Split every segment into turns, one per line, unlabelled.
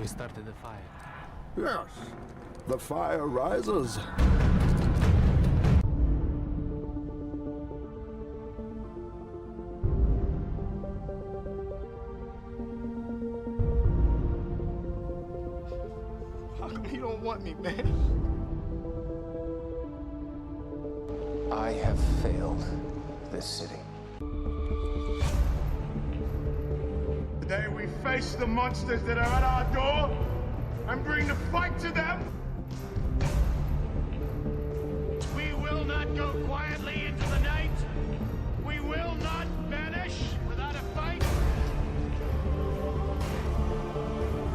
We started the fire.
Yes, the fire rises.
How come you don't want me, man?
I have failed this city.
Today we face the monsters that are at our door and bring the fight to them. We will not go quietly into the night. We will not vanish without a fight.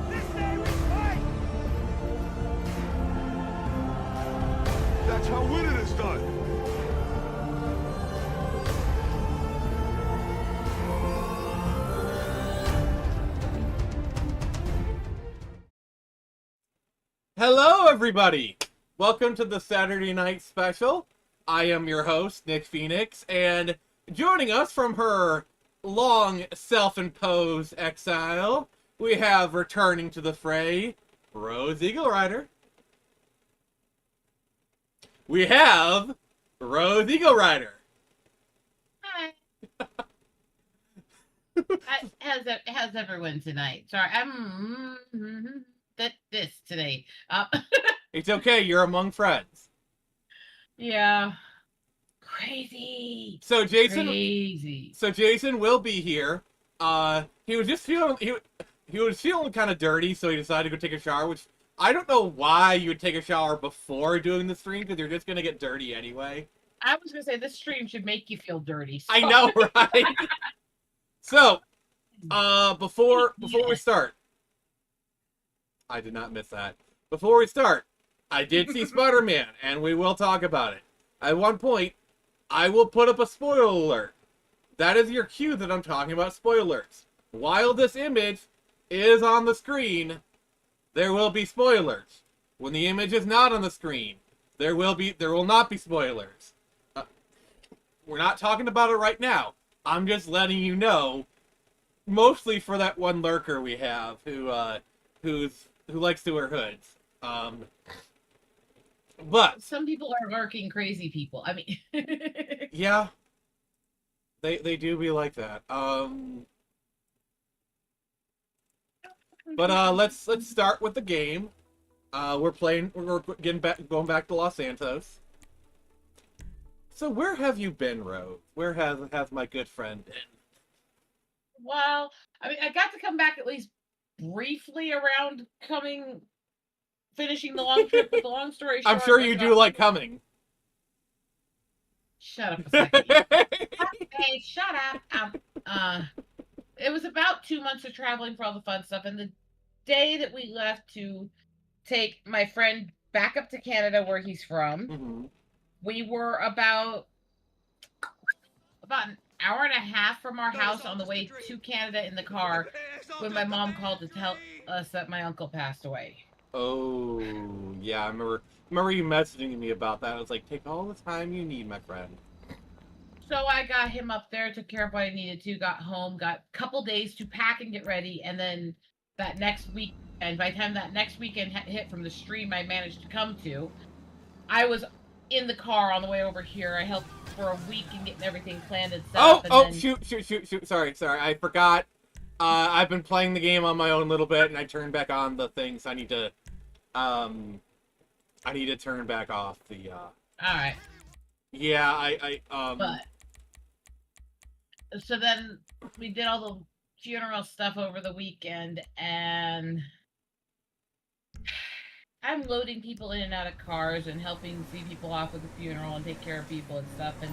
This day we fight! That's how winning is done.
Hello, everybody! Welcome to the Saturday Night Special. I am your host, Nick Phoenix, and joining us from her long self-imposed exile, we have returning to the fray, Rose Eagle Rider. We have Rose Eagle Rider.
Hi. How's everyone tonight? Sorry, I'm this today.
It's okay, you're among friends.
Yeah. Crazy.
So Jason will be here. He was just feeling he was feeling kind of dirty, so he decided to go take a shower. Which I don't know why you would take a shower before doing the stream, because you're just gonna get dirty anyway.
I was gonna say this stream should make you feel dirty. So.
I know, right? So, before we start, I did not miss that. Before we start, I did see Spider-Man, and we will talk about it. At one point, I will put up a spoiler alert. That is your cue that I'm talking about spoilers. While this image is on the screen, there will be spoilers. When the image is not on the screen, there will not be spoilers. We're not talking about it right now. I'm just letting you know, mostly for that one lurker we have who likes to wear hoods. But
some people are lurking crazy people. I mean,
yeah, they do be like that. But let's start with the game. We're going back to Los Santos. So where have you been, Rose? Where has my good friend been?
well, I mean, I got to come back at least briefly around finishing the long trip. But the long story short,
I'm sure you do like coming.
Shut up a second. Hey, shut up. It was about 2 months of traveling for all the fun stuff, and the day that we left to take my friend back up to Canada, where he's from, we were about an hour and a half from our house on the way to Canada in the car when my mom called to tell us that my uncle passed away.
Oh, yeah, I remember you messaging me about that. I was like, take all the time you need, my friend.
So I got him up there, took care of what I needed to, got home, got a couple days to pack and get ready, and then that next week, and by the time that next weekend hit from the stream I managed to come to, I was in the car on the way over here. I helped for a week in getting everything planned and set up.
Oh, shoot. Sorry. I forgot. I've been playing the game on my own a little bit, and I turned back on the things. I need to turn back off the,
Alright.
Yeah,
But, so then we did all the funeral stuff over the weekend, and I'm loading people in and out of cars and helping see people off at the funeral and take care of people and stuff, and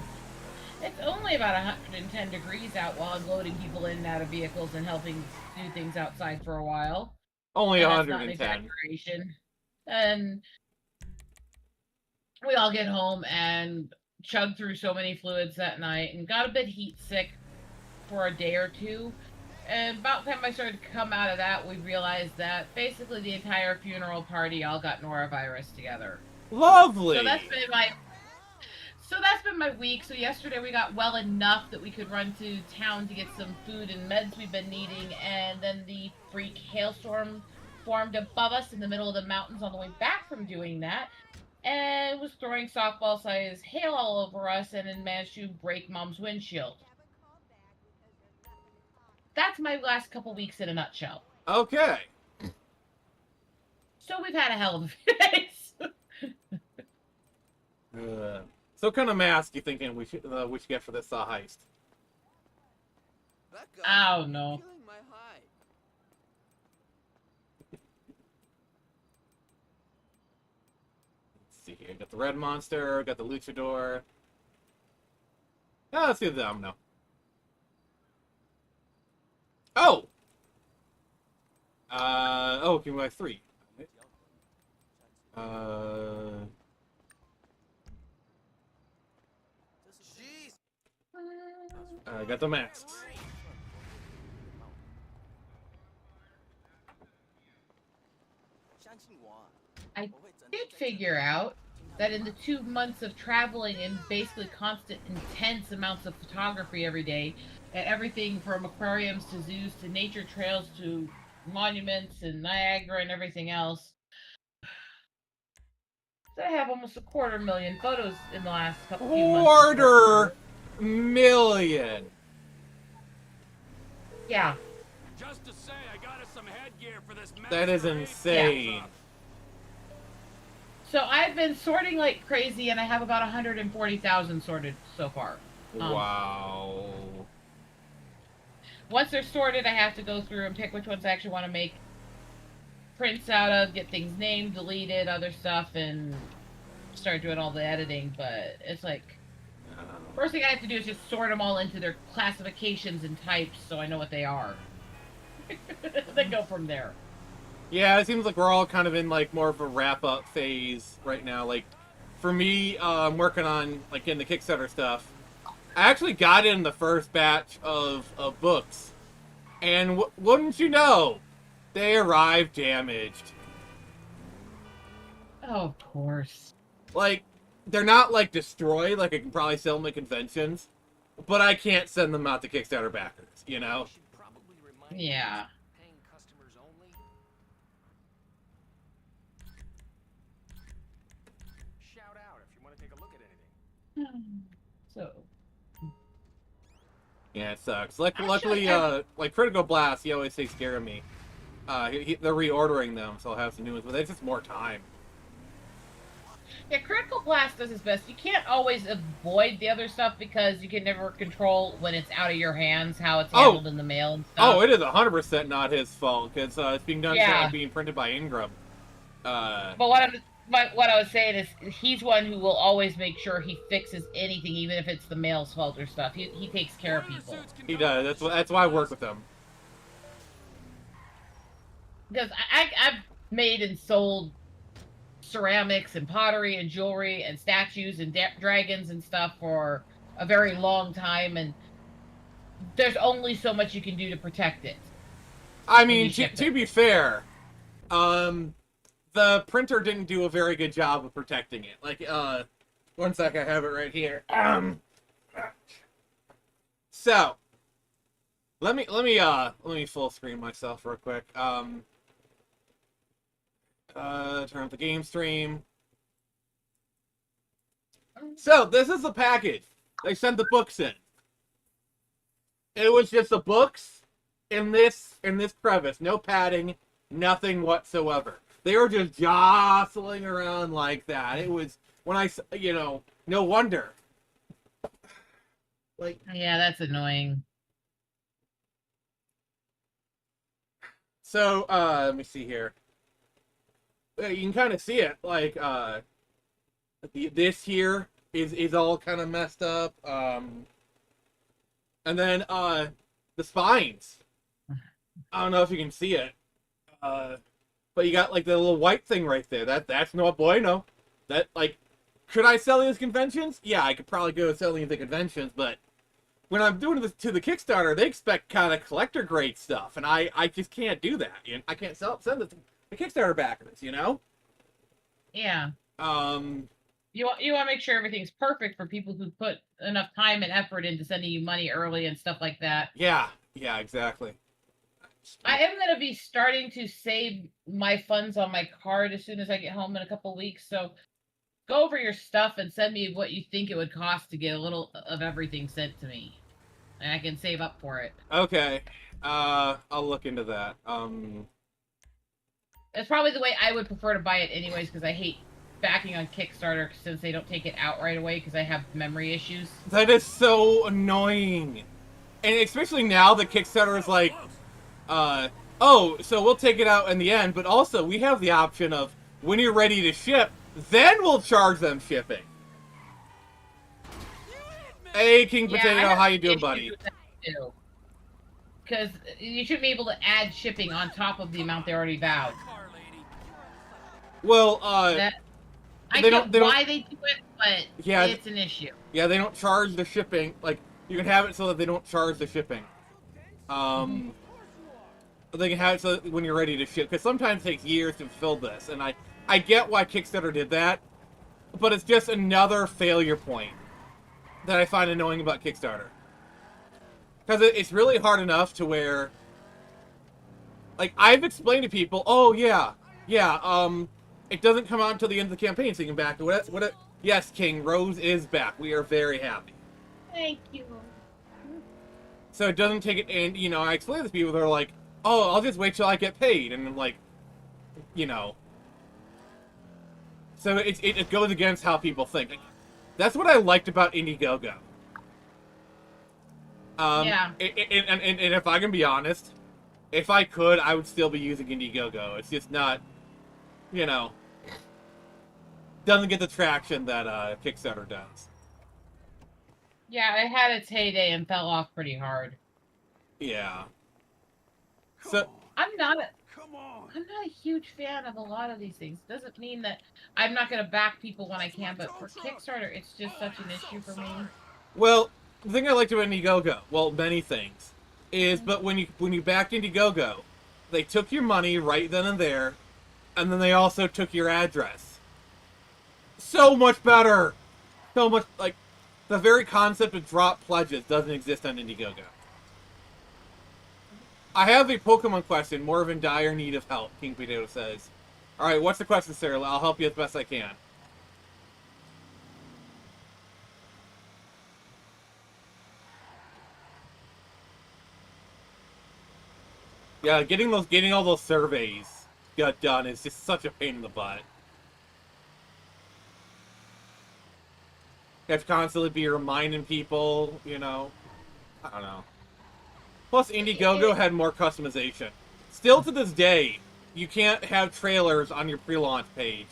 it's only about 110 degrees out while I'm loading people in and out of vehicles and helping do things outside for a while.
Only
and
110.
That's not an exaggeration. And we all get home and chugged through so many fluids that night and got a bit heat sick for a day or two. And about the time I started to come out of that, we realized that basically the entire funeral party all got norovirus together.
Lovely.
So that's been my week. So yesterday we got well enough that we could run to town to get some food and meds we've been needing, and then the freak hailstorm formed above us in the middle of the mountains on the way back from doing that, and was throwing softball-sized hail all over us, and then managed to break Mom's windshield. That's my last couple weeks in a nutshell.
Okay.
So we've had a hell of a few days.
So what kind of mask you thinking we should get for this heist?
I don't know.
Let's see here. Got the red monster. Got the luchador. Let's see the domino. Oh. Can we buy 3? I got the masks.
I did figure out that in the 2 months of traveling in basically constant, intense amounts of photography every day, at everything from aquariums to zoos to nature trails to monuments and Niagara and everything else, so I have almost 250,000 photos in the last couple few months.
250,000.
Yeah.
Just to say, I got us some headgear for this.
That is insane.
So I've been sorting like crazy, and I have about 140,000 sorted so far.
Wow.
Once they're sorted, I have to go through and pick which ones I actually want to make prints out of, get things named, deleted, other stuff, and start doing all the editing. But it's like, first thing I have to do is just sort them all into their classifications and types so I know what they are. Then go from there.
Yeah, it seems like we're all kind of in like more of a wrap-up phase right now. Like, for me, I'm working on like in the Kickstarter stuff. I actually got in the first batch of books, and wouldn't you know, they arrived damaged.
Oh, of course.
Like, they're not like destroyed, like I can probably sell them at conventions, but I can't send them out to Kickstarter backers, you know?
Yeah.
Shout out if you want to take a look at anything.
So.
Yeah, it sucks. Luckily, like Critical Blast, he always takes care of me. They're reordering them, so I'll have some new ones, but it's just more time.
Yeah, Critical Blast does its best. You can't always avoid the other stuff because you can never control when it's out of your hands, how it's handled in the mail and stuff.
Oh, it is 100% not his fault, because it's being done being printed by Ingram.
But what I was saying is, he's one who will always make sure he fixes anything, even if it's the mail's fault or stuff. He takes care of people.
He does. That's why I work with him.
Because I've made and sold ceramics and pottery and jewelry and statues and dragons and stuff for a very long time, and there's only so much you can do to protect it.
I mean, to be fair, the printer didn't do a very good job of protecting it. Like, one sec, I have it right here. So, let me full screen myself real quick. Turn up the game stream. So, this is the package. They sent the books in. It was just the books in this crevice. No padding, nothing whatsoever. They were just jostling around like that. It was, when I, no wonder. Like,
yeah, that's annoying.
So, let me see here. You can kind of see it, like, this here is all kind of messed up. And then, the spines. I don't know if you can see it. But you got, like, the little white thing right there. That's no bueno. That, like, could I sell these conventions? Yeah, I could probably go sell these at conventions, but when I'm doing this to the Kickstarter, they expect kind of collector-grade stuff, and I just can't do that. I can't send it to the Kickstarter backers, you know?
Yeah. You want to make sure everything's perfect for people who put enough time and effort into sending you money early and stuff like that.
Yeah, exactly.
I am going to be starting to save my funds on my card as soon as I get home in a couple weeks. So go over your stuff and send me what you think it would cost to get a little of everything sent to me. And I can save up for it.
Okay. I'll look into that.
That's probably the way I would prefer to buy it anyways, because I hate backing on Kickstarter since they don't take it out right away because I have memory issues.
That is so annoying. And especially now that Kickstarter is like, oh, so we'll take it out in the end, but also we have the option of when you're ready to ship, then we'll charge them shipping. Hey, King Potato, how you doing, buddy?
Because you should be able to add shipping on top of the amount they already vowed.
Well,
I don't know why they do it, but yeah, it's an issue.
Yeah, they don't charge the shipping. Like, you can have it so that they don't charge the shipping. They can have it so that when you're ready to ship, because sometimes it takes years to fill this, and I get why Kickstarter did that, but it's just another failure point that I find annoying about Kickstarter. Because it's really hard enough to where, like, I've explained to people, oh, yeah, it doesn't come out until the end of the campaign, so you can back it. Yes, King, Rose is back. We are very happy.
Thank you.
So it doesn't take it, and, you know, I explain to people, they're like, oh, I'll just wait till I get paid, and I'm like, you know. So it goes against how people think. That's what I liked about Indiegogo.
Yeah.
And if I can be honest, if I could, I would still be using Indiegogo. It's just not, you know, doesn't get the traction that Kickstarter does.
Yeah, it had its heyday and fell off pretty hard.
Yeah. So
I'm not a huge fan of a lot of these things. Doesn't mean that I'm not going to back people when I can, but for Kickstarter, it's just such an issue for me.
Well, the thing I liked about Indiegogo, well, many things, is but when you backed Indiegogo, they took your money right then and there, and then they also took your address. So much better. So much, like, the very concept of drop pledges doesn't exist on Indiegogo. I have a Pokemon question, more of in dire need of help, King Potato says. Alright, what's the question, Sarah? I'll help you as best I can. Yeah, getting all those surveys got done is just such a pain in the butt. You have to constantly be reminding people, you know. I don't know. Plus, Indiegogo had more customization. Still to this day, you can't have trailers on your pre-launch page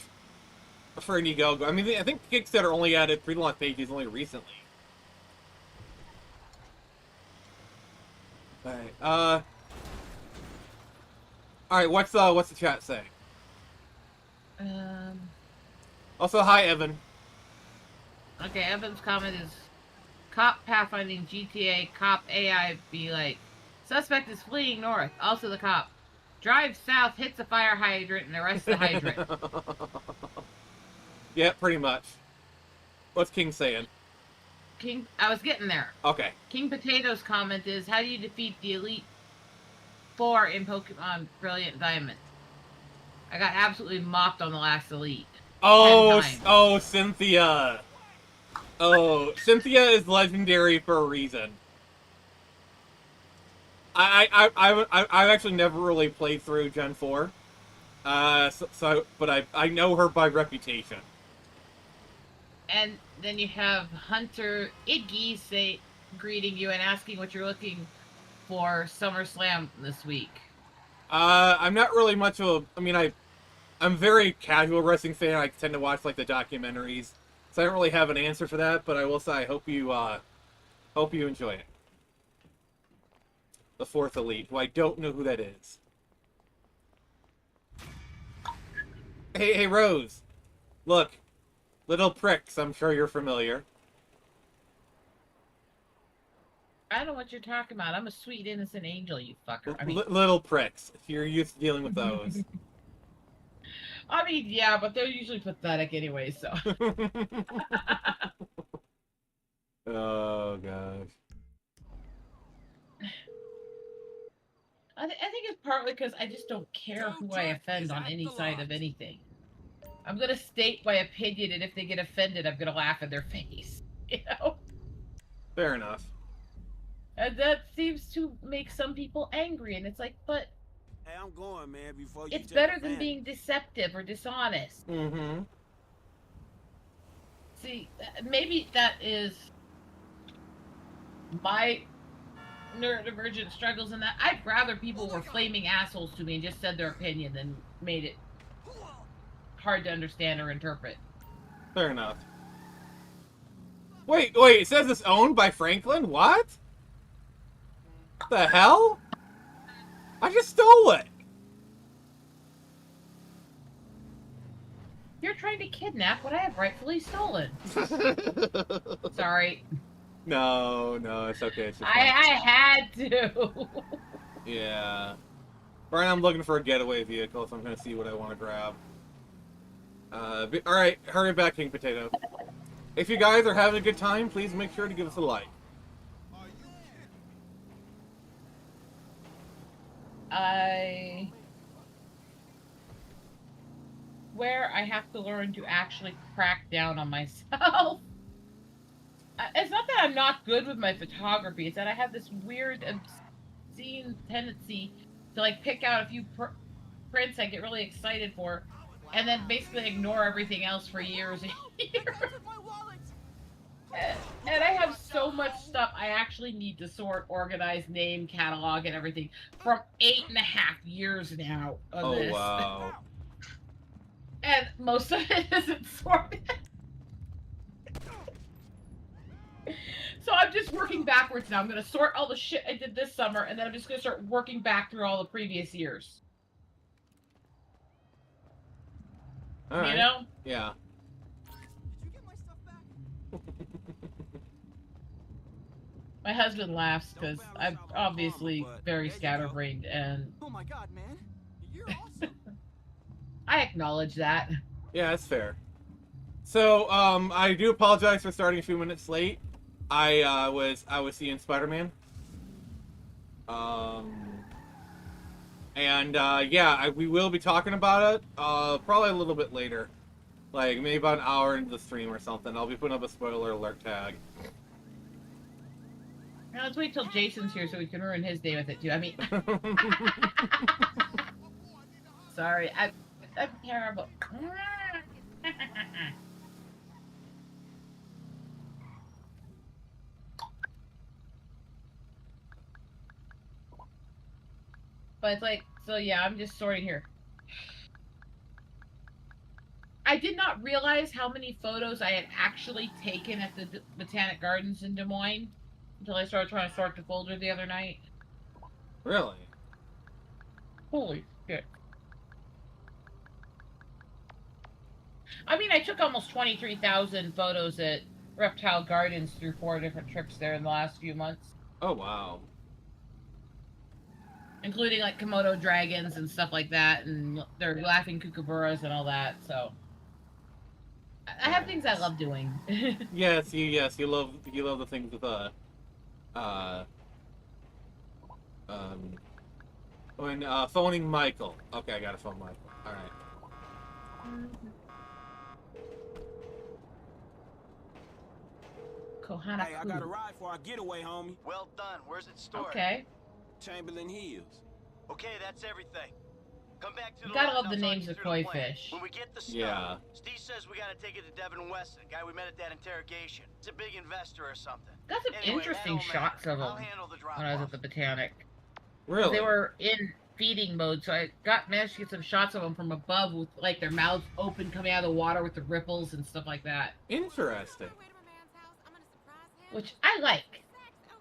for Indiegogo. I mean, I think Kickstarter only added pre-launch pages only recently. Alright, alright, what's the chat saying? Also, hi, Evan.
Okay, Evan's comment is, cop pathfinding GTA, cop AI be like, suspect is fleeing north, also the cop. Drives south, hits a fire hydrant, and arrests the hydrant.
Yeah, pretty much. What's King saying?
I was getting there.
Okay.
King Potato's comment is, how do you defeat the Elite Four in Pokemon Brilliant Diamond? I got absolutely mopped on the last Elite.
Oh, Cynthia. Oh, Cynthia is legendary for a reason. I've actually never really played through Gen 4. But I know her by reputation.
And then you have Hunter Iggy greeting you and asking what you're looking for SummerSlam this week.
I'm not really much of a... I mean, I'm very casual wrestling fan. I tend to watch, like, the documentaries. So I don't really have an answer for that, but I will say I hope you enjoy it. The Fourth Elite, who I don't know who that is. Hey, Rose. Look. Little Pricks, I'm sure you're familiar.
I don't know what you're talking about. I'm a sweet, innocent angel, you fucker. I mean...
Little Pricks, if you're used to dealing with those.
I mean, yeah, but they're usually pathetic anyway, so...
Oh, gosh.
I think it's partly because I just don't care who I offend on any side of anything. I'm gonna state my opinion, and if they get offended, I'm gonna laugh in their face. You know?
Fair enough.
And that seems to make some people angry, and it's like, but
Hey, I'm going, man, before you
it's
take
better than
advantage.
being deceptive or dishonest.
Mm-hmm.
See, maybe that is my neurodivergent struggles in that I'd rather people were flaming assholes to me and just said their opinion than made it hard to understand or interpret.
Fair enough. Wait, it says it's owned by Franklin? What? The hell? I just stole it!
You're trying to kidnap what I have rightfully stolen. Sorry.
No, it's okay. It's just
I had to.
Yeah. Right now I'm looking for a getaway vehicle, so I'm going to see what I want to grab. Alright, hurry back, King Potato. If you guys are having a good time, please make sure to give us a like.
Where I have to learn to actually crack down on myself. It's not that I'm not good with my photography, it's that I have this weird, obscene tendency to, like, pick out a few prints I get really excited for, and then basically ignore everything else for years and years. And I have so much stuff I actually need to sort, organize, name, catalog, and everything from 8.5 years now of this.
Oh, wow.
And most of it isn't sorted. So I'm just working backwards now. I'm going to sort all the shit I did this summer, and then I'm just going to start working back through all the previous years.
All right.
You know?
Yeah.
Did you get my stuff back?
My husband laughs because I'm obviously very scatterbrained, and
Oh my god, man. You're awesome.
I acknowledge that.
Yeah, that's fair. So, I do apologize for starting a few minutes late. I was seeing Spider-Man. We will be talking about it, probably a little bit later. Like, maybe about an hour into the stream or something. I'll be putting up a spoiler alert tag.
Now let's wait till Jason's here so we can ruin his day with it too. I mean, sorry, I'm terrible. But it's like, so yeah, I'm just sorting here. I did not realize how many photos I had actually taken at the Botanic Gardens in Des Moines until I started trying to sort the folder the other night.
Really?
Holy shit. I mean, I took almost 23,000 photos at Reptile Gardens through 4 different trips there in the last few months.
Oh, wow.
Including, like, Komodo dragons and stuff like that, and their laughing kookaburras and all that, so... I have things I love doing.
Yes, you love the things with, phoning Michael. Okay, I gotta phone Michael. Alright.
Kohana.
Hey, I got a ride for our getaway, homie.
Well done. Where's it stored?
Okay.
Chamberlain Hills.
Okay, that's everything. Come back to the
You gotta
lot
love
and
the
I'll talk
names
you
of
through the
koi
plan.
fish.
When we get the stuff,
Yeah.
Steve says we gotta take it to Devin Weston, the guy we met at that interrogation. It's a big investor or something.
Got some
Anyway,
interesting
that don't
shots
matter.
of
I'll
them
handle the drop
when I was
off.
at the Botanic.
Really?
They were in feeding mode, so I managed to get some shots of them from above with, like, their mouths open coming out of the water with the ripples and stuff like that.
Interesting.
Which I like.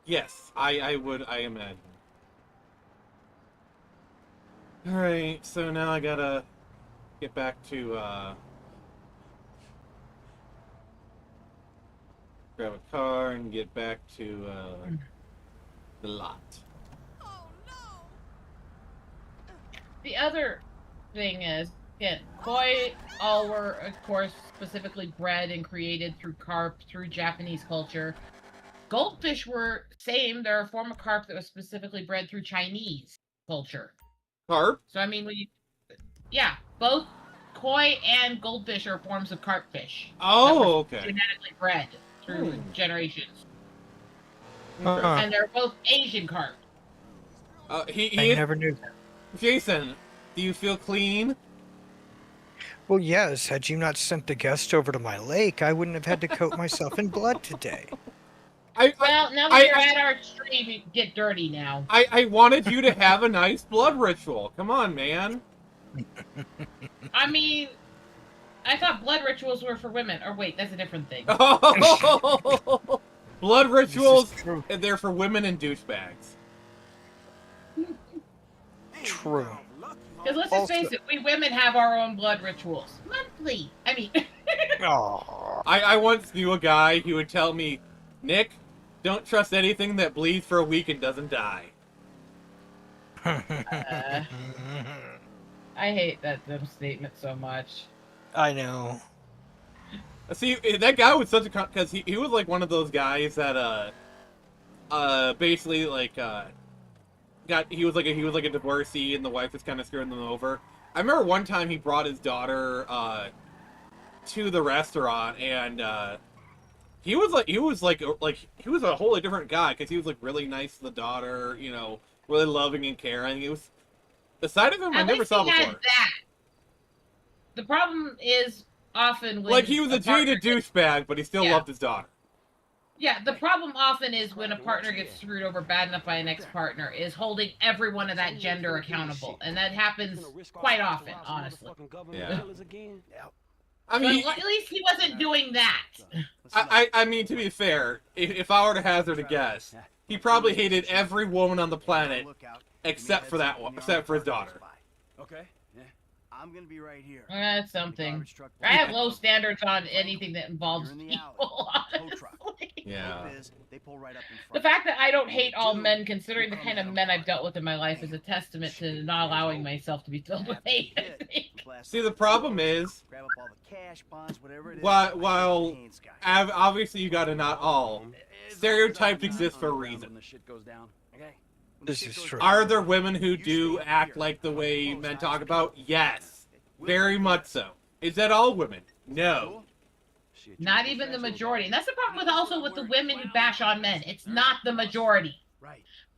Yes, I imagine. Alright, so now I gotta get back to, grab a car and get back to, the lot.
The other thing is, again, koi all were, of course, specifically bred and created through carp, through Japanese culture. Goldfish were same. They're a form of carp that was specifically bred through Chinese culture.
Carp?
So I mean, yeah, both koi and goldfish are forms of carpfish.
Oh, okay.
Genetically bred through generations,
Okay.
and they're both Asian carp.
I
never knew that.
Jason, do you feel clean?
Well, yes. Had you not sent the guest over to my lake, I wouldn't have had to coat myself in blood today.
Well, now that you're at our stream, you get dirty now.
I wanted you to have a nice blood ritual. Come on, man.
I mean, I thought blood rituals were for women. Or wait, that's a different thing.
Blood rituals, they're for women and douchebags.
True.
Because let's just face it, we women have our own blood rituals. Monthly. I mean...
I once knew a guy who would tell me, Nick, don't trust anything that bleeds for a week and doesn't die.
I hate that dumb statement so much.
I know.
See, that guy was such a... Because he was like one of those guys that, basically, like, he was like a divorcee and the wife was kind of screwing them over. I remember one time he brought his daughter, to the restaurant and, he was a wholly different guy because he was like really nice to the daughter, you know, really loving and caring. It was the side of him I never saw before.
That. The problem is often when
like he was a jaded douchebag, but he still loved his daughter.
Yeah, the problem often is when a partner gets screwed over bad enough by an ex-partner is holding everyone of that gender accountable, and that happens quite often, honestly.
Yeah. I mean,
but at least he wasn't doing that.
I mean, to be fair, if I were to hazard a guess, he probably hated every woman on the planet except for that one, except for his daughter.
Okay. Yeah. I'm gonna be right here.
That's something. I have low standards on anything that involves people, honestly.
Yeah.
The fact that I don't hate all men, considering the kind of men I've dealt with in my life, is a testament to not allowing myself to be filled with hate, I think.
See, the problem is, while obviously you gotta not all, stereotypes exist for a reason.
This is true.
Are there women who do act like the way men talk about? Yes. Very much so. Is that all women? No.
Not even the majority. And that's the problem with the women who bash on men. It's not the majority.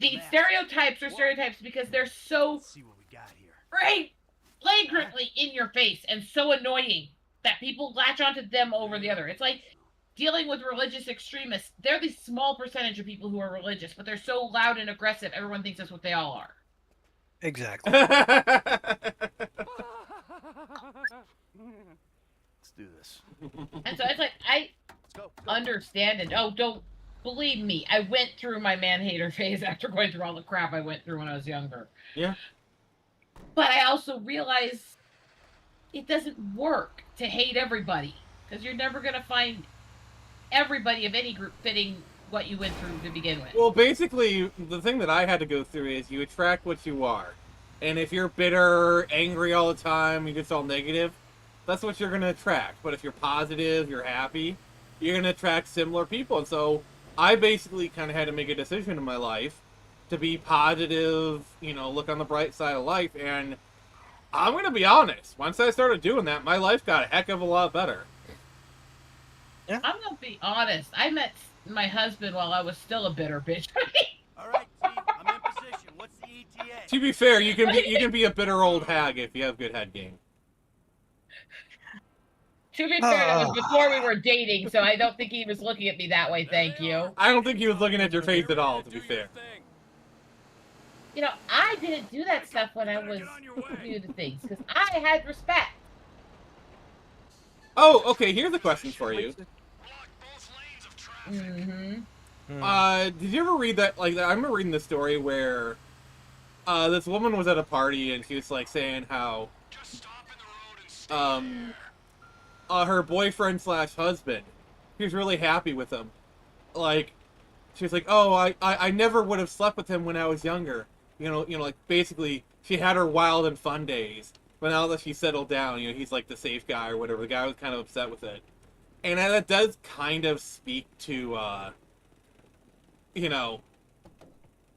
The stereotypes are stereotypes because they're so flagrantly in your face and so annoying that people latch onto them over the other. It's like dealing with religious extremists. They're the small percentage of people who are religious, but they're so loud and aggressive, everyone thinks that's what they all are.
Exactly.
Let's do this.
And so it's like, I understand it. Oh, don't believe me. I went through my man-hater phase after going through all the crap I went through when I was younger.
Yeah.
But I also realize it doesn't work to hate everybody, because you're never going to find everybody of any group fitting what you went through to begin with.
Well, basically, the thing that I had to go through is you attract what you are. And if you're bitter, angry all the time, you're just all negative, that's what you're going to attract. But if you're positive, you're happy, you're going to attract similar people. And so I basically kind of had to make a decision in my life to be positive, you know, look on the bright side of life. And I'm going to be honest, once I started doing that, my life got a heck of a lot better.
Yeah. I'm going to be honest. I met my husband while I was still a bitter bitch.
All right, team, I'm in position. What's the ETA?
To be fair, you can be a bitter old hag if you have good head game.
To be fair, that was before we were dating, so I don't think he was looking at me that way, thank you.
I don't think he was looking at your face at all, to be fair.
You know, I didn't do that stuff when I was new to things, because I had respect.
Oh, okay, here's a question for you.
Mm-hmm.
Did you ever read that, like, I remember reading the story where, this woman was at a party and she was, like, saying how, her boyfriend slash husband, she was really happy with him. Like, she was like, oh, I never would have slept with him when I was younger. You know, like, basically, she had her wild and fun days. But now that she's settled down, you know, he's like the safe guy or whatever. The guy was kind of upset with it. And that does kind of speak to, you know,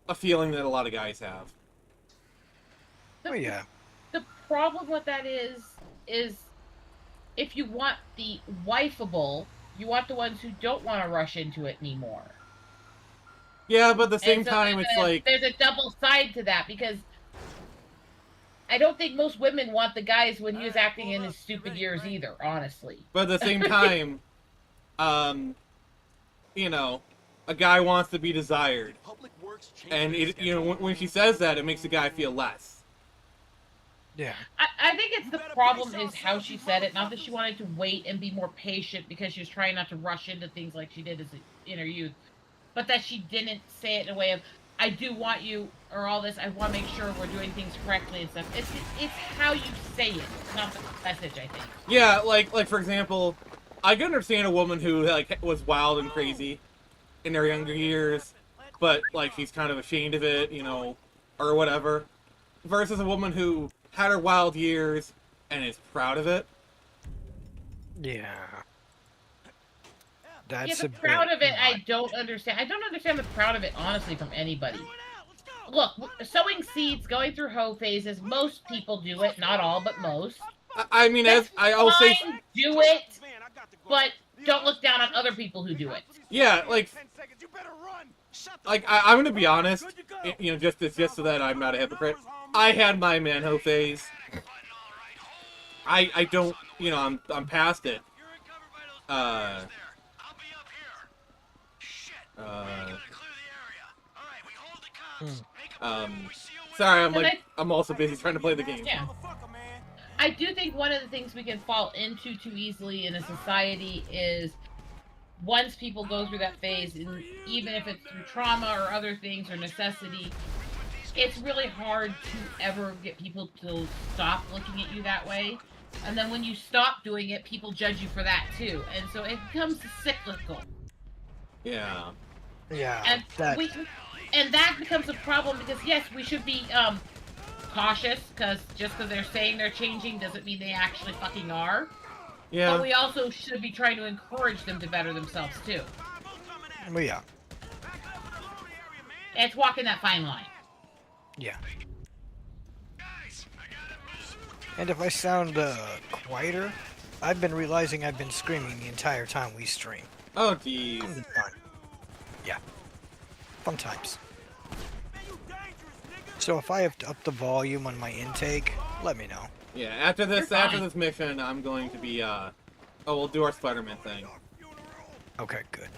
a feeling that a lot of guys have.
Oh yeah.
The problem with that is if you want the wifeable, you want the ones who don't want to rush into it anymore.
Yeah, but at the same
And so
time, it's like
there's a double side to that because I don't think most women want the guys when he was acting in his stupid years either, honestly.
but at the same time, you know, a guy wants to be desired, and it, you know, when she says that, it makes the guy feel less.
Yeah.
I think it's the problem is how she said it. Not that she wanted to wait and be more patient because she was trying not to rush into things like she did in her youth, but that she didn't say it in a way of, I do want you, or all this, I want to make sure we're doing things correctly and stuff. It's how you say it, not the message, I think.
Yeah, like for example, I can understand a woman who like was wild and crazy in their younger years, but like she's kind of ashamed of it, you know, or whatever, versus a woman who had her wild years and is proud of it.
Yeah.
Yeah,
That's
the
a
proud
bit
of it, I
much.
don't understand. I don't understand the proud of it, honestly, from anybody. Look, sowing seeds, going through hoe phases, most people do it. Not all, but most.
I mean, as
That's
I'll say,
fine, do it, but don't look down on other people who do it.
yeah, like I'm gonna be honest, you know, just so that I'm not a hypocrite. I had my manho phase. I don't, you know, I'm past it. Sorry, I'm also busy trying to play the game.
Yeah. I do think one of the things we can fall into too easily in a society is once people go through that phase, and even if it's through trauma or other things or necessity, it's really hard to ever get people to stop looking at you that way. And then when you stop doing it, people judge you for that too. And so it becomes cyclical.
Yeah.
Yeah.
And
that,
and that becomes a problem because yes, we should be cautious because just because they're saying they're changing doesn't mean they actually fucking are.
Yeah.
But we also should be trying to encourage them to better themselves too.
well, yeah.
And it's walking that fine line.
Yeah. And if I sound quieter, I've been realizing I've been screaming the entire time we stream.
Oh, geez.
Fun. Yeah. Fun times. So if I have to up the volume on my intake, let me know.
Yeah, after this mission, I'm going to be, we'll do our Spider-Man thing.
Okay, good.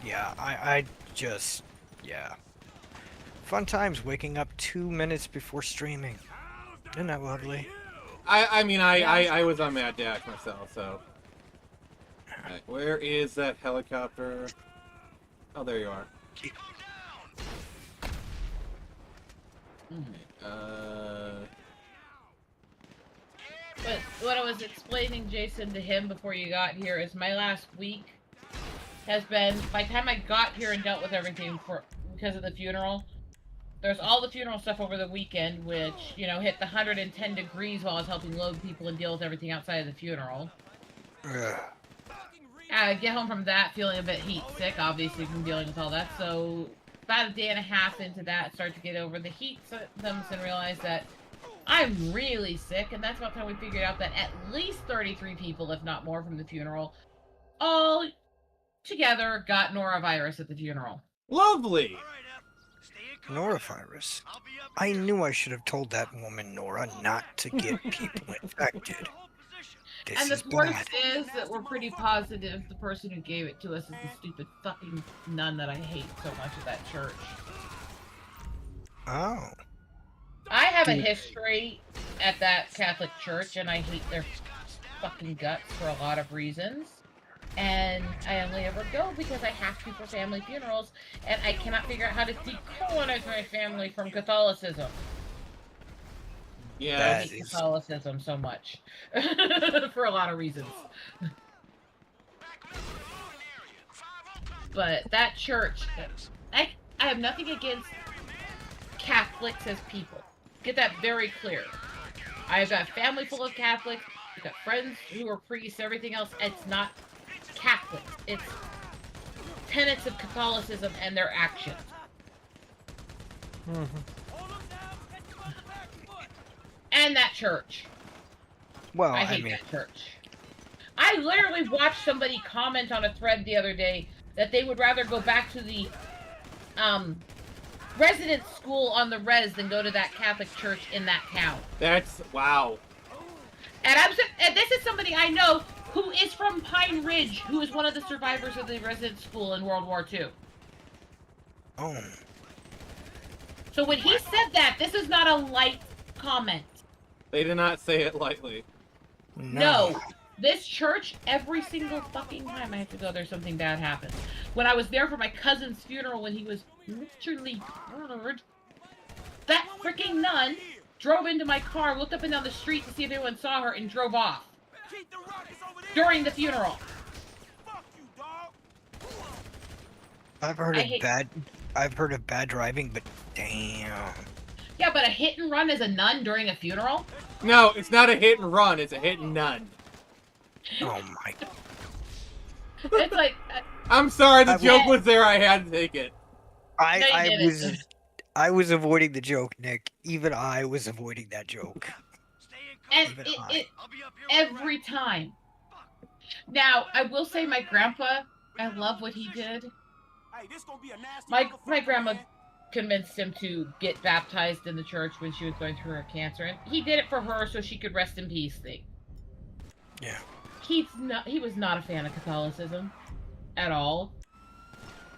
Yeah, I just, yeah. Fun times waking up 2 minutes before streaming. Isn't that lovely?
I mean, I was on Mad Dash myself, so. Alright, where is that helicopter? Oh, there you are.
But what I was explaining, Jason, to him before you got here is my last week has been, by the time I got here and dealt with everything because of the funeral, there's all the funeral stuff over the weekend, which, you know, hit the 110 degrees while I was helping load people and deal with everything outside of the funeral. I get home from that feeling a bit heat sick, obviously, from dealing with all that. So about a day and a half into that, start to get over the heat symptoms and realize that I'm really sick. And that's about the time we figured out that at least 33 people, if not more, from the funeral, all together got norovirus at the funeral.
Lovely!
Norovirus? I knew I should have told that woman, Nora, not to get people infected. This
And the
is
worst
bad.
is that we're pretty positive the person who gave it to us is the stupid fucking nun that I hate so much at that church.
Oh.
I have a history at that Catholic church, and I hate their fucking guts for a lot of reasons. And I only ever go because I have to for family funerals, and I cannot figure out how to decolonize my family from Catholicism.
Yeah.
I hate Catholicism so much. For a lot of reasons. But that church, I have nothing against Catholics as people. Get that very clear. I've got a family full of Catholics. I've got friends who are priests, everything else. It's not Catholics. It's tenets of Catholicism and their actions. And that church.
Well,
I hate that church. I literally watched somebody comment on a thread the other day that they would rather go back to the resident school on the res than go to that Catholic church in that town.
That's wow.
And this is somebody I know who is from Pine Ridge, who is one of the survivors of the resident school in World War II.
Oh.
So when he said that, this is not a light comment.
They did not say it lightly.
No. This church, every single fucking time I have to go there, something bad happens. When I was there for my cousin's funeral when he was literally murdered, that freaking nun drove into my car, looked up and down the street to see if anyone saw her, and drove off. During the funeral.
I've heard of bad driving, but damn.
Yeah, but a hit and run as a nun during a funeral?
No, it's not a hit and run, it's a hit and none.
Oh my.
It's like...
I'm sorry, the joke was there, I had to take it.
I was avoiding the joke, Nick. Even I was avoiding that joke.
And it every time. Now, I will say my grandpa, I love what he did. My grandma convinced him to get baptized in the church when she was going through her cancer, and he did it for her so she could rest in peace thing.
Yeah.
He was not a fan of Catholicism at all.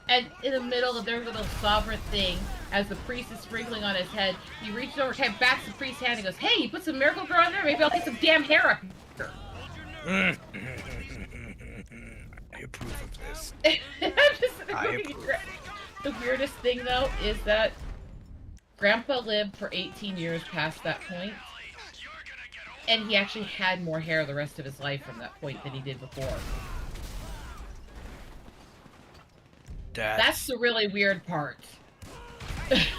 And in the middle of their little sovereign thing, as the priest is sprinkling on his head, he reaches over, kind of backs the priest's hand and goes, "Hey, you put some miracle girl in there? Maybe I'll get some damn hair up here."
I approve of this.
The weirdest thing, though, is that Grandpa lived for 18 years past that point, and he actually had more hair the rest of his life from that point than he did before. That's the really weird part.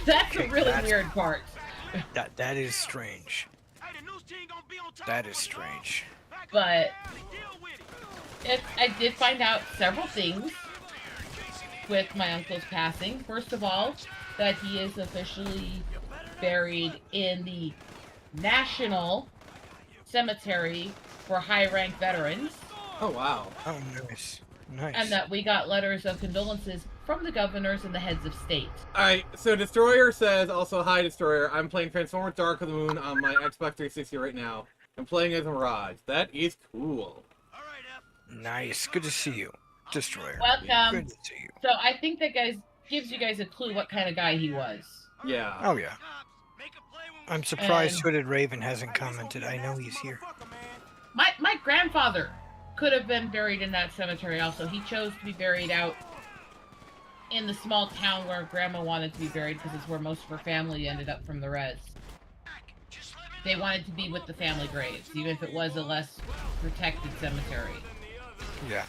That's the really weird part.
That is strange. That is strange.
But I did find out several things with my uncle's passing. First of all, that he is officially buried in the National Cemetery for high-ranked veterans.
Oh, wow.
Oh, nice. Nice.
And that we got letters of condolences from the governors and the heads of state.
Alright, so Destroyer says, also, hi Destroyer, I'm playing Transformers Dark of the Moon on my Xbox 360 right now. I'm playing as Mirage. That is cool.
Nice. Good to see you, Destroyer.
Welcome.
Good to see you.
So I think that gives you guys a clue what kind of guy he was.
Yeah.
Oh, yeah. I'm surprised Hooded Raven hasn't commented. I know he's here.
My grandfather could have been buried in that cemetery also. He chose to be buried out in the small town where Grandma wanted to be buried because it's where most of her family ended up from the res. They wanted to be with the family graves, even if it was a less protected cemetery.
Yeah.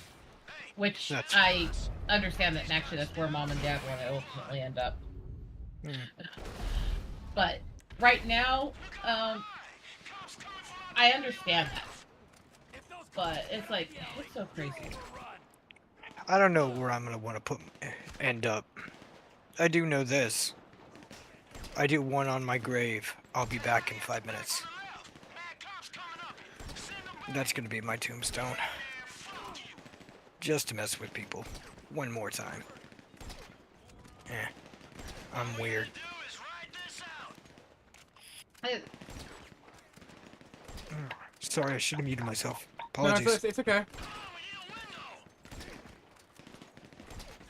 Which I understand that, and actually that's where Mom and Dad want to ultimately end up. But right now, I understand that. But it's like, it's so crazy.
I don't know where I'm gonna want to end up. I do know this. I do one on my grave. I'll be back in 5 minutes. That's gonna be my tombstone. Just to mess with people. One more time. I'm weird. Sorry, I should have muted myself. Apologies.
No, it's okay.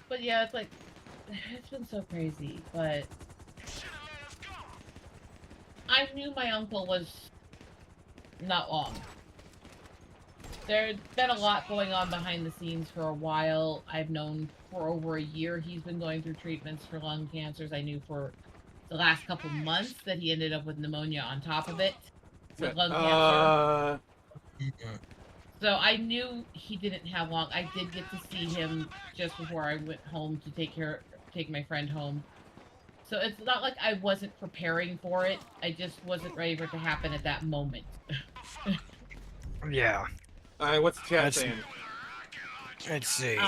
But yeah, it's like, it's been so crazy, but I knew my uncle was not long. There's been a lot going on behind the scenes for a while. I've known for over a year he's been going through treatments for lung cancers. I knew for the last couple months that he ended up with pneumonia on top of it. With lung cancer. So I knew he didn't have long. I did get to see him just before I went home to take my friend home. So it's not like I wasn't preparing for it. I just wasn't ready for it to happen at that moment.
Yeah.
Alright, what's the chat saying?
Let's see.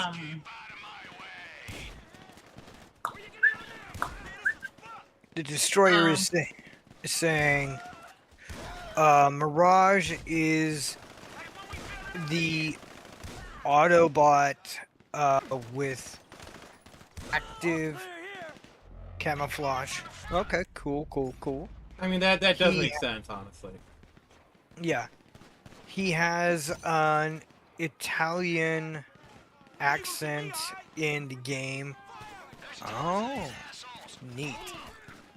The Destroyer is saying, Mirage is the Autobot with active camouflage. Okay, cool.
I mean, that does
He-
make sense, honestly.
Yeah. He has an Italian accent in the game. Oh, neat.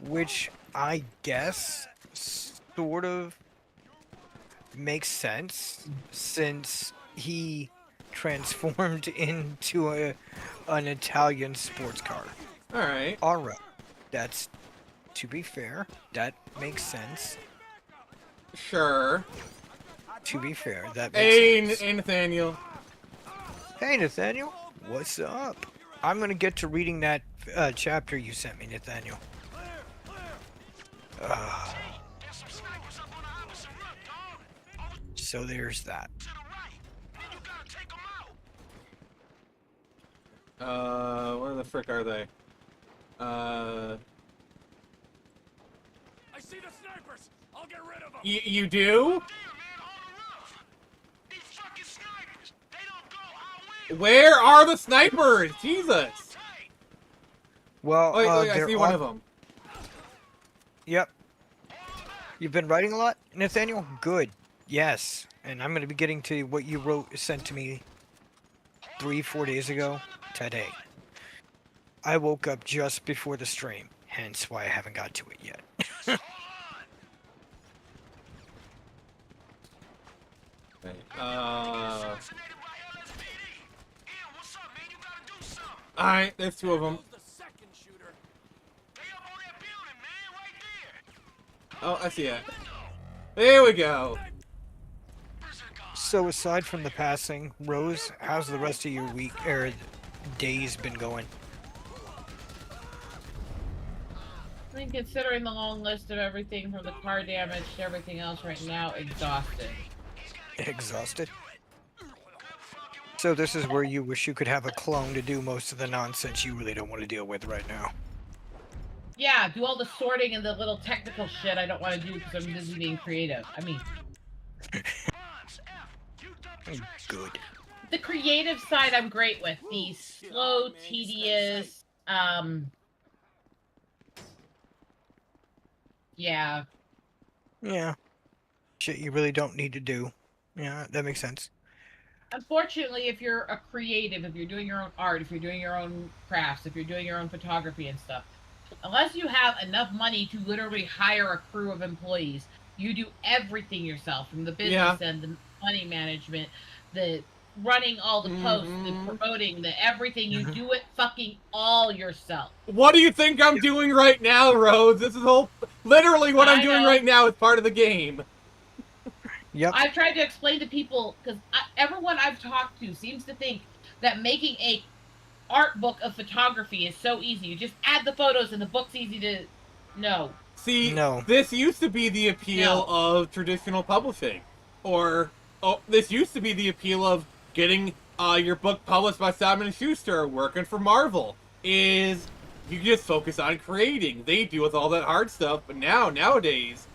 Which I guess sort of makes sense since he transformed into an Italian sports car.
Alright.
Alright. That's, to be fair, that makes sense.
Sure.
To be fair, that
Hey,
makes sense.
hey, Nathaniel.
Hey, Nathaniel. What's up? I'm gonna get to reading that chapter you sent me, Nathaniel. So there's that.
Where the frick are they?
I see the snipers. I'll get rid of them.
You do? Where are the snipers? Jesus!
Well,
Wait, I
they're
see one
all-
of them.
Yep. You've been writing a lot, Nathaniel? Good. Yes. And I'm going to be getting to what you sent to me 3-4 days ago today. I woke up just before the stream, hence why I haven't got to it yet.
Okay. Alright, there's two of them. Oh, I see it. There we go.
So aside from the passing, Rose, how's the rest of your week or days been going?
I mean, considering the long list of everything from the car damage to everything else right now, exhausted.
Exhausted? So this is where you wish you could have a clone to do most of the nonsense you really don't want to deal with right now.
Yeah, do all the sorting and the little technical shit I don't want to do because I'm busy being creative. I mean,
Good.
the creative side I'm great with. The slow, tedious, yeah.
Yeah. Shit you really don't need to do. Yeah, that makes sense.
Unfortunately, if you're a creative, if you're doing your own art, if you're doing your own crafts, if you're doing your own photography and stuff, unless you have enough money to literally hire a crew of employees, you do everything yourself, from the business end, the money management, the running all the posts, the promoting, the everything. You do it fucking all yourself.
What do you think I'm doing right now, Rose? This is literally what I'm
I
doing
know.
right now as part of the game.
Yep.
I've tried to explain to people, because everyone I've talked to seems to think that making a art book of photography is so easy. You just add the photos and the book's easy to... No.
See,
No.
this used to be the appeal
No.
of traditional publishing. This used to be the appeal of getting your book published by Simon & Schuster or working for Marvel. Is you just focus on creating. They deal with all that hard stuff, but nowadays,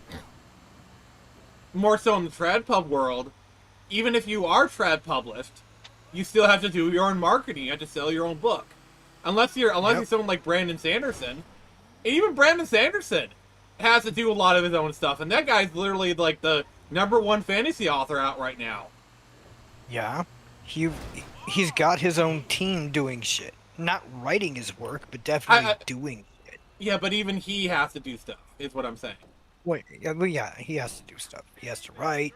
more so in the trad pub world, even if you are trad published, you still have to do your own marketing. You have to sell your own book. Unless you're someone like Brandon Sanderson. And even Brandon Sanderson has to do a lot of his own stuff. And that guy's literally like the #1 fantasy author out right now.
Yeah. He's got his own team doing shit. Not writing his work, but definitely doing it.
Yeah, but even he has to do stuff, is what I'm saying.
Wait, yeah, he has to do stuff. He has to write.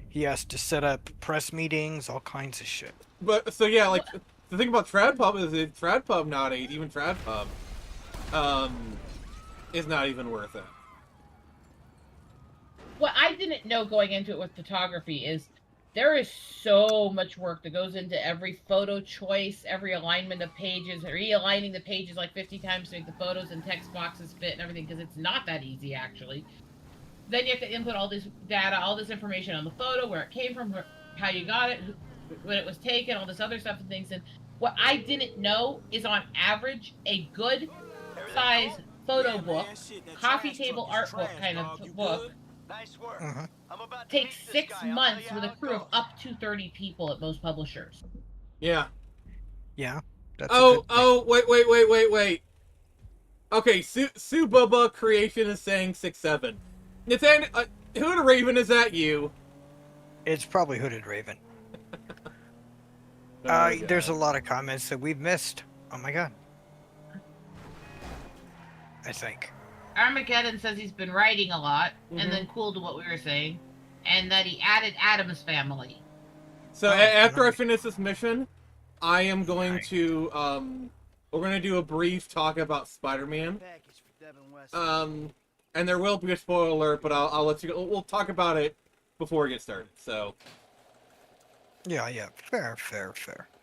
He has to set up press meetings, all kinds of shit.
But, so yeah, like, the thing about trad pub is that trad pub nowadays, even trad pub, is not even worth it.
What I didn't know going into it with photography is there is so much work that goes into every photo choice, every alignment of pages, realigning the pages like 50 times to make the photos and text boxes fit and everything, because it's not that easy, actually. Then you have to input all this data, all this information on the photo, where it came from, how you got it, when it was taken, all this other stuff and things. And what I didn't know is, on average, a good size photo book, coffee table art book kind of book,
Nice work.
Mhm.
I'm about to
Takes
meet this
6
guy. I'll
months
tell you
with a
how it
crew of
goes.
up to 30 people at most publishers.
Yeah.
Yeah, that's a
Oh,
good thing.
wait. Okay, Sue Bubba Creation is saying 6-7. Nathan, Hood Raven, is that you?
It's probably Hooded Raven.
Oh,
There's a
God.
lot of comments that we've missed. Oh my god. I think.
Armageddon says he's been writing a lot,
Mhm.
and then cool to what we were saying, and that he added Adam's family.
So
Oh,
after I
nice.
finish this mission, I am going
Nice.
to, we're going to do a brief talk about Spider-Man.
Package for Devin West.
And there will be a spoiler alert, but I'll let you go. We'll talk about it before we get started. So
Yeah. Fair.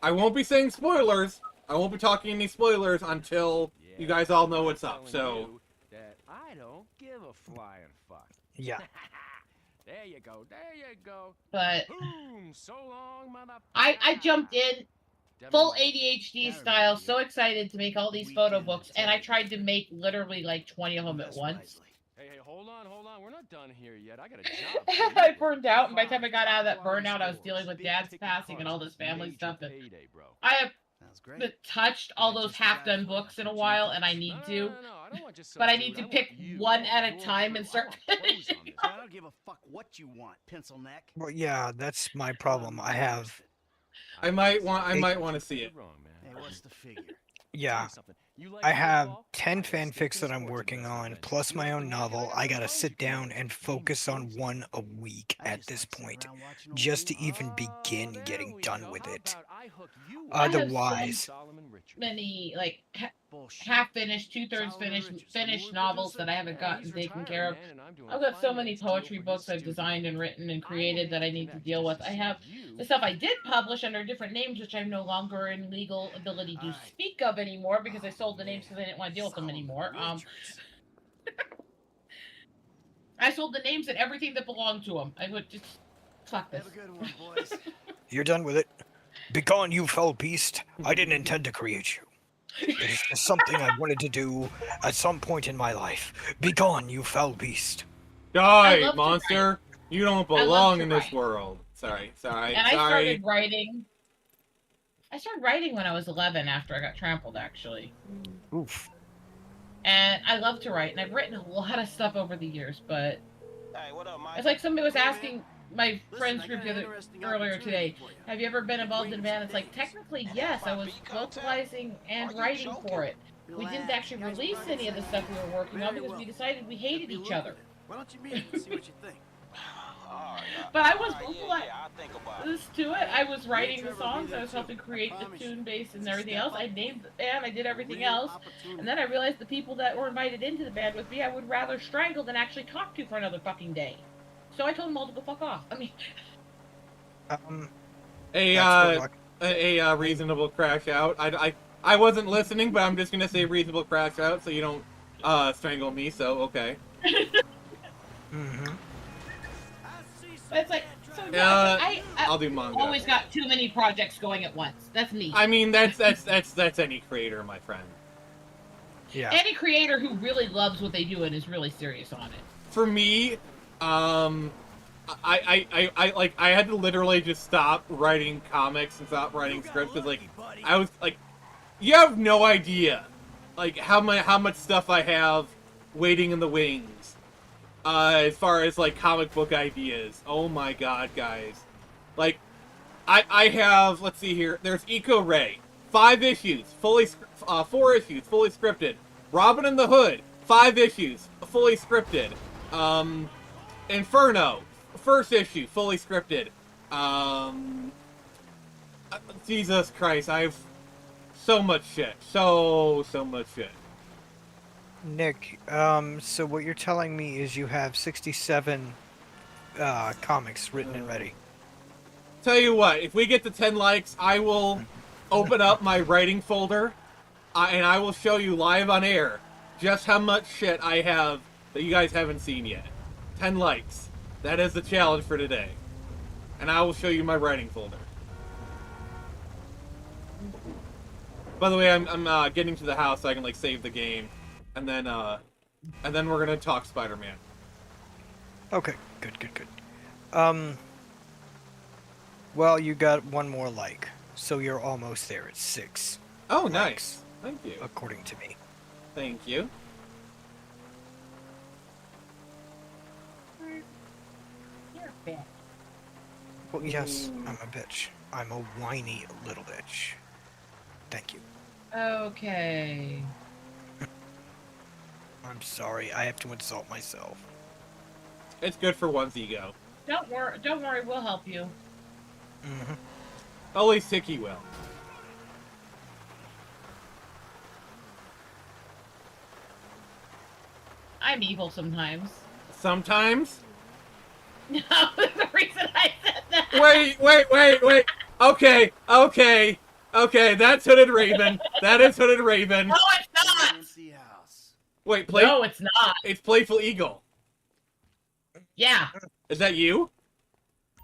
I won't be saying spoilers. I won't be talking any spoilers until you guys all know what's up. So
that I don't give a flying fuck.
Yeah.
There you go.
But
Boom. So long, mother.
I jumped in full ADHD style, so excited to make all these photo books, and I tried to make literally like 20 of them at once.
Hey, hold on. We're not done here yet. I got a job.
And I burned out, and by the time I got out of that burnout, I was dealing with Dad's passing and all this family stuff. And I have
Sounds great.
touched all those half-done books in a while, and I need to. But I need to pick one at a time and start finishing.
I don't give a fuck what you want, pencil neck.
Well, yeah, that's my problem. I have.
I might want to see it.
Hey, what's the figure?
Yeah. I have 10 fanfics that I'm working on, plus my own novel. I gotta sit down and focus on one a week at this point, just to even begin getting done with it.
I have so
Otherwise,
many like
Bullshit.
half-finished, two-thirds finished novels that I haven't gotten taken care of. I've got so many poetry books I've designed and written and created that I need to deal with. I have the stuff I did publish under different names, which I'm no longer in legal ability to speak of anymore because I sold the names because I didn't want to deal with them anymore. I sold the names and everything that belonged to them. I would just fuck this.
Have a good one, boys.
you're done with it. Begone, you foul beast. I didn't intend to create you. It is just something I wanted to do at some point in my life. Begone, you foul beast.
I
Die,
love to
monster! You don't
love
belong
to
in this
write.
world. Sorry.
And I started writing. I started writing when I was 11 after I got trampled, actually.
Oof.
And I love to write, and I've written a lot of stuff over the years, but
Hey, what up, Mike?
it's like somebody was asking my friends
I
group
got an interesting
earlier today,
opportunity for you.
have you ever been involved in a band? It's like, technically, yes, I was vocalizing and writing for it. We didn't actually release any of the stuff we were working on because we decided we hated each other.
Why don't you meet him and see what you think?
But I was vocalizing to it. I was writing the songs, I was helping create the tune base and everything else. I named the band, I did everything else. And then I realized the people that were invited into the band with me, I would rather strangle than actually talk to for another fucking day. So I told them all to go fuck off. I mean,
A reasonable crash out. I wasn't listening, but I'm just gonna say reasonable crash out so you don't strangle me. So okay.
Mm-hmm.
but it's like, so yeah,
I'll do manga.
always got too many projects going at once. That's me.
I mean, that's any creator, my friend.
Yeah.
Any creator who really loves what they do and is really serious on it.
For me, I had to literally just stop writing comics and stop writing scripts because like I was like, you have no idea, like how much stuff I have waiting in the wings, as far as like comic book ideas. Oh my god, guys, like I have, let's see here. There's Eco Ray, 5 issues, 4 issues, fully scripted. Robin and the Hood, 5 issues, fully scripted. Inferno, 1st issue, fully scripted. Jesus Christ, I have so much shit. So much shit.
Nick, so what you're telling me is you have 67 comics written and ready.
Tell you what, if we get to 10 likes, I will open up my writing folder, and I will show you live on air just how much shit I have that you guys haven't seen yet. 10 likes. That is the challenge for today. And I will show you my writing folder. By the way, I'm getting to the house so I can like save the game, and then we're gonna talk Spider-Man.
Okay, good. Well, you got one more like, so you're almost there. It's 6
Oh,
likes,
nice. Thank you.
according to me.
Thank you.
You're a bitch.
Well, yes, I'm a bitch. I'm a whiny little bitch. Thank you.
Okay.
I'm sorry, I have to insult myself.
It's good for one's ego.
Don't worry, we'll help you.
Mm-hmm.
Only Sicky will.
I'm evil sometimes.
Sometimes.
No, the reason I said that.
Wait. Okay. That's Hooded Raven. That is Hooded Raven.
No, it's not.
Empty house.
Wait,
No, it's not.
It's Playful Eagle.
Yeah.
Is that you?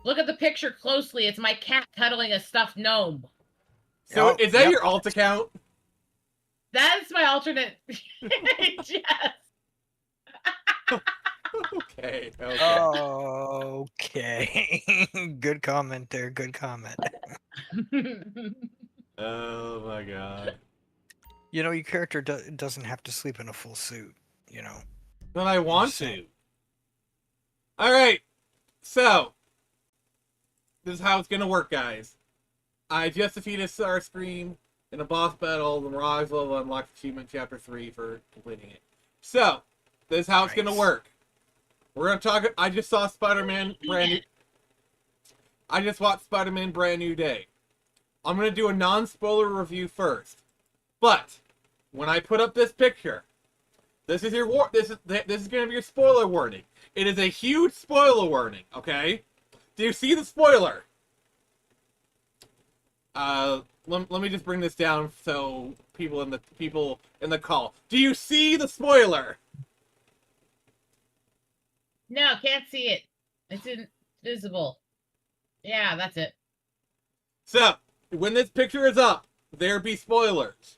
Look at the picture closely. It's my cat cuddling a stuffed gnome.
So
Oh,
is that
yep.
your alt account?
That is my alternate. Yes.
Okay.
Okay. Good comment there. Good comment.
Oh my god.
You know, your character doesn't have to sleep in a full suit. You know.
But I want
Just
to.
saying.
Alright. So. This is how it's gonna work, guys. I just defeated Starscream in a boss battle. The Mirage level unlocked achievement chapter 3 for completing it. So. This is how it's gonna
Nice.
work. We're gonna talk. I just saw Spider-Man brand new. I just watched Spider-Man Brand New Day. I'm gonna do a non-spoiler review first. But when I put up this picture, this is your this is gonna be your spoiler warning. It is a huge spoiler warning. Okay? Do you see the spoiler? Let me just bring this down so people in the call. Do you see the spoiler?
No, can't see it. It's invisible. Yeah, that's it.
So, when this picture is up, there be spoilers.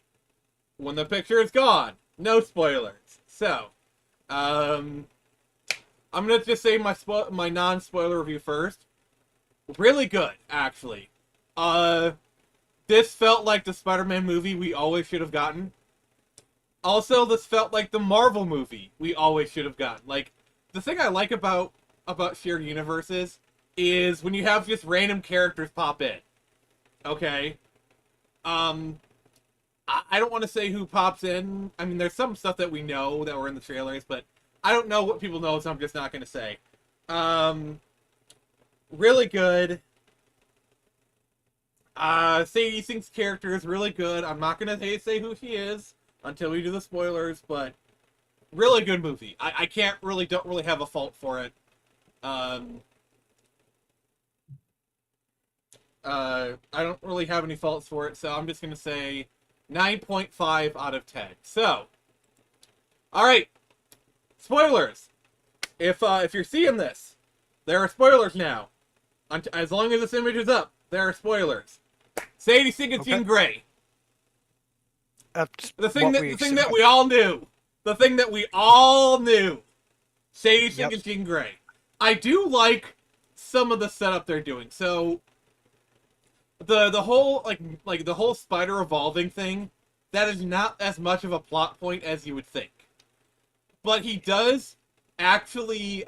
When the picture is gone, no spoilers. So, I'm gonna just say my non-spoiler review first. Really good, actually. This felt like the Spider-Man movie we always should have gotten. Also, this felt like the Marvel movie we always should have gotten. Like, the thing I like about shared universes is when you have just random characters pop in. Okay? I don't want to say who pops in. I mean, there's some stuff that we know that were in the trailers, but I don't know what people know, so I'm just not going to say. Really good. Sadie Sink's character is really good. I'm not going to say who she is until we do the spoilers, but really good movie. I don't really have a fault for it. I don't really have any faults for it, so I'm just going to say 9.5 out of 10. So, alright. Spoilers. If you're seeing this, there are spoilers now. As long as this image is up, there are spoilers. Sadie Sink and Jean Grey. The thing that we all knew. The thing that we all knew. Sadie Sink and Jean Grey. I do like some of the setup they're doing. So the whole like the whole spider evolving thing, that is not as much of a plot point as you would think. But he does actually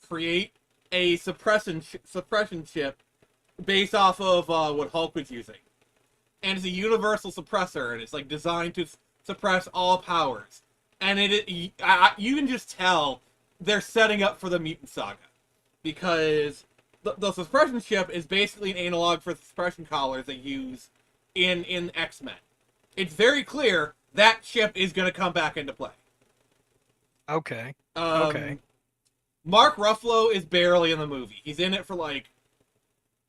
create a suppression chip based off of what Hulk was using. And it's a universal suppressor, and it's like designed to suppress all powers. And you can just tell they're setting up for the Mutant Saga, because the suppression chip is basically an analog for the suppression collars they use in X-Men. It's very clear that chip is going to come back into play.
Okay. Okay.
Mark Ruffalo is barely in the movie. He's in it for like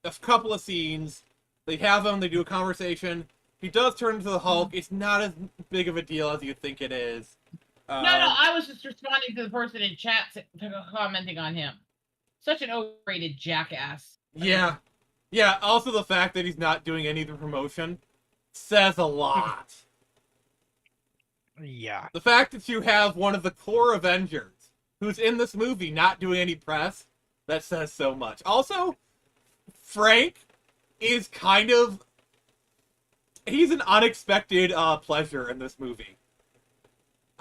a couple of scenes. They have him, they do a conversation. He does turn into the Hulk. It's not as big of a deal as you think it is.
No, I was just responding to the person in chat commenting on him. Such an overrated jackass.
Yeah. Yeah, also the fact that he's not doing any of the promotion says a lot.
Yeah.
The fact that you have one of the core Avengers who's in this movie not doing any press, that says so much. Also, Frank is kind of... He's an unexpected pleasure in this movie.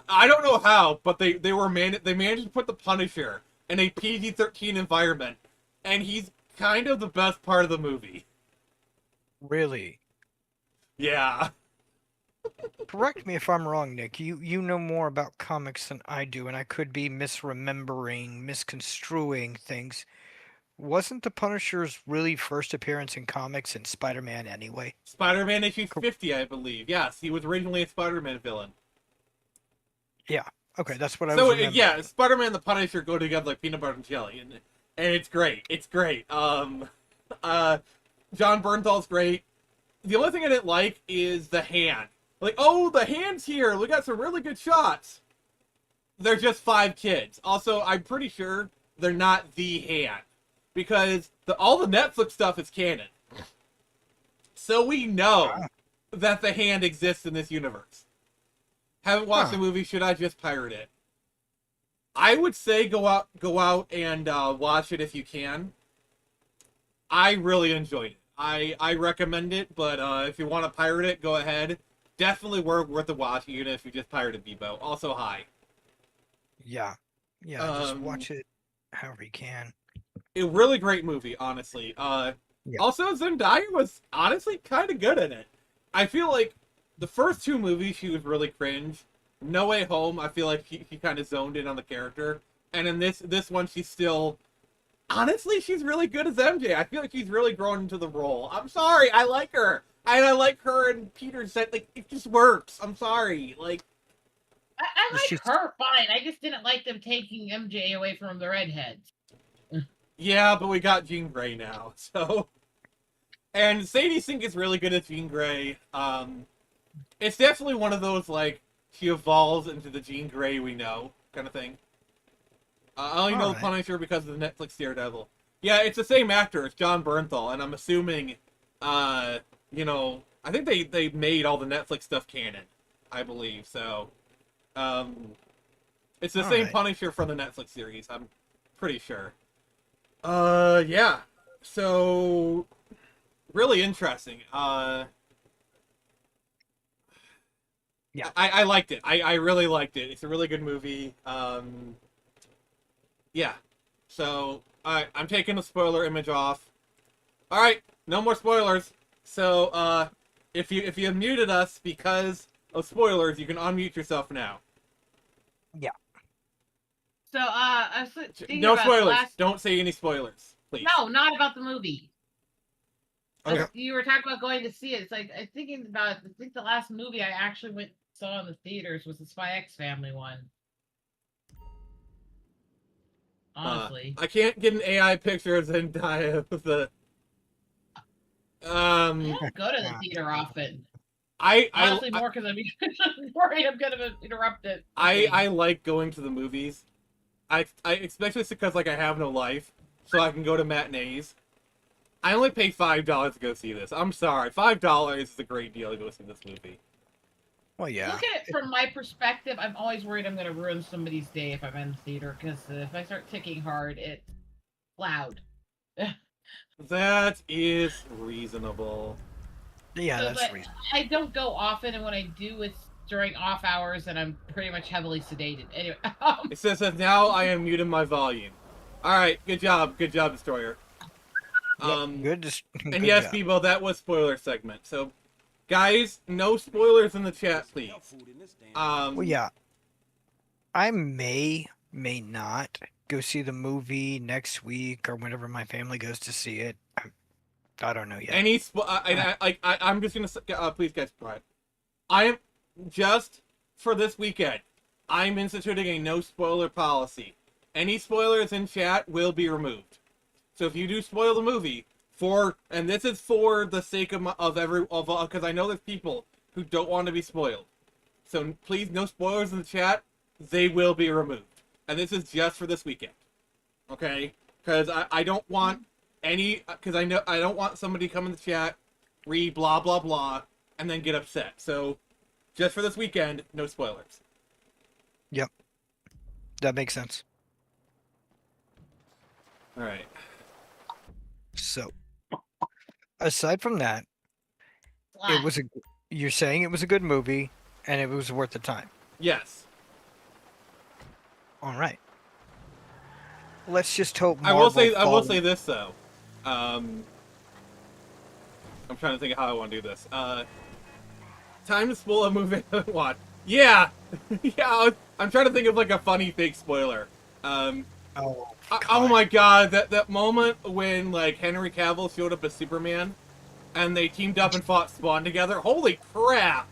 I don't know how, but they managed to put the Punisher in a PG-13 environment, and he's kind of the best part of the movie.
Really?
Yeah.
Correct me if I'm wrong, Nick. You know more about comics than I do, and I could be misremembering, misconstruing things. Wasn't the Punisher's really first appearance in comics in Spider-Man anyway?
Spider-Man issue 50, I believe. Yes, he was originally a Spider-Man villain.
Yeah. Okay, that's what I
So,
was remembering.
yeah, Spider-Man and the Punisher go together like peanut butter and jelly, and it's great. It's great. John Bernthal's great. The only thing I didn't like is the hand. Like, oh, the hand's here. We got some really good shots. They're just 5 kids. Also, I'm pretty sure they're not the hand. Because all the Netflix stuff is canon. So we know that the hand exists in this universe. Haven't watched the movie, should I just pirate it? I would say go out and watch it if you can. I really enjoyed it. I recommend it, but if you want to pirate it, go ahead. Definitely worth the watch, even if you just pirated Bebo. Also, hi.
Yeah. Yeah, just watch it however you can.
A really great movie, honestly. Also, Zendaya was honestly kind of good in it. I feel like the first 2 movies, she was really cringe. No Way Home, I feel like she kind of zoned in on the character. And in this one, she's still... Honestly, she's really good as MJ. I feel like she's really grown into the role. I'm sorry, I like her. And I like her and Peter's set. Like, it just works. I'm sorry. Like...
I like her fine. I just didn't like them taking MJ away from the redheads.
Yeah, but we got Jean Grey now, so... And Sadie Sink is really good at Jean Grey. It's definitely one of those, like, she evolves into the Jean Grey we know, kind of thing. I only know the Punisher because of the Netflix Daredevil. Yeah, it's the same actor, it's John Bernthal, and I'm assuming, you know, I think they made all the Netflix stuff canon, I believe, so... it's the same Punisher from the Netflix series, I'm pretty sure. Yeah. So, really interesting.
Yeah.
I liked it. I really liked it. It's a really good movie. Yeah. So, I'm taking the spoiler image off. Alright, no more spoilers. So, if you muted us because of spoilers, you can unmute yourself now.
Yeah.
So, I was thinking
no
about
spoilers. Don't say any spoilers, please.
No, not about the movie.
Okay.
You were talking about going to see it. It's like I'm thinking about. I think the last movie I actually saw in the theaters was the Spy X Family one. Honestly,
I can't get an AI picture of Zendaya with the.
I don't go to the theater often.
Honestly,
more because I'm worried I'm gonna interrupt it.
I like going to the movies. I especially because like I have no life, so I can go to matinees. I only pay $5 to go see this. I'm sorry, $5 is a great deal to go see this movie.
Well, yeah.
Look at it from my perspective. I'm always worried I'm gonna ruin somebody's day if I'm in the theater because if I start ticking hard, it's loud.
That is reasonable.
Yeah,
So,
that's
but
reasonable.
I don't go often, and when I do, it's during off hours, and I'm pretty much heavily sedated. Anyway.
It says that now I am muting my volume. Alright, good job, Destroyer.
Good
and yes,
job.
Bebo, that was spoiler segment. So, guys, no spoilers in the chat, please.
Well, yeah. I may not go see the movie next week or whenever my family goes to see it. I don't know yet.
I'm just gonna please, guys, quiet. I am just for this weekend. I'm instituting a no spoiler policy. Any spoilers in chat will be removed. So if you do spoil the movie and this is for the sake of because I know there's people who don't want to be spoiled. So please, no spoilers in the chat. They will be removed. And this is just for this weekend. Okay? Because I don't want because I don't want somebody to come in the chat, read blah, blah, blah, and then get upset. So just for this weekend, no spoilers.
Yep. That makes sense.
All right.
So, aside from that, it
What?
was a. You're saying it was a good movie, and it was worth the time.
Yes.
All right. Let's just hope.
I will say
Marvel
this though. I'm trying to think of how I want to do this. Time to spoil a movie I haven't watched. Yeah, yeah. I'm trying to think of like a funny fake spoiler.
Oh,
Oh my god, that moment when like Henry Cavill showed up as Superman, and they teamed up and fought Spawn together. Holy crap!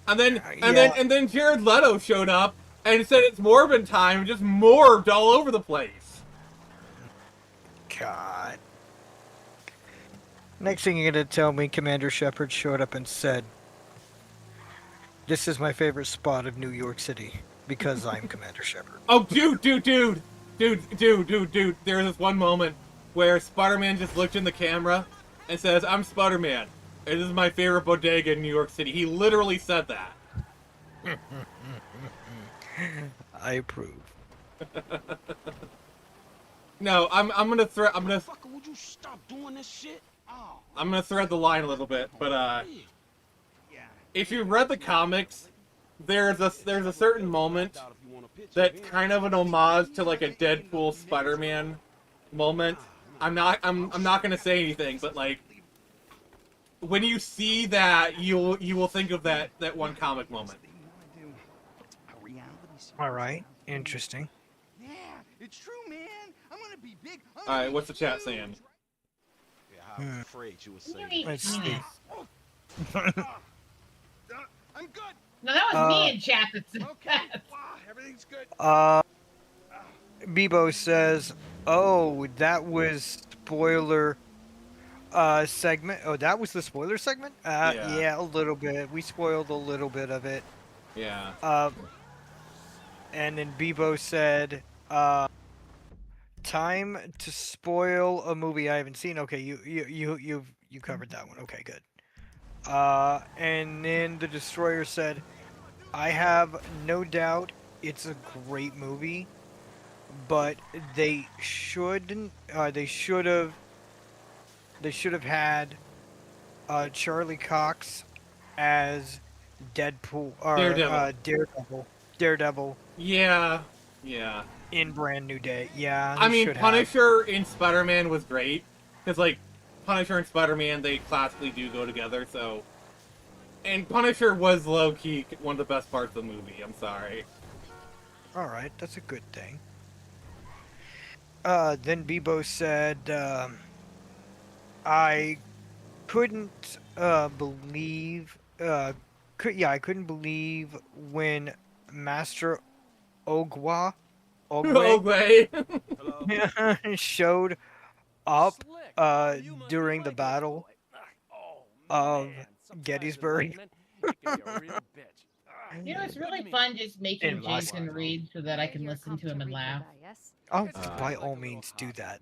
And then Jared Leto showed up and said it's Morbin time, and just morbed all over the place.
God. Next thing you're gonna tell me, Commander Shepard showed up and said, "This is my favorite spot of New York City because I'm Commander Shepard."
Oh, dude. There's this one moment where Spider-Man just looked in the camera and says, "I'm Spider-Man. This is my favorite bodega in New York City." He literally said that.
I approve.
No, I'm gonna
Fucker, would you stop doing this shit? Oh,
I'm gonna thread the line a little bit, but if you read the comics, there's a certain moment that's kind of an homage to like a Deadpool Spider-Man moment. I'm not gonna say anything, but like when you see that, you will think of that one comic moment.
All right, interesting.
yeah, it's true, man. I'm gonna be big.
All right, what's the chat saying?
Yeah, I was afraid you would say that.
Let's see.
I'm good.
No, that was me in chat that said that.
Wow, everything's good.
Bebo says, "Oh, that was spoiler segment. Oh, that was the spoiler segment?
Yeah.
Yeah, a little bit. We spoiled a little bit of it."
Yeah.
And then Bebo said, "Time to spoil a movie I haven't seen." Okay, you covered that one. Okay, good. And then the Destroyer said, "I have no doubt it's a great movie, but they shouldn't. They should have had Charlie Cox as Deadpool or Daredevil
Yeah.
in Brand New Day. Yeah,
I
they
mean,
should have.
Punisher in Spider-Man was great because like Punisher and Spider-Man, they classically do go together. So, and Punisher was low-key one of the best parts of the movie. I'm sorry.
All right, that's a good thing." Then Bebo said, "I couldn't believe. I couldn't believe when Master Ogwe showed up during the battle of Gettysburg."
You know, it's really fun just making
In Moscow.
Jason read so that I can listen to him and laugh.
Oh, by all means, do that.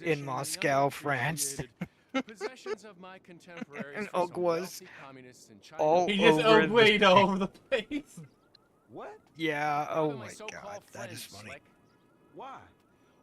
In Moscow, France. And Ogwas all
He just
over
Ogwe'd
the-
all over the place.
What?
Yeah, oh my god, that is funny.
Why?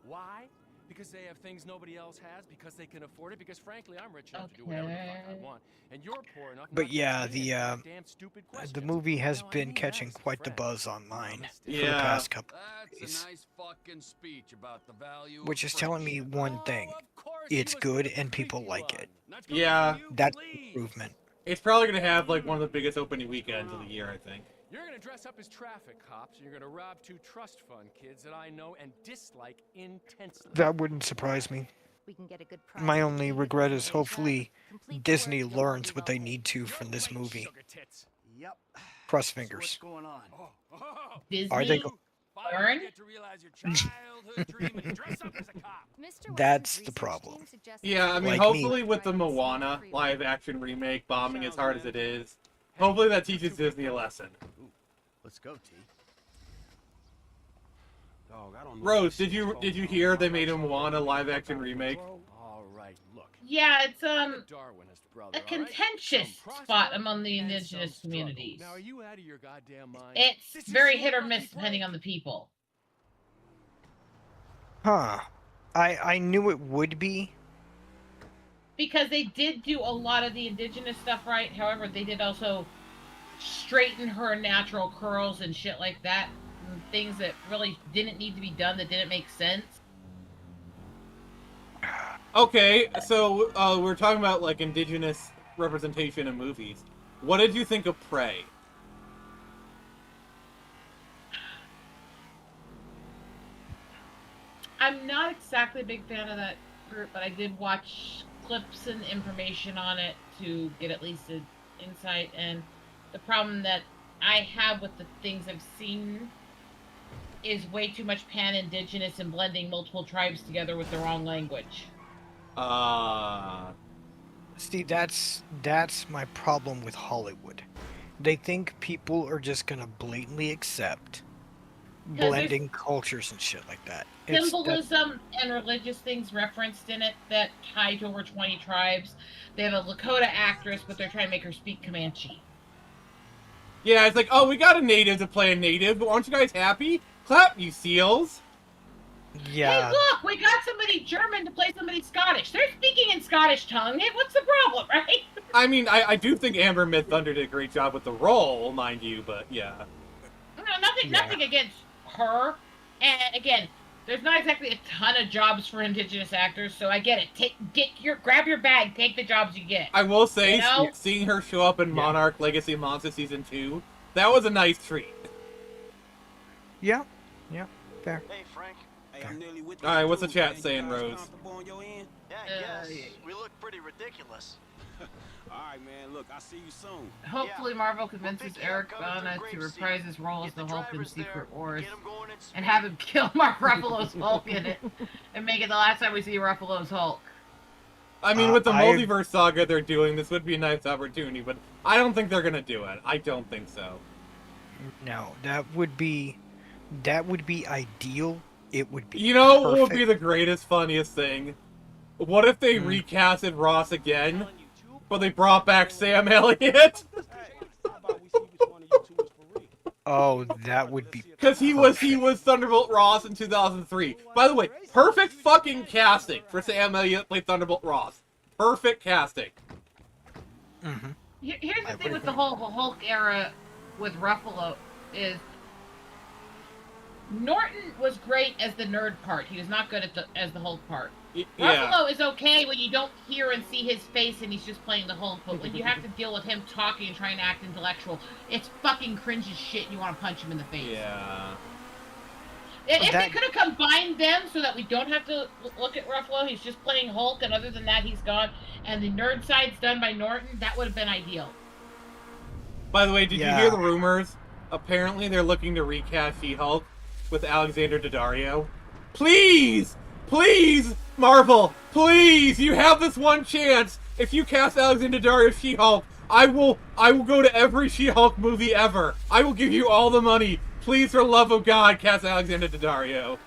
Why? Because they have things nobody else has, because they can afford it, because frankly, I'm rich enough to do whatever the fuck I
Okay.
want, and you're poor enough
But
not to
yeah,
pay
the
any damn stupid
the
questions.
movie has
No, I
been
mean,
catching
that's
quite the
friend.
buzz online for the
Yeah.
past couple of
That's
days.
a nice fucking speech about the value
Which
of
is telling me
friendship.
one thing.
Oh, of course he
It's
was
good
the
and people
creepy
like
one.
it.
That's coming
Yeah.
from you,
That's
please.
improvement.
It's probably gonna have like one of the biggest opening weekends of the year, I think.
You're gonna dress up as traffic cops, and you're gonna rob two trust fund kids that I know and dislike intensely.
That wouldn't surprise me.
We can get a good price
My
on
only
tickets
regret
in
is
Asia.
hopefully
Complete
Disney
tour, you'll
learns
love
what they
the
need to
You're
from this
late,
movie.
sugar tits.
Yep.
Cross
So what's
fingers.
going on?
Disney.
Are they go-
Finally
Learn?
get to realize your childhood dream and dress up as a cop.
Mr.
That's
Wilson's
the
research
problem.
team suggests
Yeah, I
that
mean,
Like
hopefully
me.
with the Moana live-action remake bombing as hard as it is, hopefully that teaches Disney a lesson.
Let's go, T. Dog, I don't know
Rose,
if
did
this
you
is
did you
phone
hear
call.
they made a Moana live-action remake?
All right, right, look.
Yeah, it's
I'm a Darwinist, brother,
a
all right?
contentious
Some prosper
spot among the
and
indigenous
some struggle.
communities.
Now, are you out of your goddamn mind?
It's
This is
very
your
hit or
lucky
miss depending
break.
on the people.
Huh. I knew it would be.
Because they did do a lot of the indigenous stuff right. However, they did also straighten her natural curls and shit like that. And things that really didn't need to be done, that didn't make sense.
Okay, so we're talking about like indigenous representation in movies. What did you think of Prey?
I'm not exactly a big fan of that group, but I did watch clips and information on it to get at least an insight. And the problem that I have with the things I've seen is way too much pan-indigenous and blending multiple tribes together with the wrong language.
See, that's my problem with Hollywood. They think people are just gonna blatantly accept blending cultures and shit like that.
Symbolism and religious things referenced in it that tie to over 20 tribes. They have a Lakota actress, but they're trying to make her speak Comanche.
Yeah, it's like, oh, we got a native to play a native, but aren't you guys happy? Clap, you seals!
Yeah.
Hey, look, we got somebody German to play somebody Scottish. They're speaking in Scottish tongue. Hey, what's the problem, right?
I mean, I do think Amber Myth Thunder did a great job with the role, mind you, but yeah.
No, nothing against her. And again, there's not exactly a ton of jobs for indigenous actors, so I get it. Grab your bag, take the jobs you get.
I will say,
you know?
seeing her show up in Monarch Legacy of Monsters Season 2, that was a nice treat.
Yeah, fair.
Hey, Frank. Hey, I'm nearly with you.
Alright, what's the chat saying, Rose?
Yeah, I guess. We look pretty ridiculous.
Alright, man, look, I'll see you soon.
Hopefully Marvel convinces
pick you
Eric
up coming to
Bana
the
to
grave
reprise
scene.
his role as
Get the
the Hulk in
drivers
Secret
there,
Wars.
get 'em going in
And have him kill Mark Ruffalo's Hulk in it. And make it the last time we see Ruffalo's Hulk.
I mean, with the multiverse saga they're doing, this would be a nice opportunity, but I don't think they're gonna do it. I don't think so.
No, that would be ideal. It would be
You know what would
perfect.
be the greatest, funniest thing? What if they recasted Ross again, but they brought back Sam Elliott?
Oh, that would be
Because he was Thunderbolt Ross in 2003. By the way, perfect fucking casting for Sam Elliott to play Thunderbolt Ross. Perfect casting.
Here's the thing with the whole Hulk era with Ruffalo is Norton was great as the nerd part. He was not good as the Hulk part.
Yeah.
Ruffalo is okay when you don't hear and see his face and he's just playing the Hulk, but when you have to deal with him talking and trying to act intellectual, it's fucking cringe as shit and you want to punch him in the face.
Yeah.
If they could have combined them so that we don't have to look at Ruffalo, he's just playing Hulk, and other than that, he's gone, and the nerd side's done by Norton, that would have been ideal.
By the way, did you hear the rumors? Apparently they're looking to recast She-Hulk with Alexander Daddario. Please! Please, Marvel! Please! You have this one chance! If you cast Alexander Daddario She-Hulk, I will go to every She-Hulk movie ever! I will give you all the money! Please, for the love of God, cast Alexander Daddario.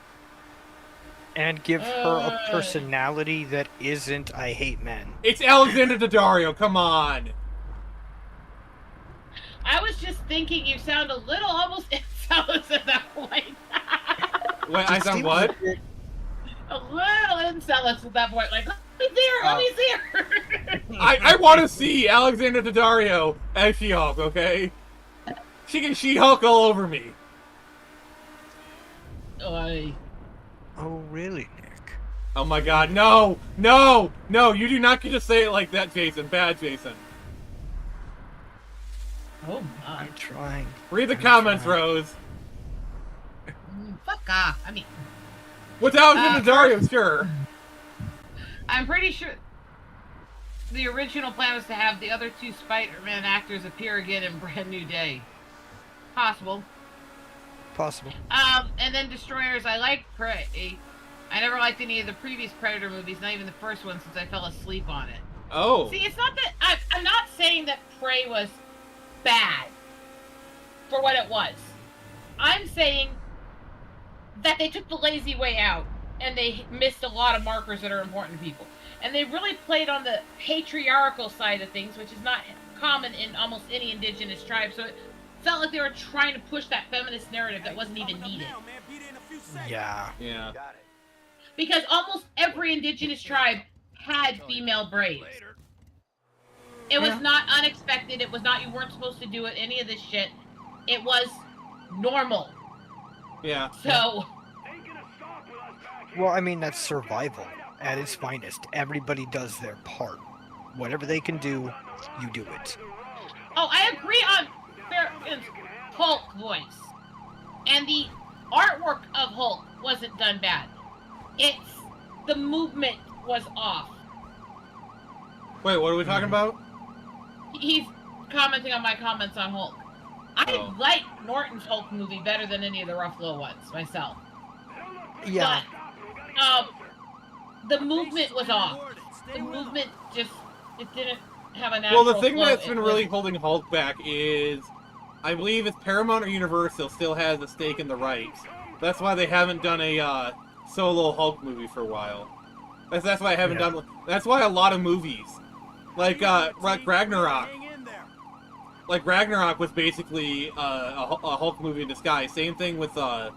And give her a personality that isn't I hate men.
It's Alexander Daddario, come on!
I was just thinking you sound a little almost incellous at that point.
Wait, I sound what?
A little incellous at that point, like, let me see her!
I want to see Alexander Daddario as She-Hulk, okay? She can She-Hulk all over me.
Oh, really, Nick?
Oh my god, no! No! No, you do not get to say it like that, Jason. Bad Jason.
Oh my.
I'm trying.
Read the comments, Rose.
Fuck off. I mean...
With Alexander Daddario, sure.
I'm pretty sure the original plan was to have the other two Spider-Man actors appear again in Brand New Day. Possible.
Possible.
And then Destroyers, I like Prey. I never liked any of the previous Predator movies, not even the first one, since I fell asleep on it.
Oh.
See, it's not that... I'm not saying that Prey was bad for what it was. I'm saying that they took the lazy way out. and they missed a lot of markers that are important to people. And they really played on the patriarchal side of things, which is not common in almost any indigenous tribe. So it felt like they were trying to push that feminist narrative that wasn't even needed.
Yeah.
Yeah.
Because almost every indigenous tribe had female braves. It was not unexpected. It was not, you weren't supposed to do it, any of this shit. It was normal.
Yeah.
So.
Well, I mean, that's survival at its finest. Everybody does their part. Whatever they can do, you do it.
Oh, I agree on Hulk voice. And the artwork of Hulk wasn't done bad. It's the movement was off.
Wait, what are we talking about?
He's commenting on my comments on Hulk. I like Norton's Hulk movie better than any of the Ruffalo ones myself.
Yeah.
But, the movement was off. The movement just, it didn't have a natural
Well, the thing
flow.
that's been really holding Hulk back is, I believe it's Paramount or Universal still has a stake in the rights. That's why they haven't done a solo Hulk movie for a while. That's why I haven't done. That's why a lot of movies, like Ragnarok. Like Ragnarok was basically a Hulk movie in disguise. Same thing with the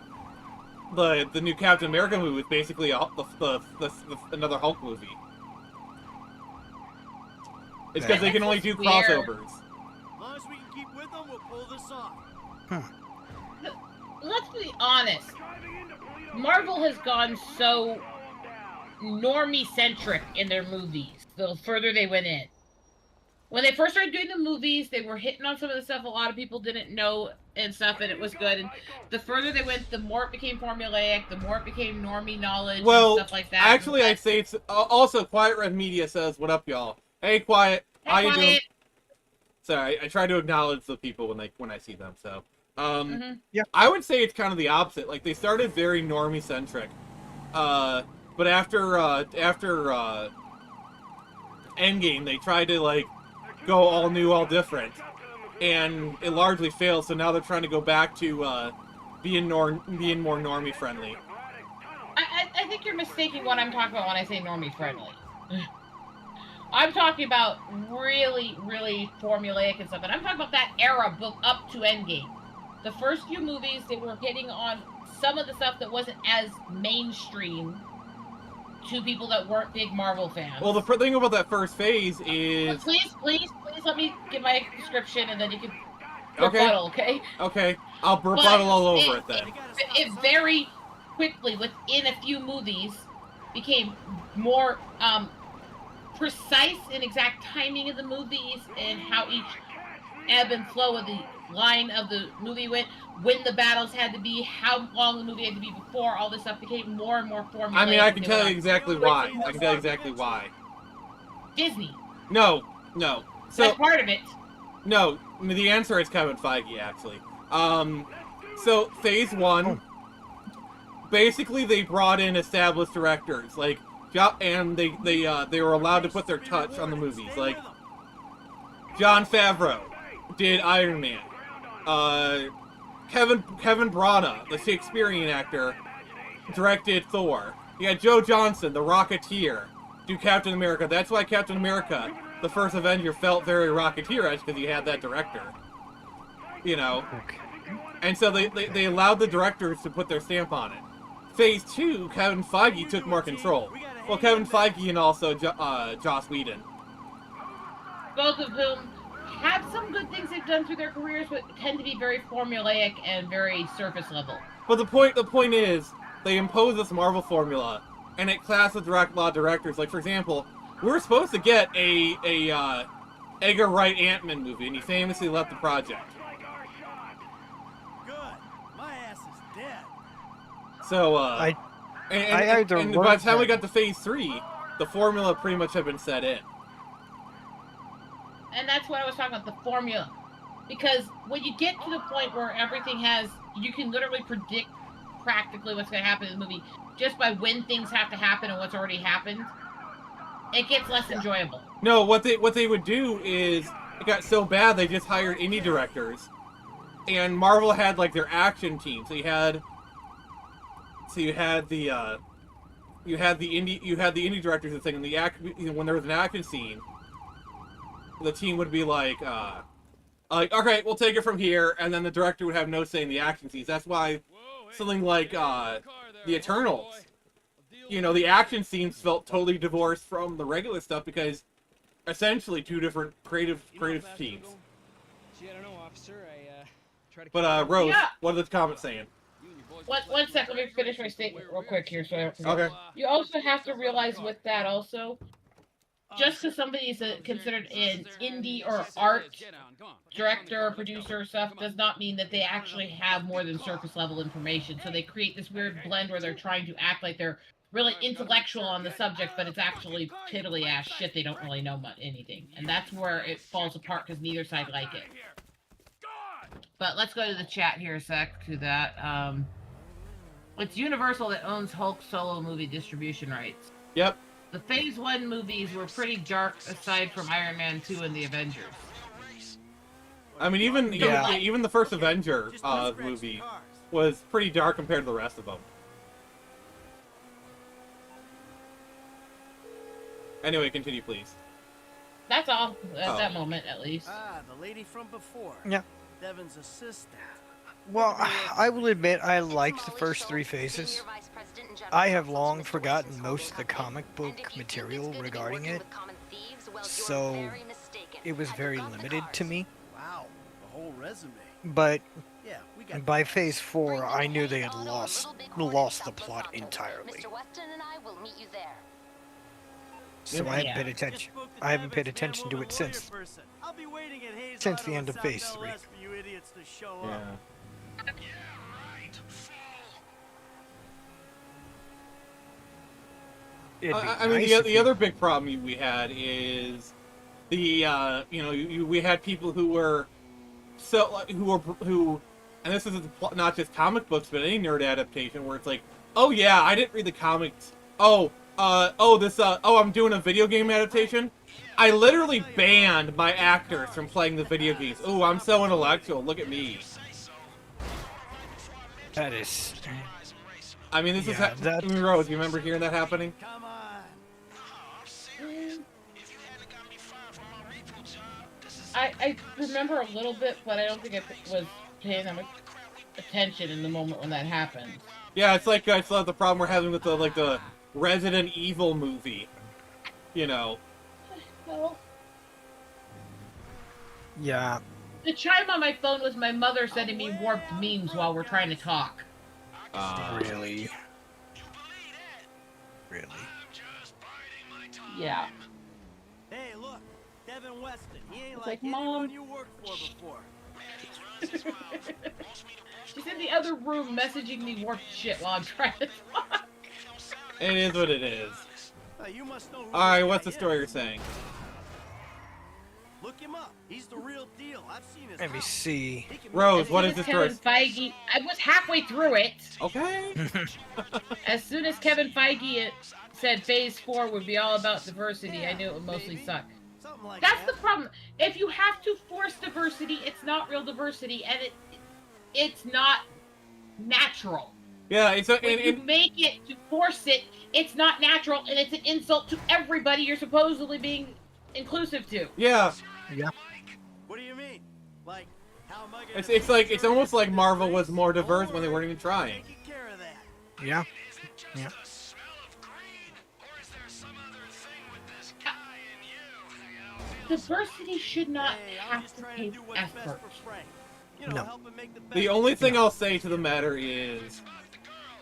new Captain America movie was basically another Hulk movie. It's because they can only do crossovers.
As long as we can keep with them, we'll pull this off.
Let's be honest. Marvel has gone so normie-centric in their movies, the further they went in. When they first started doing the movies, they were hitting on some of the stuff a lot of people didn't know and stuff, and it was good. And the further they went, the more it became formulaic, the more it became normie knowledge and stuff like that.
Actually, I'd say it's... also, Quiet Red Media says, what up, y'all? Hey, Quiet.
Hey,
how you doing?
Quiet.
Sorry, I try to acknowledge the people when I see them, so...
Yeah.
I would say it's kind of the opposite. Like, they started very normie-centric. But after Endgame, they tried to, like, go all new, all different. And it largely failed, so now they're trying to go back to being more normie-friendly.
I think you're mistaking what I'm talking about when I say normie-friendly. I'm talking about really, really formulaic and stuff, and I'm talking about that era book up to Endgame. The first few movies, they were hitting on some of the stuff that wasn't as mainstream to people that weren't big Marvel fans.
Well, the thing about that first phase is...
Please let me give my description, and then you can
Okay.
rebuttal, okay?
Okay, I'll rebuttal all over it then.
It very quickly, within a few movies, became more precise in exact timing of the movies and how each ebb and flow of the line of the movie went, when the battles had to be, how long the movie had to be before, all this stuff became more and more formulaic.
I mean, I can tell you exactly why. I can tell you exactly why.
Disney.
No. So,
That's part of it.
no, the answer is Kevin Feige, actually. So, phase one, basically they brought in established directors, like, and they were allowed to put their touch on the movies, like, Jon Favreau did Iron Man. Kevin Branagh, the Shakespearean actor, directed Thor. You had Joe Johnston, the Rocketeer, do Captain America. That's why Captain America, the first Avenger, felt very Rocketeer-esque, because he had that director. You know? And so they allowed the directors to put their stamp on it. Phase 2, Kevin Feige took more control. Well, Kevin Feige and also Joss Whedon.
Both of whom have some good things they've done through their careers, but tend to be very formulaic and very surface level.
But the point is, they impose this Marvel formula, and it classes a lot of directors. Like, for example, we were supposed to get a Edgar Wright Ant-Man movie, and he famously left the project.
Good. My ass is dead.
So,
I
and
either
by the time we
wrote
got to Phase 3, the formula pretty much had been set in.
And that's what I was talking about, the formula. Because when you get to the point where everything has, you can literally predict practically what's going to happen in the movie just by when things have to happen and what's already happened, it gets less enjoyable.
No, what they would do is, it got so bad they just hired indie directors, and Marvel had like their action team. So you had the you had the indie directors and thing, and when there was an action scene, the team would be like, okay, we'll take it from here, and then the director would have no say in the action scenes. That's why something like the Eternals, the action scenes felt totally divorced from the regular stuff because essentially two different creative teams.
Gee, I don't know, officer.
But Rose,
Yeah.
what are the comments saying?
One second, let me finish my statement real quick here so I don't forget.
Okay.
You also have to realize with that also, just because somebody is considered an indie or art director or producer or stuff does not mean that they actually have more than surface level information. So they create this weird blend where they're trying to act like they're really intellectual on the subject, but it's actually piddly ass shit. They don't really know much anything, and that's where it falls apart because neither side like it. But let's go to the chat here a sec to that. It's Universal that owns Hulk solo movie distribution rights.
Yep.
The Phase 1 movies were pretty dark aside from Iron Man 2 and the Avengers.
I mean, even the first Avenger movie was pretty dark compared to the rest of them. Anyway, continue, please.
That's all at that moment, at least.
Ah, the lady from before.
Yeah.
Devin's assistant.
Well, I will admit I liked the first 3 phases. I have long forgotten most of the comic book material regarding it, so it was very limited to me.
Wow, the whole resume.
But
Yeah, we got
by phase 4, I knew they had lost the plot entirely.
Mr. Weston and I will meet you there.
So I haven't paid attention. I haven't paid attention to it since the end of phase 3.
Yeah. I mean, the other big problem we had is we had people who were and this is not just comic books, but any nerd adaptation where it's like, oh yeah, I didn't read the comics. I'm doing a video game adaptation. I literally banned my actors from playing the video games. Oh, I'm so intellectual. Look at me.
That is.
I mean, this
Yeah,
is Rose. You remember hearing that happening?
Come on.
I remember a little bit, but I don't think I was paying that much attention in the moment when that happened.
Yeah, it's like I still have the problem we're having with the Resident Evil movie.
Well,
Yeah.
the chime on my phone was my mother sending me warped memes while we're trying to talk.
Really? Really?
Yeah.
Hey, look, Devin Weston. He ain't
It's
like
like, Mom.
anyone you worked for before.
She's in the other room messaging me warped shit while I'm trying to talk.
It is what it is.
You must know who
Alright,
this
what's
guy
the story
is.
you're saying?
Look him up. He's the real deal. I've seen his
Let me
house.
see.
He can
Rose,
make
what
it
is the
Kevin
story?
Feige, I was halfway through it.
Okay.
As soon as Kevin Feige said Phase 4 would be all about diversity, I knew it would mostly suck.
something like
That's
that.
the problem. If you have to force diversity, it's not real diversity, and it's not natural.
Yeah, it's
When you make it to force it, it's not natural, and it's an insult to everybody you're supposedly being inclusive to.
yeah.
What do you mean? Like, how am I gonna
It's almost like Marvel was more diverse when they weren't even trying.
take care of that?
Yeah. Yeah.
Diversity should not
Hey, I'm
have
just
to
trying to
take
do what's best
effort.
for Frank. You know,
No.
help him make the best.
The only thing I'll say to the matter is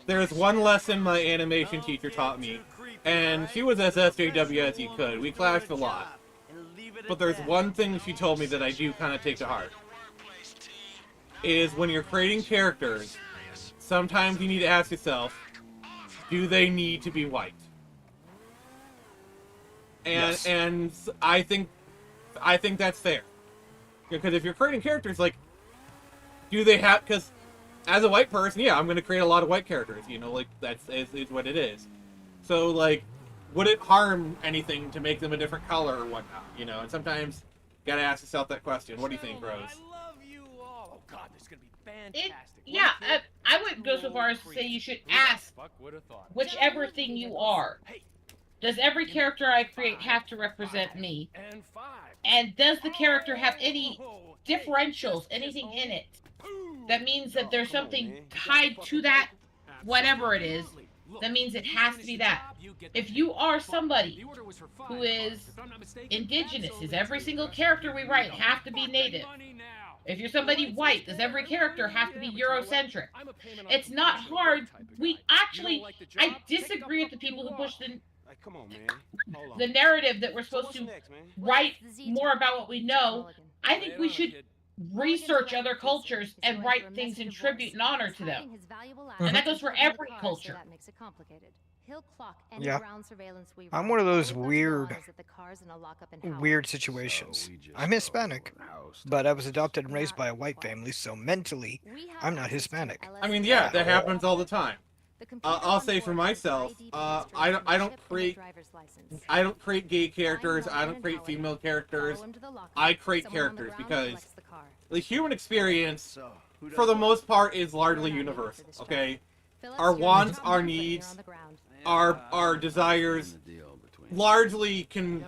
there's one lesson my animation teacher taught me, and she was as SJW as you could. We clashed a lot. But there's one thing she told me that I do kind of take to heart. Is when you're creating characters, sometimes you need to ask yourself, do they need to be white? And
Yes.
and I think that's fair. Because if you're creating characters, like, do they have? Because as a white person, yeah, I'm going to create a lot of white characters. Like that's is what it is. So like, would it harm anything to make them a different color or whatnot? And sometimes you gotta ask yourself that question. What do you think, Rose?
I love you all. Oh God, this is gonna be
It,
fantastic.
yeah,
One kid,
I would go so far as to say you should ask whichever thing you are. Does every character I create have to represent me? And does the character have any differentials, anything in it? That means that there's something tied to that, whatever it is. That means it has to be that. If you are somebody who is indigenous, does every single character we write have to be native? If you're somebody white, does every character have to be Eurocentric? It's not hard. I disagree with the people who push the narrative that we're supposed to write more about what we know. I think we should research other cultures and write things in tribute and honor to them. And that goes for every culture.
Yeah. I'm one of those weird situations. I'm Hispanic, but I was adopted and raised by a white family, so mentally, I'm not Hispanic.
I mean, yeah, that happens all the time. I'll say for myself, I don't create gay characters. I don't create female characters. I create characters because the human experience, for the most part, is largely universal. Okay, our wants, our needs, our desires, largely can,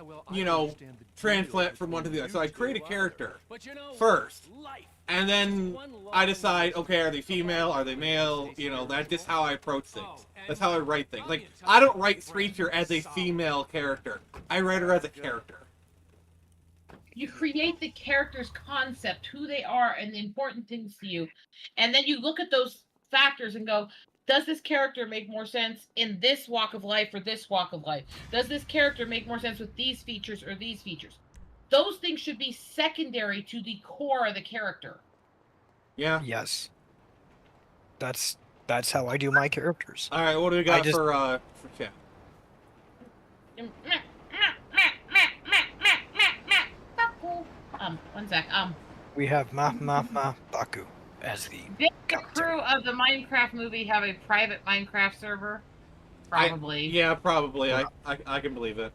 transplant from one to the other. So I create a character first. And then I decide, okay, are they female? Are they male? That's just how I approach things. That's how I write things. Like, I don't write Screecher as a female character. I write her as a character.
You create the character's concept, who they are, and the important things to you. And then you look at those factors and go, does this character make more sense in this walk of life or this walk of life? Does this character make more sense with these features or these features? Those things should be secondary to the core of the character.
Yeah.
Yes. That's how I do my characters.
All right, what do we got for chat?
One sec.
We have Baku as the
Did the crew of the Minecraft movie have a private Minecraft server? Probably.
Yeah, probably. I can believe it.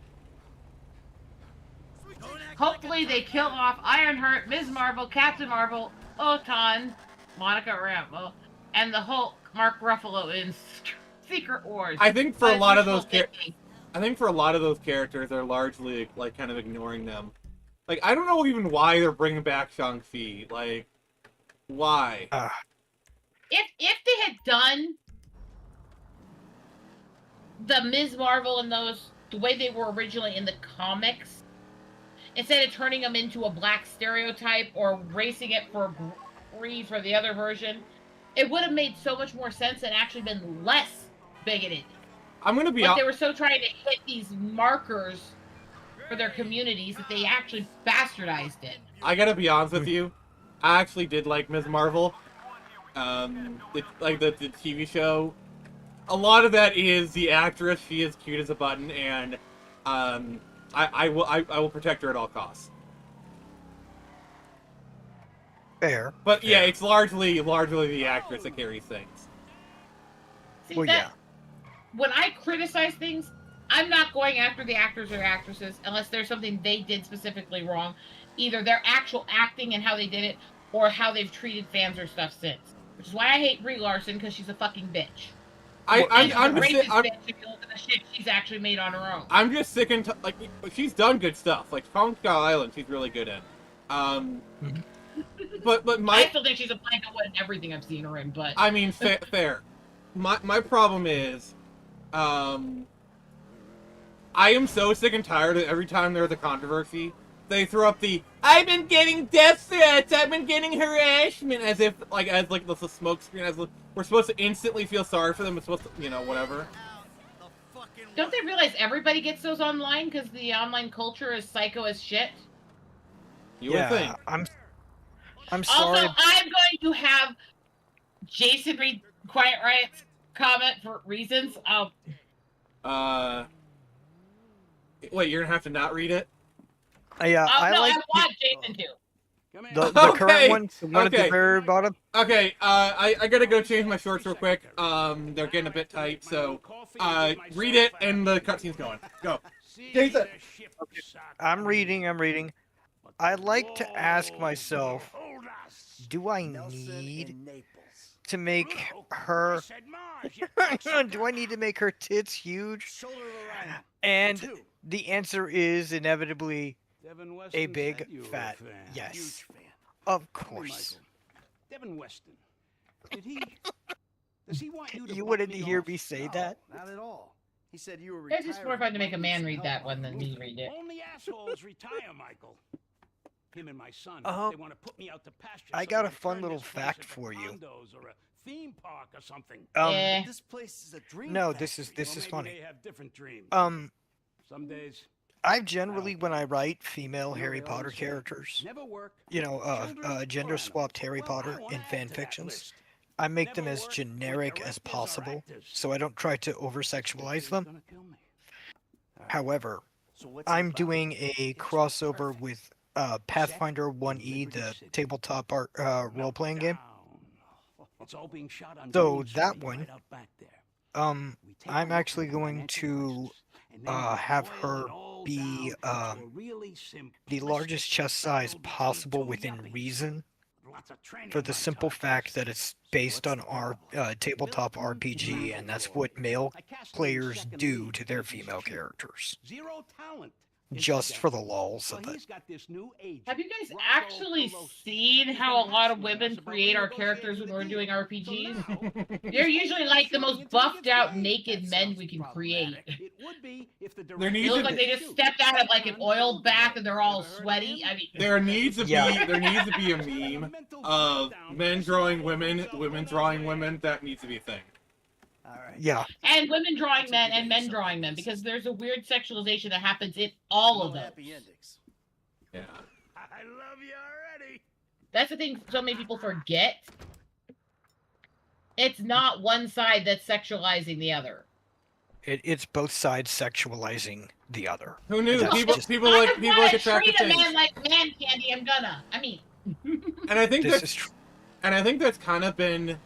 Hopefully they kill off Ironheart, Ms. Marvel, Captain Marvel, Otan, Monica Rambeau, and the Hulk, Mark Ruffalo in Secret Wars.
I think for a lot of those characters, they're largely like kind of ignoring them. Like, I don't know even why they're bringing back Shang-Chi. Like, why?
If they had done the Ms. Marvel and those the way they were originally in the comics, instead of turning them into a black stereotype or racing it for Brie for the other version, it would have made so much more sense and actually been less bigoted.
I'm gonna be
honest. They were so trying to hit these markers for their communities that they actually bastardized it.
I gotta be honest with you. I actually did like Ms. Marvel. The TV show. A lot of that is the actress. She is cute as a button, and I will protect her at all costs.
Fair.
But yeah, it's largely the actress that carries things.
See, when I criticize things, I'm not going after the actors or actresses unless there's something they did specifically wrong. Either their actual acting and how they did it, or how they've treated fans or stuff since. Which is why I hate Brie Larson, because she's a fucking bitch. If you look at the shit she's actually made on her own.
I'm just sick and she's done good stuff. Like Kong Skull Island, she's really good in. But
I still think she's a plank of wood in everything I've seen her in. But
I mean, fair. My problem is, I am so sick and tired that every time there's a controversy, they throw up the "I've been getting death threats, I've been getting harassment," as if the smoke screen, as we're supposed to instantly feel sorry for them. It's supposed to, whatever.
Don't they realize everybody gets those online because the online culture is psycho as shit?
You would think.
I'm sorry.
Also, I'm going to have Jason read Quiet Riot's comment for reasons.
Wait, you're gonna have to not read it?
Yeah,
I want Jason to.
The current one, the one at the very bottom.
Okay, I gotta go change my shorts real quick. They're getting a bit tight, so read it and the cutscene's going. Go. Jason.
Okay. I'm reading. I like to ask myself, do I need to make her? Do I need to make her tits huge? And the answer is inevitably a big fat yes. Of course.
Devin Weston. Does he want you to
You
bump
wanted
me
to hear
off?
me say that?
Not at all. He said you were
It's just more fun to make a man read that one than me read it.
Only assholes retire, Michael. Him and my son, they want to put me out to pasture.
I
so
got
they
a
can
fun
turn
little
this place
fact
into
for you.
condos or a theme park or something.
This place is a dream.
No,
factory.
this is
Maybe
funny.
They have different dreams. Some days.
I generally, when I write female Harry Potter characters, gender swapped Harry Potter in fan fictions, I make them as generic as possible, so I don't try to over-sexualize them. However, I'm doing a crossover with Pathfinder 1E, the tabletop role-playing game. So that one, I'm actually going to have her be the largest chest size possible within reason, for the simple fact that it's based on our tabletop RPG, and that's what male players do to their female characters. Just for the lulz of it.
Have you guys actually seen how a lot of women create our characters when we're doing RPGs? They're usually like the most buffed out naked men we can create. They look like they just stepped out of like an oil bath and they're all sweaty. I mean,
there needs to be a meme of men drawing women, women drawing women. That needs to be a thing.
Yeah.
And women drawing men and men drawing men, because there's a weird sexualization that happens in all of them.
Yeah.
I love you already.
That's the thing so many people forget. It's not one side that's sexualizing the other.
It's both sides sexualizing the other.
Who knew?
That's
People like attractive
treat a
things.
man like man candy. I'm gonna. I mean.
And I think
This
that's
is true.
And I think that's kind of been.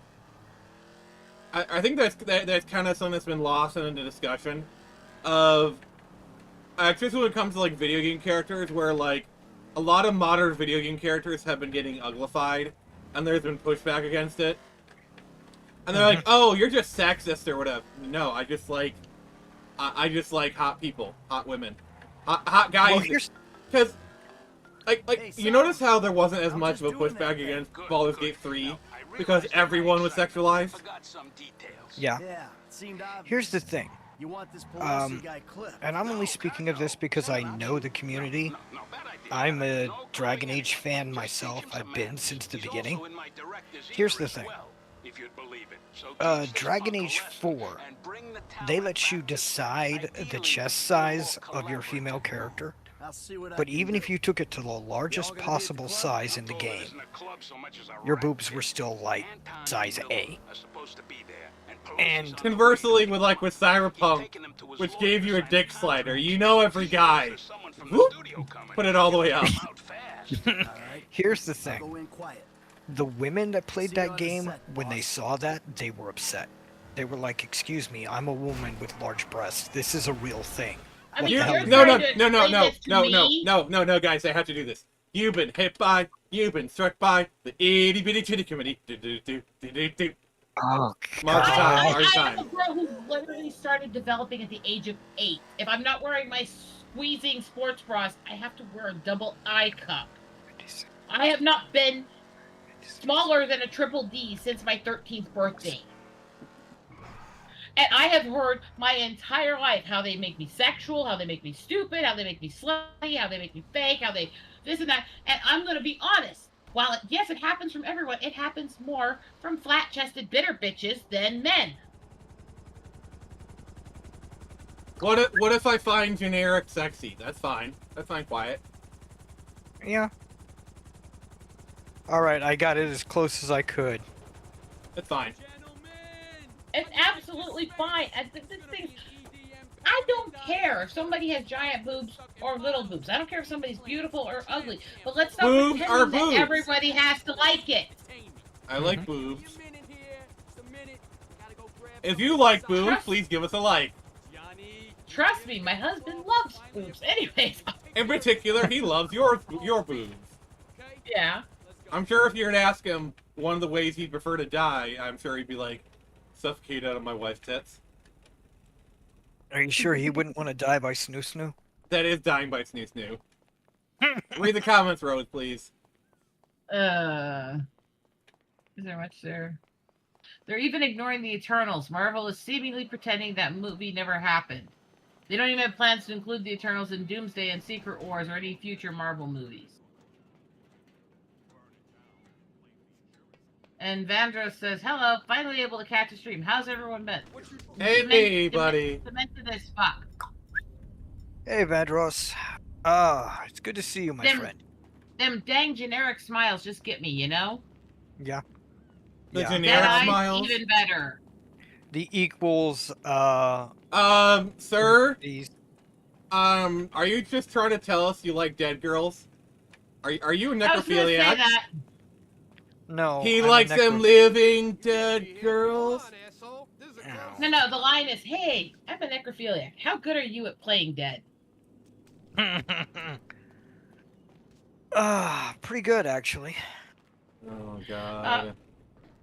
I think that's kind of something that's been lost in the discussion of, especially when it comes to like video game characters, where like a lot of modern video game characters have been getting uglified, and there's been pushback against it. And they're like, "Oh, you're just sexist or whatever." No, I just like hot people, hot women, hot guys. Because you notice how there wasn't as much of a pushback against Baldur's Gate 3 because everyone was sexualized.
Yeah. Here's the thing. And I'm only speaking of this because I know the community. I'm a Dragon Age fan myself. I've been since the beginning. Here's the thing. Dragon Age 4, they let you decide the chest size of your female character. But even if you took it to the largest possible size in the game, your boobs were still like size A. And
conversely, with Cyberpunk, which gave you a dick slider, you know every guy. Whoop, put it all the way up.
Here's the thing. The women that played that game, when they saw that, they were upset. They were like, "Excuse me, I'm a woman with large breasts. This is a real thing."
I mean,
No, guys, I have to do this. You've been hit by, you've been struck by the itty bitty chitty committee.
Oh,
I am a girl who literally started developing at the age of 8. If I'm not wearing my squeezing sports bras, I have to wear a double eye cup. I have not been smaller than a triple D since my 13th birthday. And I have heard my entire life how they make me sexual, how they make me stupid, how they make me slutty, how they make me fake, how they this and that. And I'm going to be honest. While, yes, it happens from everyone, it happens more from flat-chested bitter bitches than men.
What if I find generic sexy? That's fine. That's fine, quiet.
Yeah. Alright, I got it as close as I could.
That's fine.
It's absolutely fine. I don't care if somebody has giant boobs or little boobs. I don't care if somebody's beautiful or ugly. But let's stop pretending that everybody has to like it.
I like boobs. If you like boobs, please give us a like.
Trust me, my husband loves boobs. Anyways.
In particular, he loves your boobs.
Yeah.
I'm sure if you were to ask him one of the ways he'd prefer to die, I'm sure he'd be like, suffocated out of my wife's tits.
Are you sure he wouldn't want to die by snoo snoo?
That is dying by snoo snoo. Read the comments, Rose, please.
Is there much there? They're even ignoring the Eternals. Marvel is seemingly pretending that movie never happened. They don't even have plans to include the Eternals in Doomsday and Secret Wars or any future Marvel movies. And Vandros says, hello, finally able to catch a stream. How's everyone been?
Hey, buddy.
Demented as fuck.
Hey, Vandros. It's good to see you, my friend.
Them dang generic smiles just get me, you know?
Yeah.
The generic smiles?
Even better.
The equals,
sir?
These.
Are you just trying to tell us you like dead girls? Are you a necrophiliac?
I was gonna say that.
No.
He likes them living dead girls?
No, the line is, hey, I'm a necrophiliac. How good are you at playing dead?
Pretty good, actually.
Oh, God.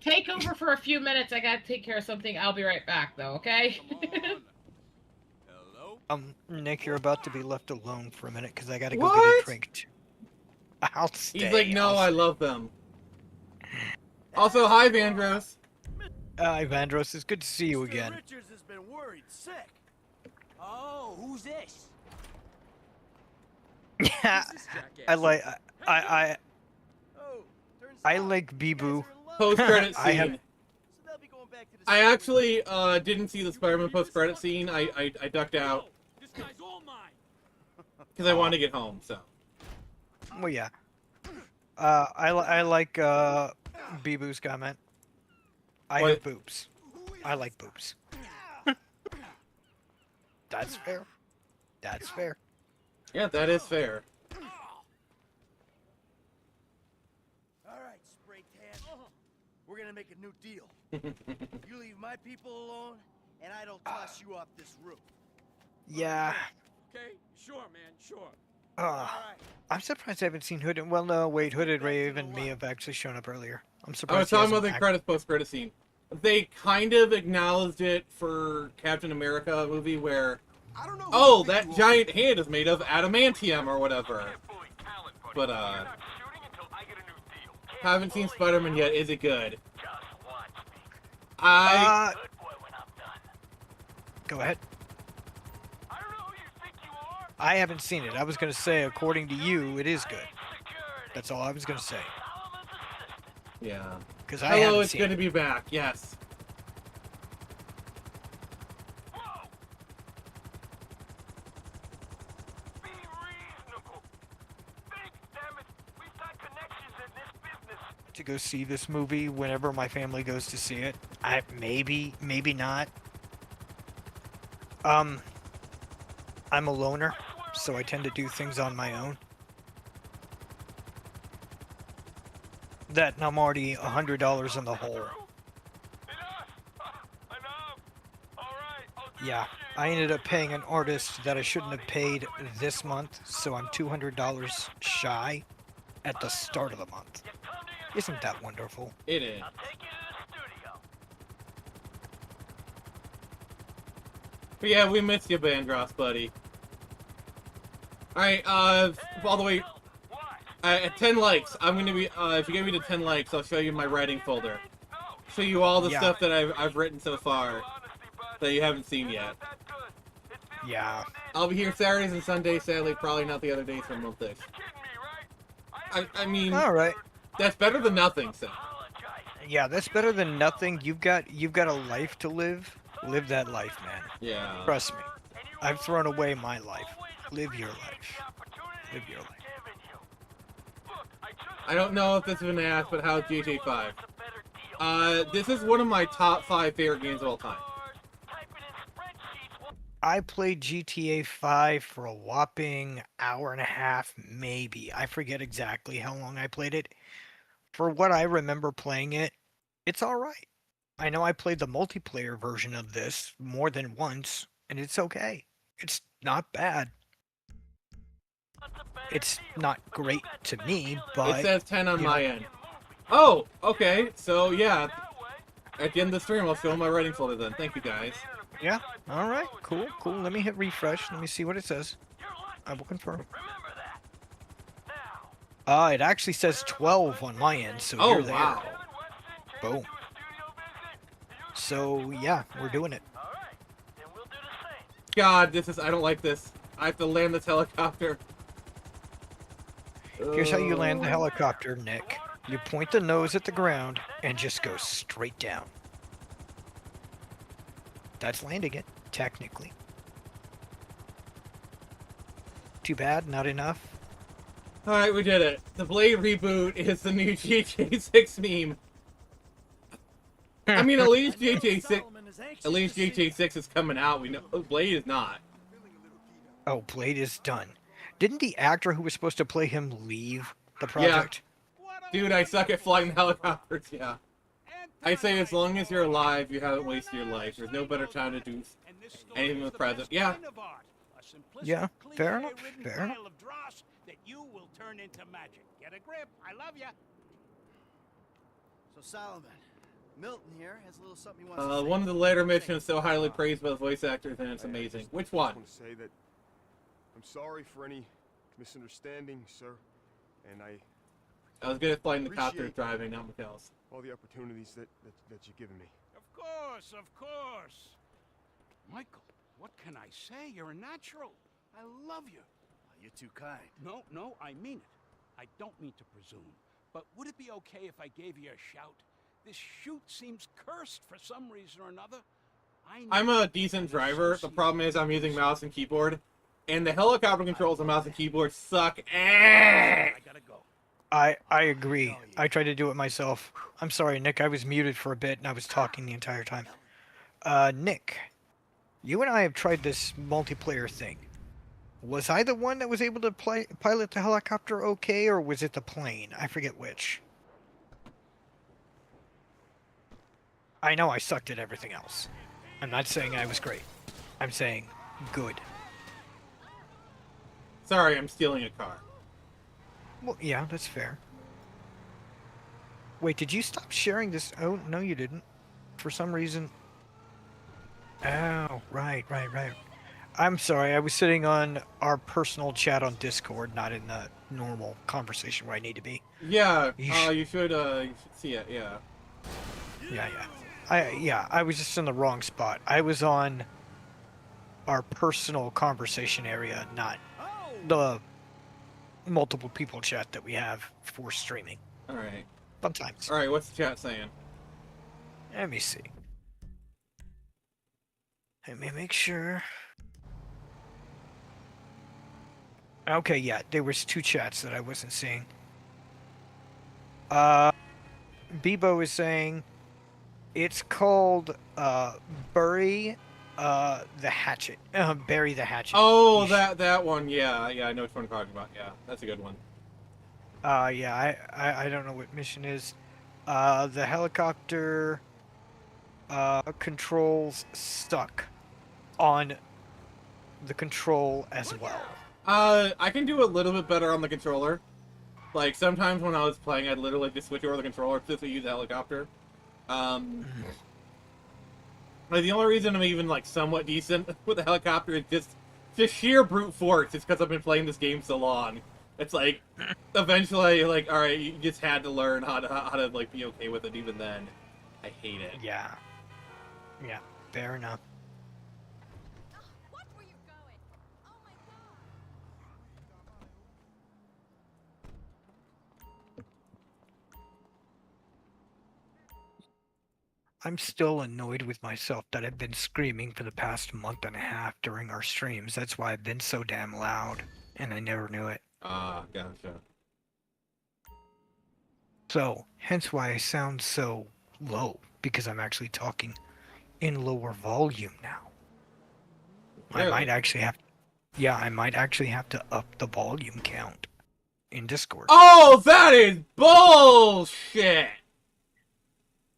Take over for a few minutes. I gotta take care of something. I'll be right back, though, okay?
Nick, you're about to be left alone for a minute, because I gotta go
What?
get a drink, too. I'll stay.
He's like, no, I love them. Also, hi, Vandros.
Hi, Vandros. It's good to see you again.
Richards has been worried sick. Oh, who's this?
Yeah, I like Bibu.
Post-credit
I have-
scene. I actually didn't see the Spider-Man post-credit scene. I ducked out because I wanted to get home. So.
Well, yeah. I like Bibu's comment. I have boobs. I like boobs. That's fair. That's fair.
Yeah, that is fair.
All right, spray tan. We're gonna make a new deal. You leave my people alone, and I don't toss you off this roof.
Yeah.
Okay, sure, man, sure.
I'm surprised I haven't seen Hooded. Well, no, wait, Hooded Rave and me have actually shown up earlier. I'm
I
surprised.
was talking about the credits post-credit scene. They kind of acknowledged it for Captain America movie where, oh, that giant hand is made of adamantium or whatever. But haven't seen Spider-Man yet. Is it good?
Go ahead. I haven't seen it. I was going to say, according to you, it is good. That's all I was going to say.
Yeah.
Because I
Hello,
haven't
it's
seen
good
it.
to be back. Yes.
To go see this movie whenever my family goes to see it. Maybe not. I'm a loner, so I tend to do things on my own. That and I'm already $100 in the hole. Yeah, I ended up paying an artist that I shouldn't have paid this month, so I'm $200 shy at the start of the month. Isn't that wonderful?
It is. But yeah, we missed you, Bandross, buddy. Alright, all the way... at 10 likes, I'm gonna be, if you give me the 10 likes, I'll show you my writing folder. Show you all the stuff that I've written so far that you haven't seen yet.
Yeah.
I'll be here Saturdays and Sundays, sadly, probably not the other days for a month. I mean...
Alright.
That's better than nothing, so...
Yeah, that's better than nothing. You've got a life to live. Live that life, man.
Yeah.
Trust me. I've thrown away my life. Live your life. Live your life.
I don't know if this has been asked, but how's GTA 5? This is one of my top 5 favorite games of all time.
I played GTA 5 for a whopping hour and a half, maybe. I forget exactly how long I played it. For what I remember playing it, it's alright. I know I played the multiplayer version of this more than once, and it's okay. It's not bad. It's not great to me, but...
It says 10 on my end. Oh, okay. So, yeah. At the end of the stream, I'll show my writing folder then. Thank you, guys.
Yeah. All right. Cool. Cool. Let me hit refresh. Let me see what it says. I will confirm. It actually says 12 on my end, so
Oh,
you're there.
wow.
Boom. So, yeah, we're doing it.
God, this is... I don't like this. I have to land this helicopter.
Here's how you land the helicopter, Nick. You point the nose at the ground and just go straight down. That's landing it, technically. Too bad, not enough.
Alright, we did it. The Blade reboot is the new GTA 6 meme. I mean, at least GTA 6 is coming out. We know Blade is not.
Oh, Blade is done. Didn't the actor who was supposed to play him leave the project?
Yeah. Dude, I suck at flying helicopters, yeah. I say as long as you're alive, you haven't wasted your life. There's no better time to do anything with the present. Yeah.
Yeah, fair enough, fair enough.
That you will turn into magic. Get a grip. I love ya.
So Solomon, Milton here has a little something he wants to say.
One of the later missions so highly praised by the voice actors, and it's amazing. Which one?
I just want to say that I'm sorry for any misunderstanding, sir. And
I was good at flying the copter driving, not much else.
all the opportunities that you've given me.
Of course, of course. Michael, what can I say? You're a natural. I love you.
You're too kind.
No, I mean it. I don't mean to presume. But would it be okay if I gave you a shout? This shoot seems cursed for some reason or another.
I'm a decent driver. The problem is I'm using mouse and keyboard. And the helicopter controls on mouse and keyboard suck ass.
I gotta go.
I agree. I tried to do it myself. I'm sorry, Nick. I was muted for a bit and I was talking the entire time. Nick, you and I have tried this multiplayer thing. Was I the one that was able to pilot the helicopter okay, or was it the plane? I forget which. I know I sucked at everything else. I'm not saying I was great. I'm saying good.
Sorry, I'm stealing a car.
Well, yeah, that's fair. Wait, did you stop sharing this? Oh, no, you didn't. For some reason. Oh, right. I'm sorry, I was sitting on our personal chat on Discord, not in the normal conversation where I need to be.
Yeah, you should see it, yeah.
Yeah. I was just in the wrong spot. I was on our personal conversation area, not the multiple people chat that we have for streaming.
Alright.
Fun times.
Alright, what's the chat saying?
Let me see. Let me make sure. Okay, yeah, there was two chats that I wasn't seeing. Bebo is saying it's called bury the hatchet. Bury the hatchet.
Oh, that one. Yeah, I know which one you're talking about. Yeah, that's a good one.
Yeah, I don't know what mission is. The helicopter controls stuck on the control as well.
I can do a little bit better on the controller. Like, sometimes when I was playing, I'd literally just switch over the controller just to use the helicopter. Like, the only reason I'm even, like, somewhat decent with the helicopter is just sheer brute force. It's because I've been playing this game so long. It's like, eventually, like, alright, you just had to learn how to, like, be okay with it even then. I hate it.
Yeah, fair enough. I'm still annoyed with myself that I've been screaming for the past month and a half during our streams. That's why I've been so damn loud, and I never knew it.
Gotcha.
So, hence why I sound so low, because I'm actually talking in lower volume now. Really? I might actually have to up the volume count in Discord.
Oh, that is bullshit!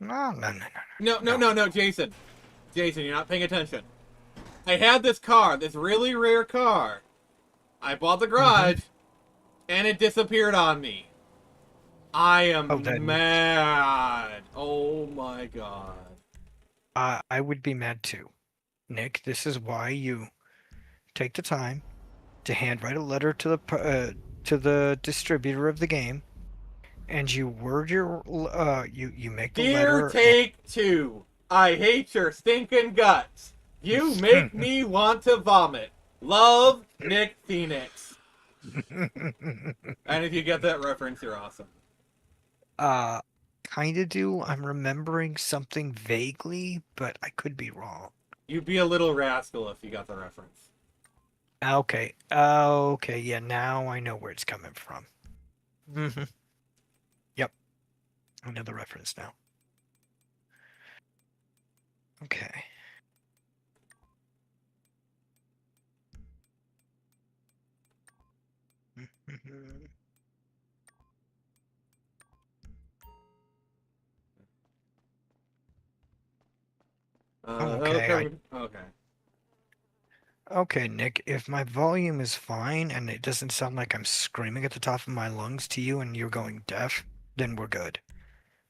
No, Jason. Jason, you're not paying attention. I had this car, this really rare car. I bought the garage, and it disappeared on me. I am
Oh, then-
mad. Oh my god.
I would be mad too. Nick, this is why you take the time to handwrite a letter to the distributor of the game, and you word your you make the
Dear
letter.
Take-Two, I hate your stinking guts. You make me want to vomit. Love, Nick Phoenix. And if you get that reference, you're awesome.
Kinda do. I'm remembering something vaguely, but I could be wrong.
You'd be a little rascal if you got the reference.
Okay. Okay. Yeah. Now I know where it's coming from. Yep. I know the reference now. Okay. Okay.
Okay.
Okay, Nick. If my volume is fine and it doesn't sound like I'm screaming at the top of my lungs to you and you're going deaf, then we're good.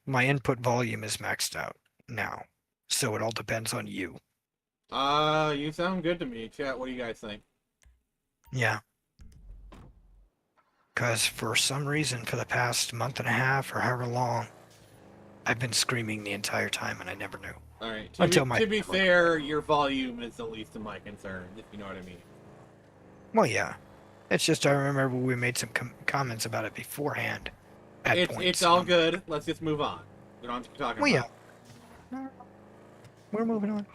My input volume is maxed out now, so it all depends on you.
You sound good to me. Chat, what do you guys think?
Yeah. Because for some reason, for the past month and a half or however long, I've been screaming the entire time and I never knew.
Alright,
To
be fair, your volume is the least of my concerns, if you know what I mean.
Well, yeah. It's just I remember we made some comments about it beforehand.
It's all good. Let's just move on. We don't have to keep talking about it.
Yeah. We're moving on.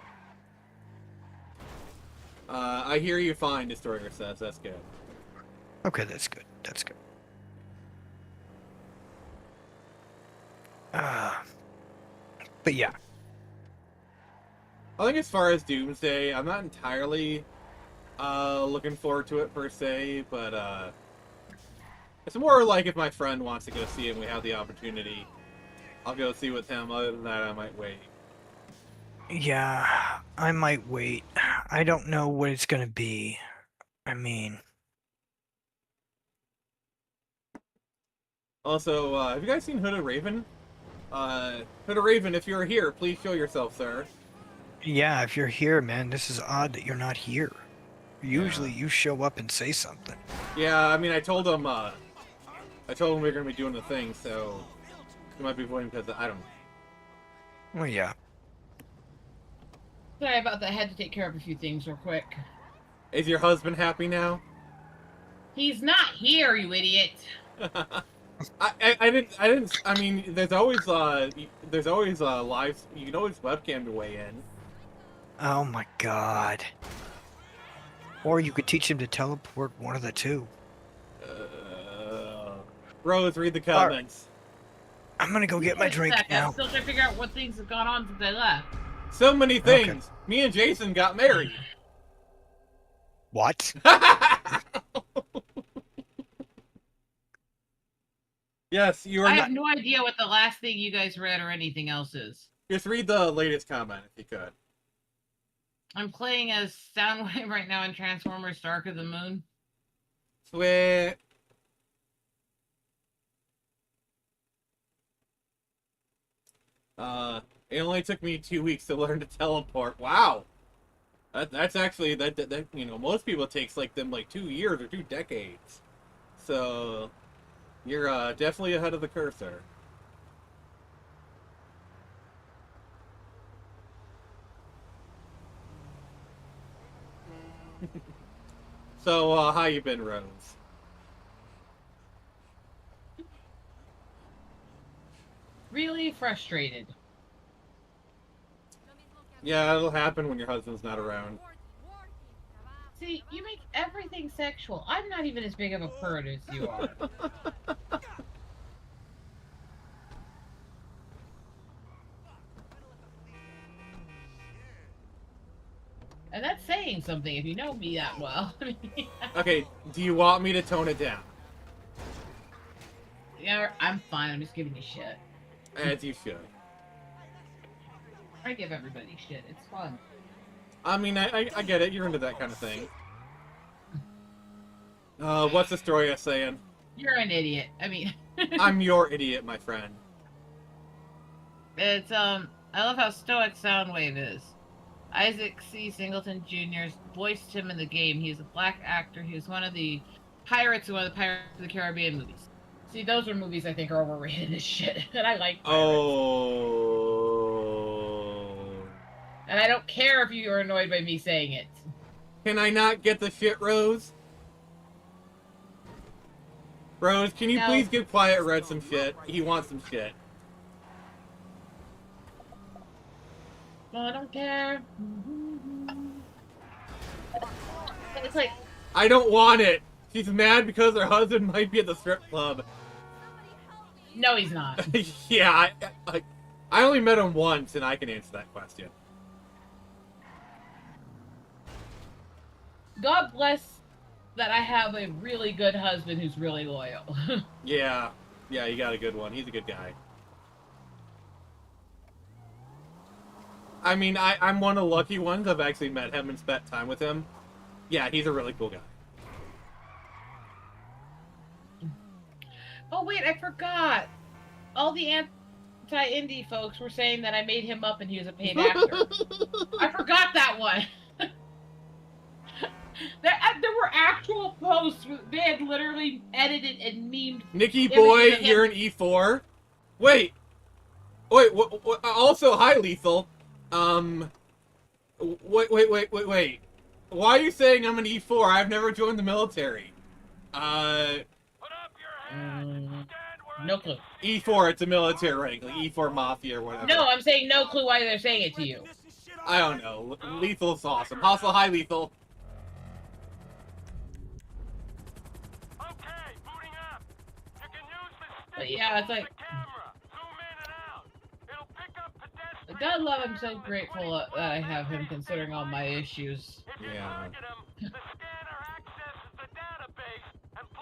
I hear you fine, Destroyer says. That's good.
Okay, that's good. That's good. But yeah.
I think as far as Doomsday, I'm not entirely looking forward to it per se, but it's more like if my friend wants to go see it and we have the opportunity, I'll go see with him. Other than that, I might wait.
Yeah, I might wait. I don't know what it's gonna be. I mean...
Also, have you guys seen Hooded Raven? Hooded Raven, if you're here, please show yourself, sir.
Yeah, if you're here, man, this is odd that you're not here. Usually you show up and say something.
Yeah, I mean, I told him we were gonna be doing the thing, so he might be voting because I don't know.
Well, yeah.
Sorry about that. I had to take care of a few things real quick.
Is your husband happy now?
He's not here, you idiot.
I didn't. I mean, there's always live. You can always webcam your way in.
Oh my god. Or you could teach him to teleport, one of the two.
Rose, read the comments.
I'm gonna go get my drink now.
I'm still trying to figure out what things have gone on since I left.
So many things. Okay. Me and Jason got married.
What?
Yes, you are.
I have no idea what the last thing you guys read or anything else is.
Just read the latest comment if you could.
I'm playing as Soundwave right now in Transformers Dark of the Moon.
Sweet. It only took me 2 weeks to learn to teleport. Wow. That's actually that you know, most people it takes them 2 years or 2 decades. So you're definitely ahead of the curve, sir. So how you been, Rose?
Really frustrated.
Yeah, it'll happen when your husband's not around.
See, you make everything sexual. I'm not even as big of a pervert as you are. And that's saying something if you know me that well.
Okay, do you want me to tone it down?
Yeah, I'm fine. I'm just giving you shit.
As you should.
I give everybody shit. It's fun.
I mean, I get it. You're into that kind of thing. What's Astoria saying?
You're an idiot. I mean,
I'm your idiot, my friend.
it's I love how stoic Soundwave is. Isaac C. Singleton Jr. voiced him in the game. He's a black actor. He was one of the pirates in one of the Pirates of the Caribbean movies. See, those are movies I think are overrated as shit, and I like pirates.
Oh.
And I don't care if you are annoyed by me saying it.
Can I not get the shit, Rose? Rose, can you please give Quiet Red some shit? He wants some shit.
I don't care. It's like...
I don't want it. She's mad because her husband might be at the strip club.
No, he's not.
Yeah, I only met him once, and I can answer that question.
God bless that I have a really good husband who's really loyal.
Yeah, you got a good one. He's a good guy. I mean, I'm one of the lucky ones. I've actually met him and spent time with him. Yeah, he's a really cool guy.
Oh, wait, I forgot. All the anti-indie folks were saying that I made him up and he was a paid actor. I forgot that one. There were actual posts. They had literally edited and memed.
Nikki Boy, you're an E4. Wait. Also, hi, Lethal. Wait. Why are you saying I'm an E4? I've never joined the military.
No clue.
E4, it's a military rank, like E4 Mafia or whatever.
No, I'm saying no clue why they're saying it to you.
I don't know. Lethal's awesome. Also, hi, Lethal.
But yeah, it's like... God love, I'm so grateful that I have him considering all my issues.
Yeah.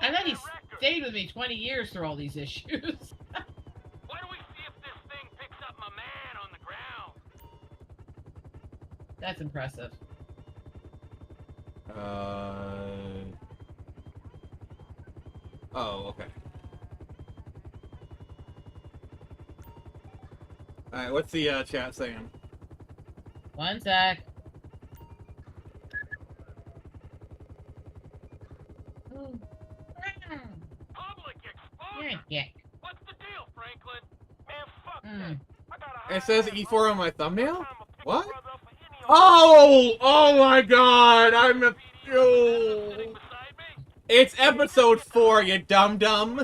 And then he stayed with me 20 years through all these issues.
Why don't we see if this thing picks up my man on the ground?
That's impressive.
Oh, okay. Alright, what's the chat saying?
One sec.
Public
You're a dick.
What's the deal, Franklin? Man, fuck that. I gotta
It says E4 on my thumbnail? What? Oh my god! I'm a... Oh. It's episode 4, you dum-dum.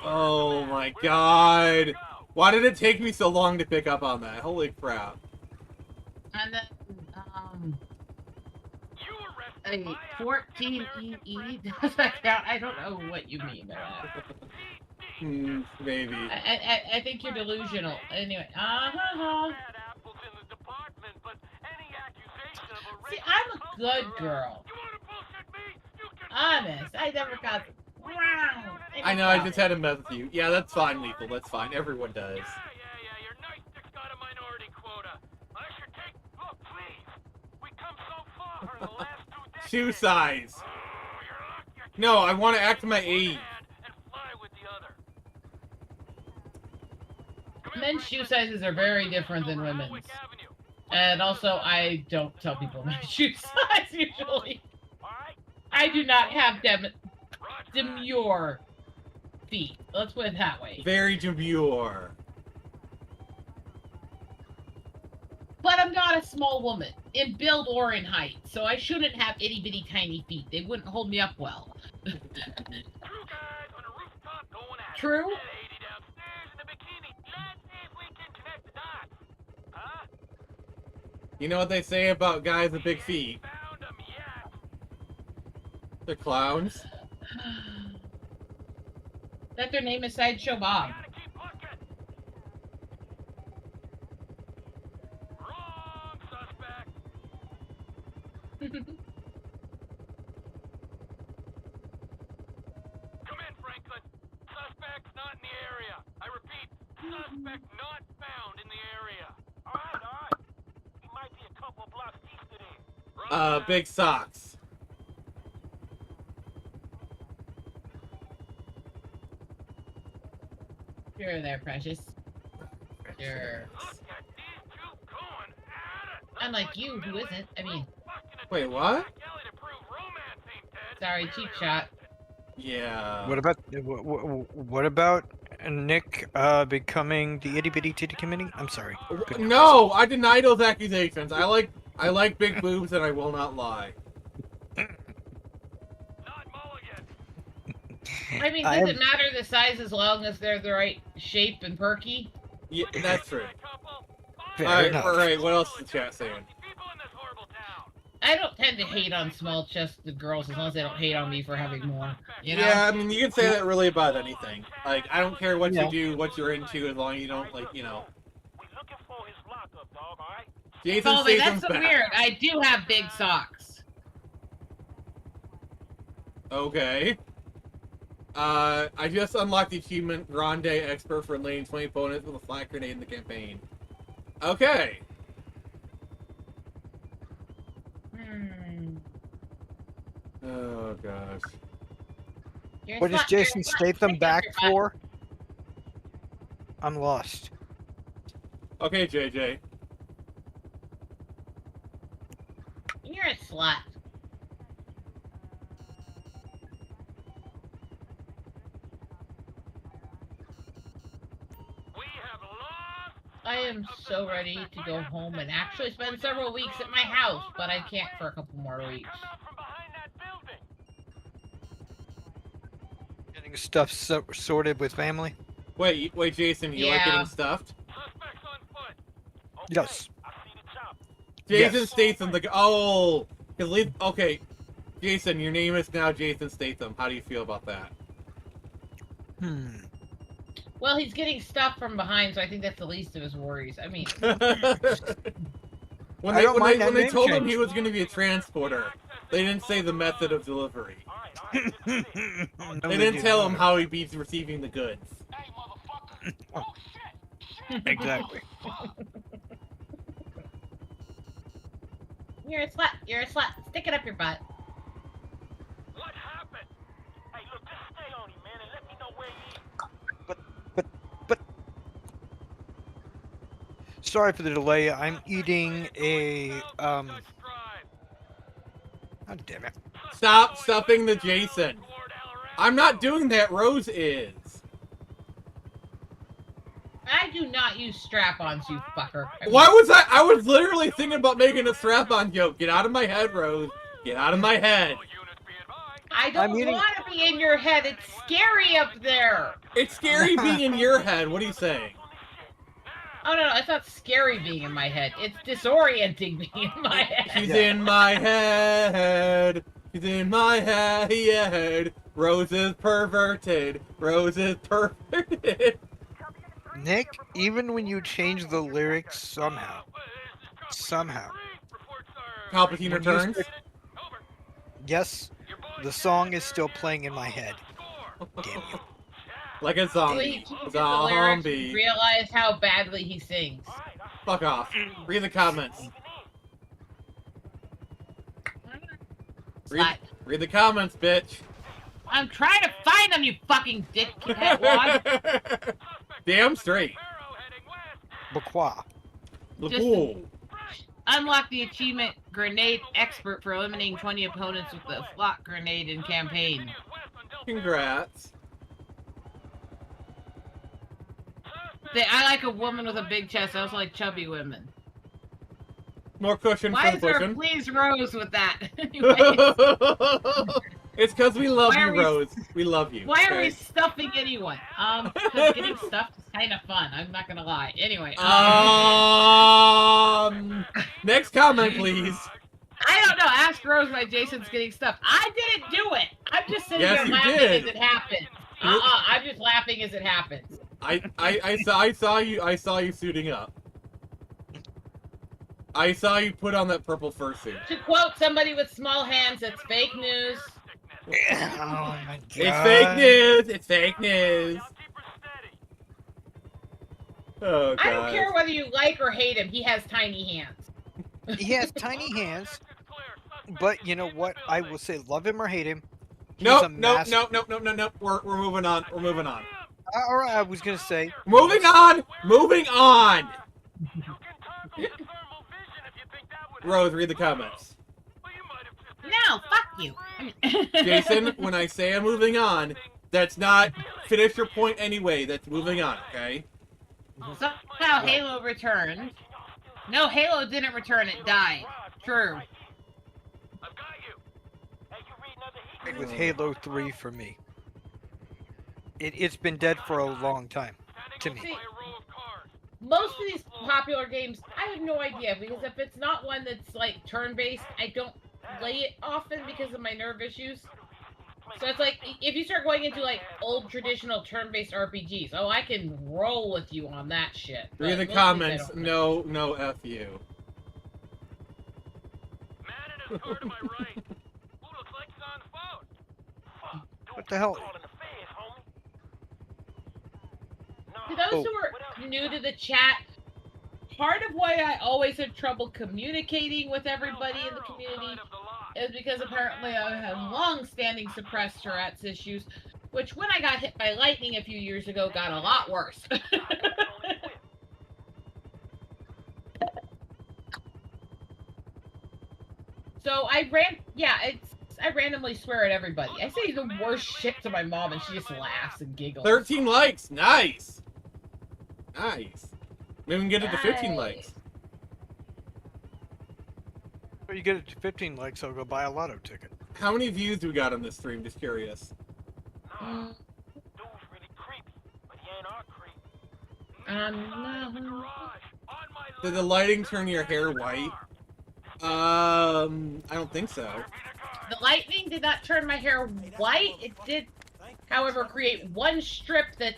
Oh my god. Why did it take me so long to pick up on that? Holy crap.
And then, a 14EE, does that count? I don't know what you mean by that.
Maybe.
I think you're delusional. Anyway, See, I'm a good girl. Honest, I never got...
I know, I just had to mess with you. Yeah, that's fine, Lethal. That's fine. Everyone does.
Your nice dick's got a minority quota. I should take... Look, please. We come so far in the last 2 decades.
Shoe size. No, I want to act my age.
Men's shoe sizes are very different than women's. And also, I don't tell people my shoe size usually. I do not have demure feet. Let's put it that way.
Very demure.
But I'm not a small woman, in build or in height, so I shouldn't have itty-bitty tiny feet. They wouldn't hold me up well. True?
You know what they say about guys with big feet? They're clowns.
That their name is Sideshow Bob.
Come in, Franklin. Suspect's not in the area. I repeat, suspect not found in the area. All right. He might be a couple blocks east of there.
Big socks.
Sure there, precious. Sure. Unlike you, who isn't. I mean...
Wait, what?
Sorry, cheap shot.
Yeah.
What about Nick becoming the itty bitty titty committee? I'm sorry.
No, I deny those accusations. I like big boobs, and I will not lie.
I mean, does it matter the size as long as they're the right shape and perky?
Yeah, that's true.
Fair enough.
Alright, what else is the chat saying?
I don't tend to hate on small-chested girls as long as they don't hate on me for having more. You know?
Yeah, I mean, you can say that really about anything. Like, I don't care what you do, what you're into, as long as you don't, like, you know. Jason
Colby, that's
Statham's
so
back.
weird. I do have big socks.
Okay. I just unlocked the achievement Grande Expert for laying 20 opponents with a flat grenade in the campaign. Okay. Oh, gosh.
What is Jason Statham back for? I'm lost.
Okay, JJ.
You're a slut. I am so ready to go home and actually spend several weeks at my house, but I can't for a couple more weeks.
Getting stuff sorted with family?
Wait, Jason, you like getting stuffed?
Yes.
Jason Statham, okay. Jason, your name is now Jason Statham. How do you feel about that?
Well, he's getting stuff from behind, so I think that's the least of his worries. I mean...
when they told him he was going to be a transporter, they didn't say the method of delivery. They didn't tell him how he'd be receiving the goods.
Exactly.
You're a slut. You're a slut. Stick it up your butt.
What happened? Hey, look, just stay on him, man, and let me know where he is.
But... Sorry for the delay. I'm eating a, God damn it.
Stop stuffing the Jason. I'm not doing that. Rose is.
I do not use strap-ons, you fucker.
Why was I was literally thinking about making a strap-on joke. Get out of my head, Rose. Get out of my head.
I don't want to be in your head. It's scary up there.
It's scary being in your head. What are you saying?
Oh, no, it's not scary being in my head. It's disorienting being in my head.
She's in my head. She's in my head. Rose is perverted. Rose is perverted.
Nick, even when you change the lyrics somehow.
Palpatine returns?
Yes, the song is still playing in my head. Damn you.
Like a zombie.
Zombie. Realize how badly he sings.
Fuck off. Read the comments. Read the comments, bitch.
I'm trying to find them, you fucking dickhead wad.
Damn straight.
Bakwa.
Unlock the achievement Grenade Expert for eliminating 20 opponents with a slot grenade in campaign.
Congrats.
I like a woman with a big chest. I also like chubby women.
More cushion
Why
for the
is there a
cushion.
please Rose with that?
It's because we love you, Rose. We love you.
Why are we stuffing anyone? Because getting stuffed is kind of fun. I'm not gonna lie. Anyway.
Next comment, please.
I don't know. Ask Rose why Jason's getting stuffed. I didn't do it. I'm just sitting
Yes,
here
you
laughing
did.
as it happens. I'm just laughing as it happens.
I saw you suiting up. I saw you put on that purple fursuit.
To quote somebody with small hands, it's fake news.
Oh my god.
It's fake news. It's fake news. Oh god.
I don't care whether you like or hate him. He has tiny hands.
He has tiny hands, but you know what? I will say, love him or hate him.
Nope. We're moving on. We're moving on.
All right, I was gonna say.
Moving on. Moving on. Rose, read the comments.
No, fuck you.
Jason, when I say I'm moving on, that's not finish your point anyway. That's moving on, okay?
Somehow Halo returned. No, Halo didn't return. It died. True.
It was Halo 3 for me. It's been dead for a long time to me.
See, most of these popular games, I have no idea, because if it's not one that's like turn-based, I don't play it often because of my nerve issues. So it's like, if you start going into like old traditional turn-based RPGs, oh, I can roll with you on that shit.
Read the comments. No, F you.
What the hell?
To those who are new to the chat, part of why I always have trouble communicating with everybody in the community is because apparently I have long-standing suppressed Tourette's issues, which when I got hit by lightning a few years ago got a lot worse. So I randomly swear at everybody. I say the worst shit to my mom and she just laughs and giggles.
13 likes. Nice. Nice. Maybe we can get it to 15 likes.
When you get it to 15 likes, I'll go buy a lotto ticket.
How many views do we got on this stream? Just curious. Did the lighting turn your hair white? I don't think so.
The lightning did not turn my hair white. It did, however, create one strip that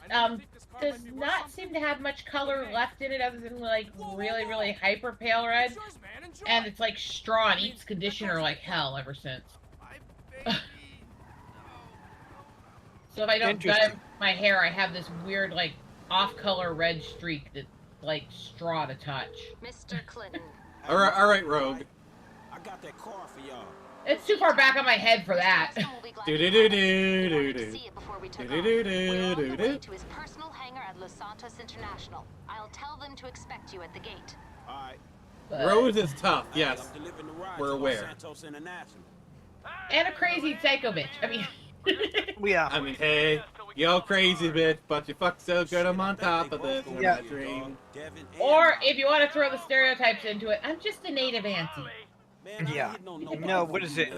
does not seem to have much color left in it other than like really, really hyper pale red. And it's like straw and eats conditioner like hell ever since. So if I don't dye my hair, I have this weird like off-color red streak that's like straw to touch.
Mr. Clinton.
All right, Rogue.
I got that car for y'all.
It's too far back on my head for that.
See it before we took off. We're on the way to his personal hangar at Los Santos International. I'll tell them to expect you at the gate.
All right.
Rose is tough. Yes, we're aware.
And a crazy psycho bitch. I mean.
Yeah.
I mean, hey, yo, crazy bitch, but you fuck so good. I'm on top of this.
Yeah.
Dream.
Or if you want to throw the stereotypes into it, I'm just a native auntie.
Yeah. No, what is it?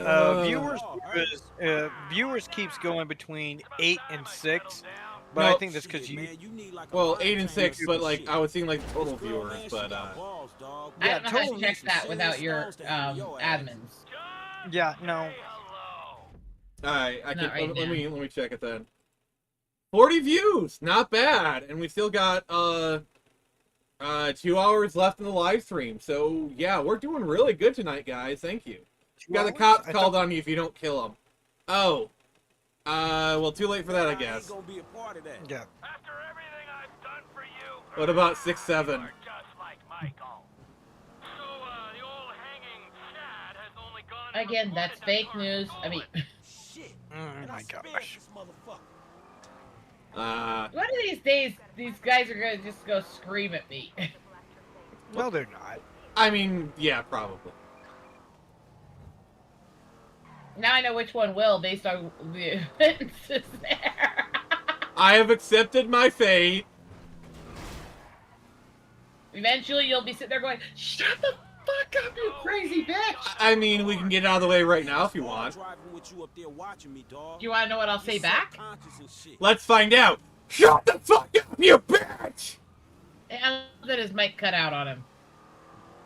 Viewers keeps going between 8 and 6, but I think that's because you.
Well, 8 and 6, but like I was seeing like total viewers, but
I don't know how to check that without your admins.
Yeah, no.
All right, I can. Let me check it then. 40 views, not bad, and we still got 2 hours left in the live stream. So yeah, we're doing really good tonight, guys. Thank you. You got the cops called on you if you don't kill them. Oh, well, too late for that, I guess.
Yeah.
What about 6-7?
Again, that's fake news. I mean.
Oh my gosh.
One of these days, these guys are gonna just go scream at me.
No, they're not.
I mean, yeah, probably.
Now I know which one will, based on the evidences there.
I have accepted my fate.
Eventually, you'll be sitting there going, "Shut the fuck up, you crazy bitch!"
I mean, we can get it out of the way right now if you want.
Do you want to know what I'll say back?
Let's find out. Shut the fuck up, you bitch!
And that his mic cut out on him.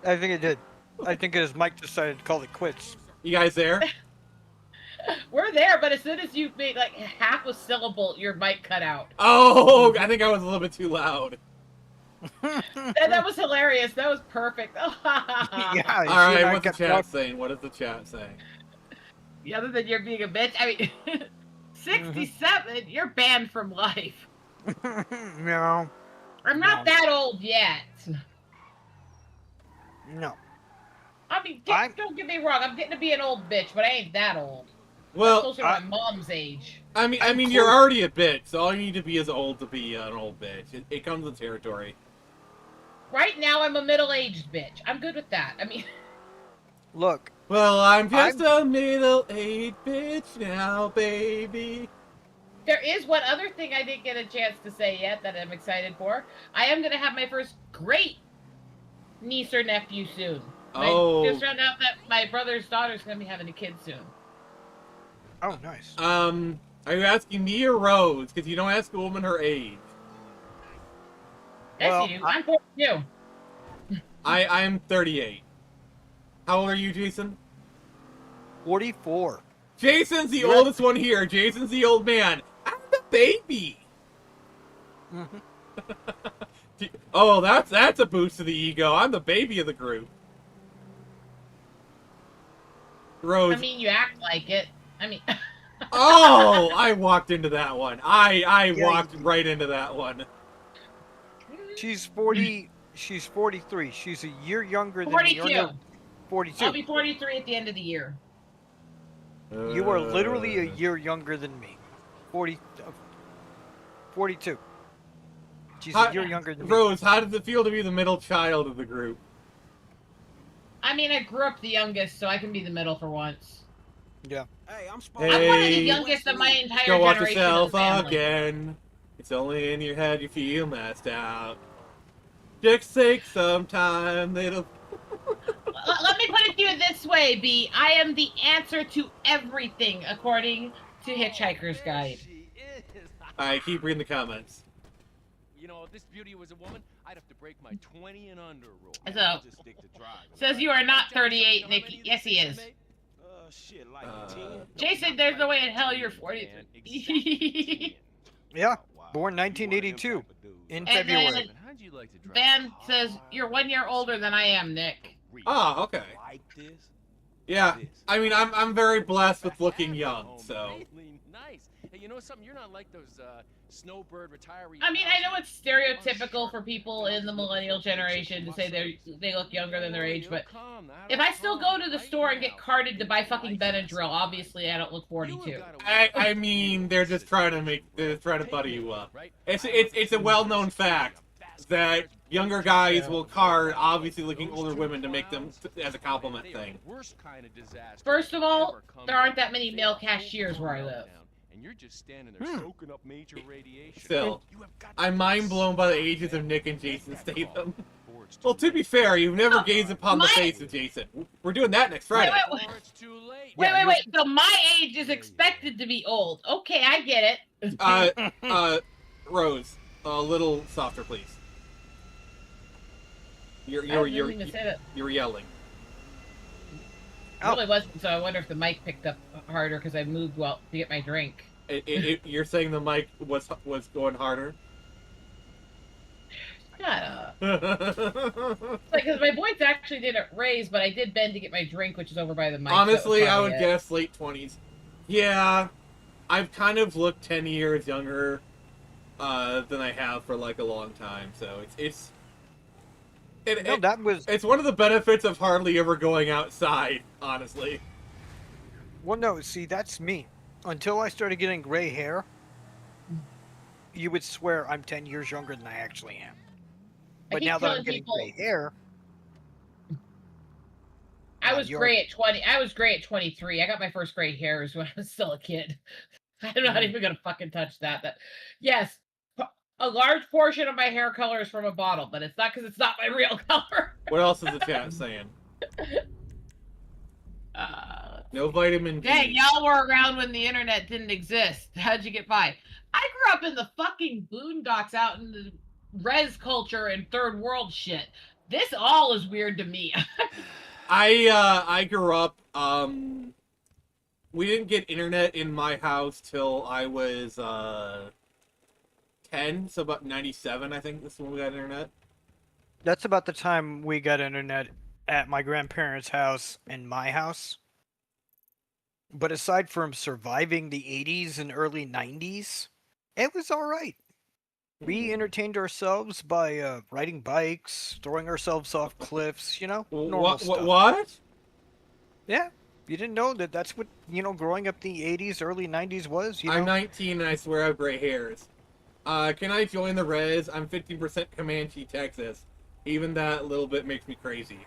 I think it did. I think his mic decided to call it quits.
You guys there?
We're there, but as soon as you made like half a syllable, your mic cut out.
Oh, I think I was a little bit too loud.
That was hilarious. That was perfect.
Yeah. All right, what's the chat saying? What is the chat saying?
Other than you're being a bitch, I mean, 67, you're banned from life.
No.
I'm not that old yet.
No.
I mean, don't get me wrong. I'm getting to be an old bitch, but I ain't that old.
Well,
closer to my mom's age.
I mean, you're already a bitch, so all you need to be is old to be an old bitch. It comes with territory.
Right now, I'm a middle-aged bitch. I'm good with that. I mean,
look.
Well, I'm just a middle-aged bitch now, baby.
There is one other thing I didn't get a chance to say yet that I'm excited for. I am going to have my first great niece or nephew soon. I just found out that my brother's daughter's going to be having a kid soon.
Oh, nice.
Are you asking me or Rose? Because you don't ask a woman her age.
Yes, you do. I'm 42.
I'm 38. How old are you, Jason?
44.
Jason's the oldest one here. Jason's the old man. I'm the baby.
Mm-hmm.
Oh, that's a boost to the ego. I'm the baby of the group. Rose.
I mean, you act like it. I mean...
Oh, I walked into that one. I walked right into that one.
She's 40. She's 43. She's a year younger than
42.
me. 42.
I'll be 43 at the end of the year.
You are literally a year younger than me. 42. She's a year younger than me.
Rose, how does it feel to be the middle child of the group?
I mean, I grew up the youngest, so I can be the middle for once.
Yeah.
Hey, I'm
I'm one of the youngest of my entire
go watch
generation
yourself
of the family.
again. It's only in your head you feel messed out. Just take some time, little...
Let me put it to you this way, B. I am the answer to everything, according to Hitchhiker's Guide.
Alright, keep reading the comments.
You know, if this beauty was a woman, I'd have to break my 20 and under rule.
So, says you are not 38, Nikki. Yes, he is.
Shit, like
Jason, there's no way in hell you're 40.
Yeah, born 1982 in February.
Van says you're 1 year older than I am, Nick.
Oh, okay. Yeah, I mean, I'm very blessed with looking young, so...
Nice. Hey, you know something? You're not like those snowbird retiree.
I mean, I know it's stereotypical for people in the millennial generation to say they look younger than their age, but if I still go to the store and get carded to buy fucking Benadryl, obviously I don't look 42.
I mean, they're just trying to buddy you up. It's a well-known fact that younger guys will card obviously looking older women to make them as a compliment thing.
First of all, there aren't that many male cashiers where I live.
And you're just standing there soaking up major radiation.
Still, I'm mind blown by the ages of Nick and Jason Statham. Well, to be fair, you've never gazed upon the face of Jason. We're doing that next Friday.
Wait. So my age is expected to be old. Okay, I get it.
Rose, a little softer, please. You're yelling.
It really wasn't, so I wonder if the mic picked up harder because I moved to get my drink.
You're saying the mic was going harder?
Shut up. Because my voice actually didn't raise, but I did bend to get my drink, which is over by the mic.
Honestly, I would guess late 20s. Yeah, I've kind of looked 10 years younger than I have for like a long time, so it's one of the benefits of hardly ever going outside, honestly.
Well, no, see, that's me. Until I started getting gray hair, you would swear I'm 10 years younger than I actually am. But now that I'm getting gray hair...
I was gray at 20. I was gray at 23. I got my first gray hairs when I was still a kid. I'm not even going to fucking touch that. Yes, a large portion of my hair color is from a bottle, but it's not because it's not my real color.
What else is the chat saying? No vitamin D.
Dang, y'all were around when the internet didn't exist. How'd you get by? I grew up in the fucking boondocks out in the res culture and third world shit. This all is weird to me.
I grew up, we didn't get internet in my house till I was, 10, so about 97, I think, this is when we got internet.
That's about the time we got internet at my grandparents' house and my house. But aside from surviving the 80s and early 90s, it was alright. We entertained ourselves by riding bikes, throwing ourselves off cliffs, you know? Normal stuff.
What?
Yeah. You didn't know that that's what, growing up the 80s, early 90s was,
I'm 19 and I swear I have gray hairs. Can I join the res? I'm 50% Comanche, Texas. Even that little bit makes me crazy.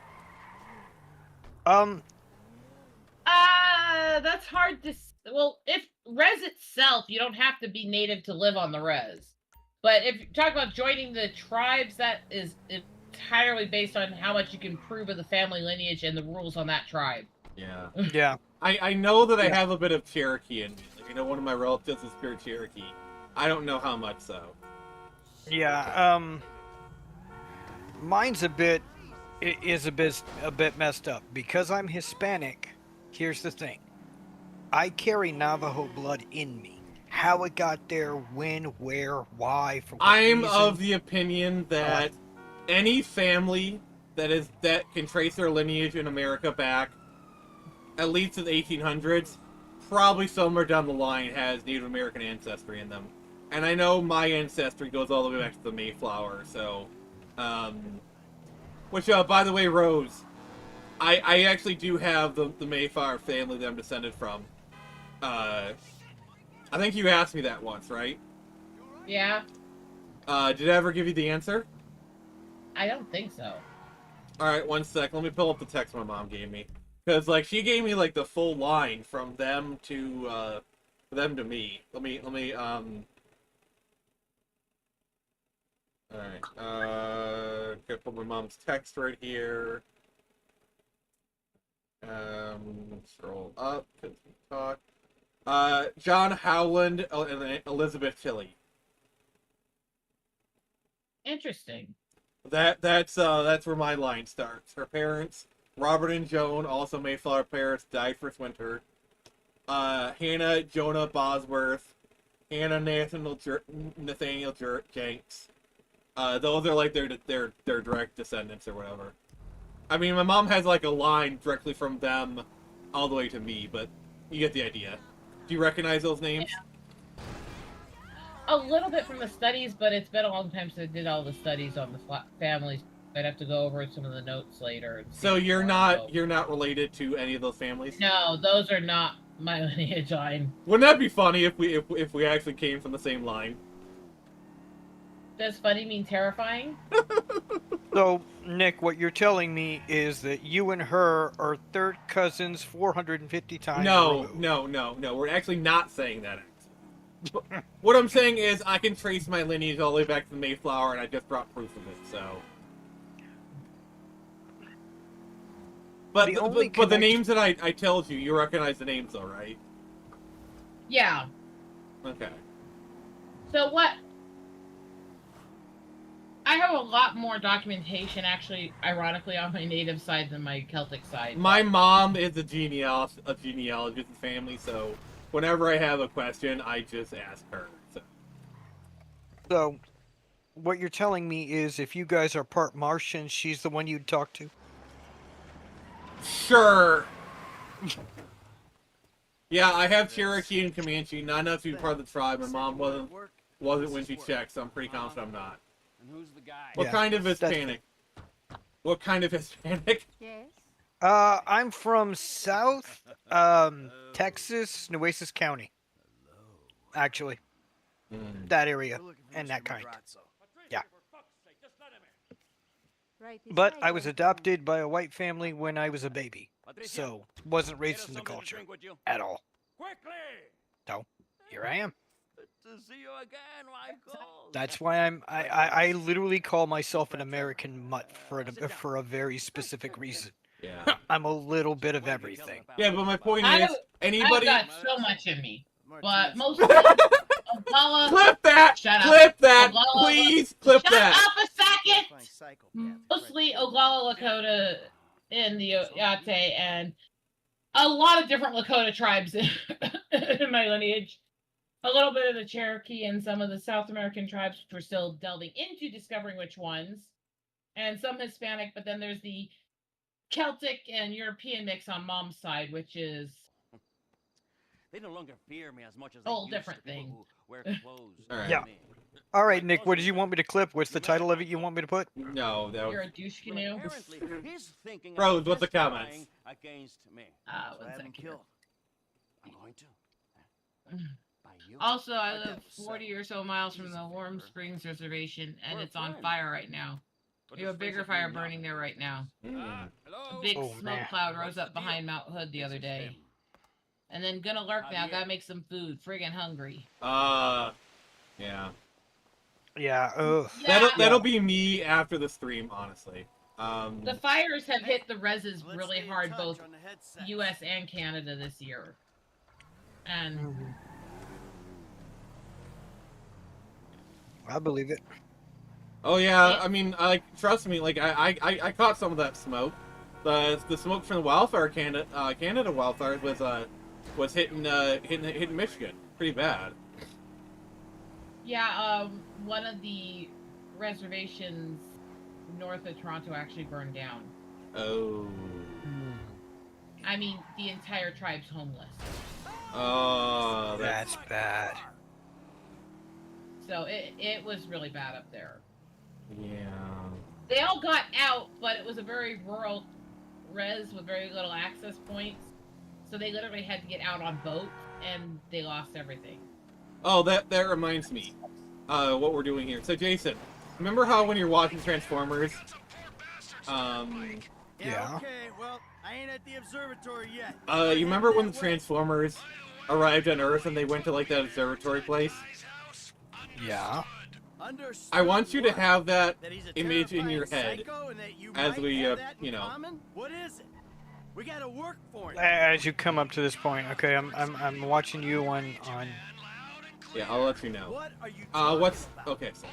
That's hard to. Well, if res itself, you don't have to be native to live on the res. But if you talk about joining the tribes, that is entirely based on how much you can prove of the family lineage and the rules on that tribe.
Yeah.
Yeah.
I know that I have a bit of Cherokee in me. Like, one of my relatives is pure Cherokee. I don't know how much, though.
Yeah, mine's a bit messed up. Because I'm Hispanic, here's the thing. I carry Navajo blood in me. How it got there, when, where, why, for what
I'm
reason.
of the opinion that any family that can trace their lineage in America back at least to the 1800s, probably somewhere down the line has Native American ancestry in them. And I know my ancestry goes all the way back to the Mayflower, so... which, by the way, Rose, I actually do have the Mayflower family that I'm descended from. I think you asked me that once, right?
Yeah.
Did I ever give you the answer?
I don't think so.
Alright, one sec. Let me pull up the text my mom gave me. Because, like, she gave me, like, the full line from them to me. Let me, Alright, gonna put my mom's text right here. Scroll up, because we talk. John Howland and Elizabeth Tilley.
Interesting.
That's where my line starts. Her parents, Robert and Joan, also Mayflower parents, died first winter. Hannah Jonah Bosworth, Hannah Nathaniel Jenks. Those are like their direct descendants or whatever. I mean, my mom has like a line directly from them all the way to me, but you get the idea. Do you recognize those names?
Yeah. A little bit from the studies, but it's been a long time since I did all the studies on the families. I'd have to go over some of the notes later.
So you're not related to any of those families?
No, those are not my lineage line.
Wouldn't that be funny if we actually came from the same line?
Does funny mean terrifying?
So, Nick, what you're telling me is that you and her are third cousins 450 times removed.
No. We're actually not saying that. What I'm saying is I can trace my lineage all the way back to the Mayflower, and I just brought proof of it, so... But the names that I told you recognize the names though, right?
Yeah.
Okay.
So what... I have a lot more documentation, actually, ironically, on my native side than my Celtic side.
My mom is a genealogist of the family, so whenever I have a question, I just ask her.
So, what you're telling me is if you guys are part Martian, she's the one you'd talk to?
Sure. Yeah, I have Cherokee and Comanche, not enough to be part of the tribe. My mom wasn't when she checked, so I'm pretty confident I'm not.
And who's the guy?
What kind of Hispanic? What kind of Hispanic?
Yes.
I'm from South Texas, Nueces County. Actually. That area and that kind. Yeah. But I was adopted by a white family when I was a baby. So, wasn't raised in the culture at all. So, here I am.
To see you again, Michael.
That's why I literally call myself an American mutt for a very specific reason.
Yeah.
I'm a little bit of everything.
Yeah, but my point is, anybody...
I've got so much in me, but mostly Ogalla...
Clip that!
Shut
clip
up.
that!
Ogalla,
Please clip
shut
that!
Shut up a second! Mostly Ogalla Lakota in the Oyate, and a lot of different Lakota tribes in my lineage. A little bit of the Cherokee and some of the South American tribes, which we're still delving into discovering which ones. And some Hispanic, but then there's the Celtic and European mix on mom's side, which is...
They no longer fear me as much as
whole
they used
different
to, people
thing.
who wear clothes.
All right.
Yeah. All right, Nick. What did you want me to clip? What's the title of it you want me to put?
No, that
You're
was...
a douche canoe.
Apparently, he's thinking of
Rose, what's the
testifying
comments?
against me.
Uh,
So
one
have him
second.
killed. I'm going to. By you.
Also, I
Our
live
debt was
40
settled.
or so miles from
Easy
the Warm
favor.
Springs Reservation, and
We're
it's on
friends.
fire right now.
But
We have a
let's face
bigger
it,
fire
we
burning there right now.
hello?
A big
Oh,
smoke
man.
cloud rose
What's
up
the deal?
behind Mount Hood the
This
other
is
day.
him.
And then gonna lurk now.
Javier.
Gotta make some food. Friggin' hungry.
Yeah.
Yeah. Ugh.
Yeah.
That'll be me after the stream, honestly.
The fires have hit the reses
Let's
really
stay in
hard,
touch
both
on the headset.
U.S. and Canada this year. And
I believe it.
Oh yeah, I mean, like, trust me, like, I caught some of that smoke. The smoke from the wildfire, Canada wildfires was hitting Michigan pretty bad.
yeah, one of the reservations north of Toronto actually burned down.
Oh.
I mean, the entire tribe's homeless.
Oh,
That's bad.
So it was really bad up there.
Yeah.
They all got out, but it was a very rural res with very little access points. So they literally had to get out on boats, and they lost everything.
Oh, that reminds me, what we're doing here. So Jason, remember how when you're watching Transformers,
Yeah.
Okay, well, I ain't at the observatory yet.
you remember when the Transformers arrived on Earth and they went to like that observatory place?
Yeah.
I want you to have that
he's a
image in your
terrifying
head
psycho and that you
as
might
we,
have that in
you know.
common? What is it? We gotta work for it.
As you come up to this point, okay, I'm watching you on.
Yeah, I'll let you know.
What are you
what's okay? So.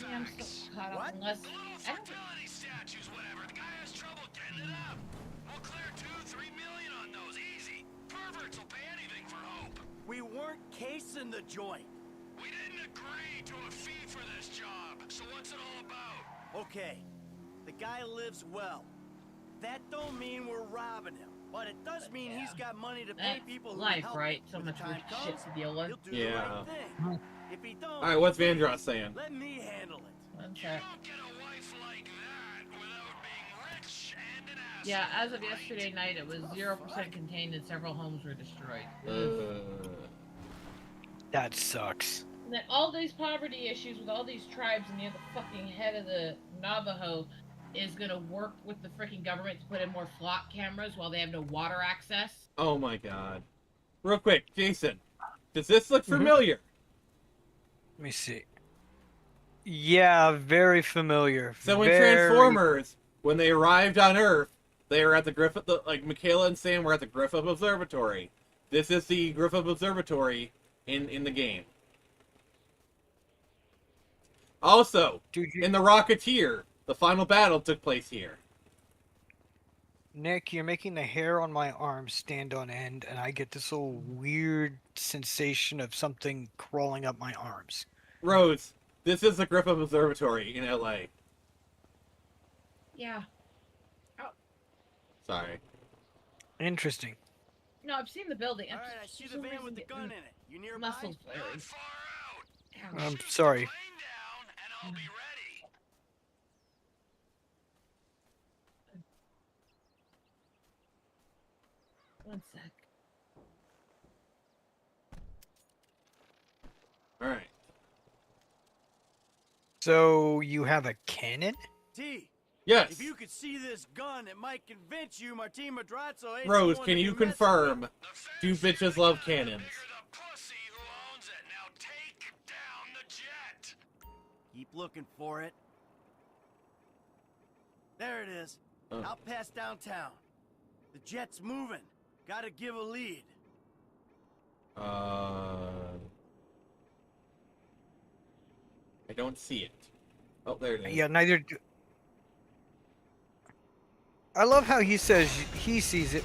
Yeah, I'm so caught up. Unless I don't.
We weren't casing the joint.
We didn't agree to a fee for this job, so what's it all about?
Okay, the guy lives well. That don't mean we're robbing him, but it does mean he's got money to pay
That's
people who
life,
help
right?
him.
So
When
much
the time
shit
comes,
to deal with.
he'll do the
Yeah.
right thing. If he don't,
All right, what's Vandross saying?
let me handle it.
One sec. Yeah, as of yesterday night, it was 0% contained and several homes were destroyed.
That sucks.
And then all these poverty issues with all these tribes, and you're the fucking head of the Navajo is gonna work with the freaking government to put in more flock cameras while they have no water access.
Oh my god. Real quick, Jason, does this look familiar?
Let me see. Yeah, very familiar.
So in
Very-
Transformers, when they arrived on Earth, they were at the Griffith, like Michaela and Sam were at the Griffith Observatory. This is the Griffith Observatory in the game. Also, in the Rocketeer, the final battle took place here.
Nick, you're making the hair on my arm stand on end, and I get this little weird sensation of something crawling up my arms.
Rose, this is the Griffith Observatory in LA.
Yeah. Oh,
Sorry.
Interesting.
no, I've seen the building.
All right, I see the van with the gun in it. You nearby?
Muscles flaring.
I'm sorry.
One sec.
All right.
So you have a cannon?
T.
Yes.
If you could see this gun, it might convince you Martin Madrazo ain't
Rose,
someone
can
to
you
be messing
confirm? Do bitches love cannons?
Keep looking for it. There it is.
Oh.
Out past downtown. The jet's moving. Gotta give a lead.
I don't see it. Oh, there it is.
Yeah, neither do... I love how he says he sees it.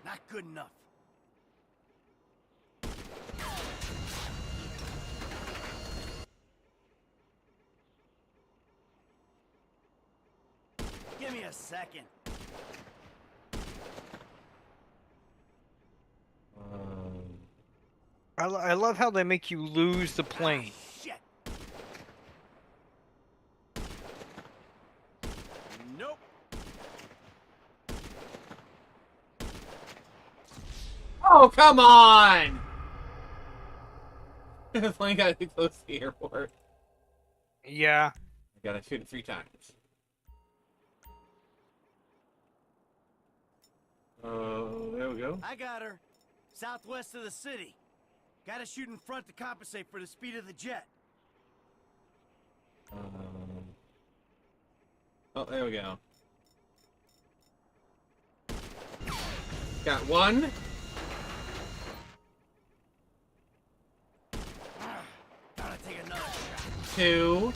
Not good enough. Give me a second.
I love how they make you lose the plane.
Shit. Nope.
Oh, come on! The plane got too close to the airport.
Yeah.
I gotta shoot it 3 times. There we go.
I got her. Southwest of the city. Gotta shoot in front to compensate for the speed of the jet.
Oh, there we go. Got 1.
Gotta take another shot.
2.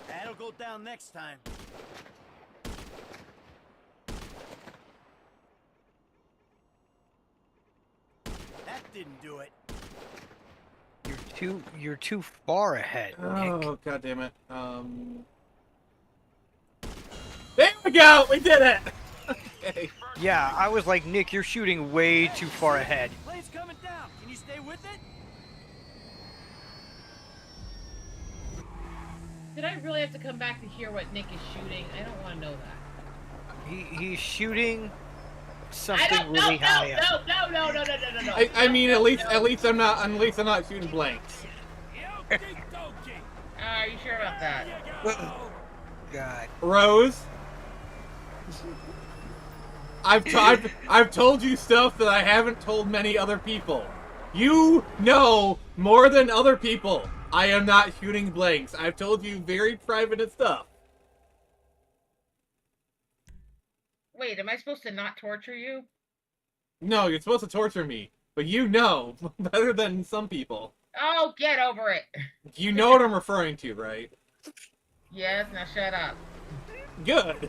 That'll go down next time. That didn't do it.
You're too far ahead, Nick.
Oh, god damn it. There we go! We did it! Okay.
Yeah, I was like, Nick, you're shooting way too far ahead.
Plane's coming down. Can you stay with it?
Did I really have to come back to hear what Nick is shooting? I don't want to know that.
He's shooting something really high up.
No.
I mean, at least I'm not shooting blanks.
Are you sure about that?
God.
Rose, I've told you stuff that I haven't told many other people. You know more than other people. I am not shooting blanks. I've told you very private stuff.
Wait, am I supposed to not torture you?
No, you're supposed to torture me, but you know better than some people.
Oh, get over it.
You know what I'm referring to, right?
Yes, now shut up.
Good.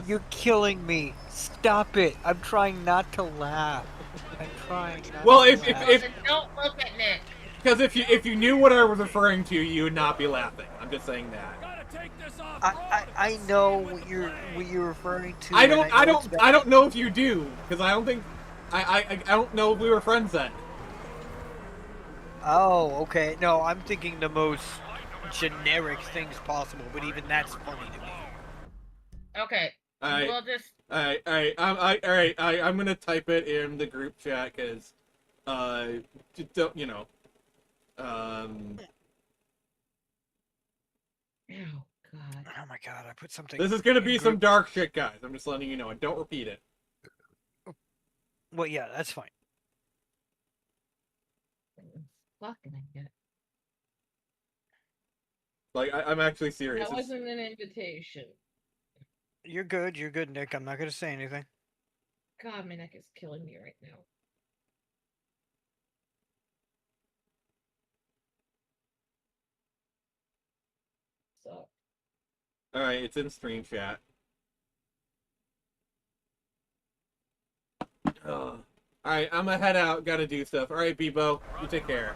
You're killing me. Stop it. I'm trying not to laugh. I'm trying not
well,
to
if
Don't look at Nick.
because if you knew what I was referring to, you would not be laughing. I'm just saying that.
I know what you're referring to.
I don't know if you do, because I don't think I don't know if we were friends then.
Oh, okay. No, I'm thinking the most generic things possible, but even that's funny to me.
Okay.
Alright.
We'll just.
Alright. I'm gonna type it in the group chat because, just don't, you know,
Oh God.
Oh my God! I put something.
This is gonna be some dark shit, guys. I'm just letting you know, and don't repeat it.
Well, yeah, that's fine.
Fucking I get.
Like, I'm actually serious.
That wasn't an invitation.
You're good, Nick. I'm not gonna say anything.
God, my neck is killing me right now. So.
Alright, it's in stream chat. Alright, I'm gonna head out. Gotta do stuff. Alright, Bebo, you take care.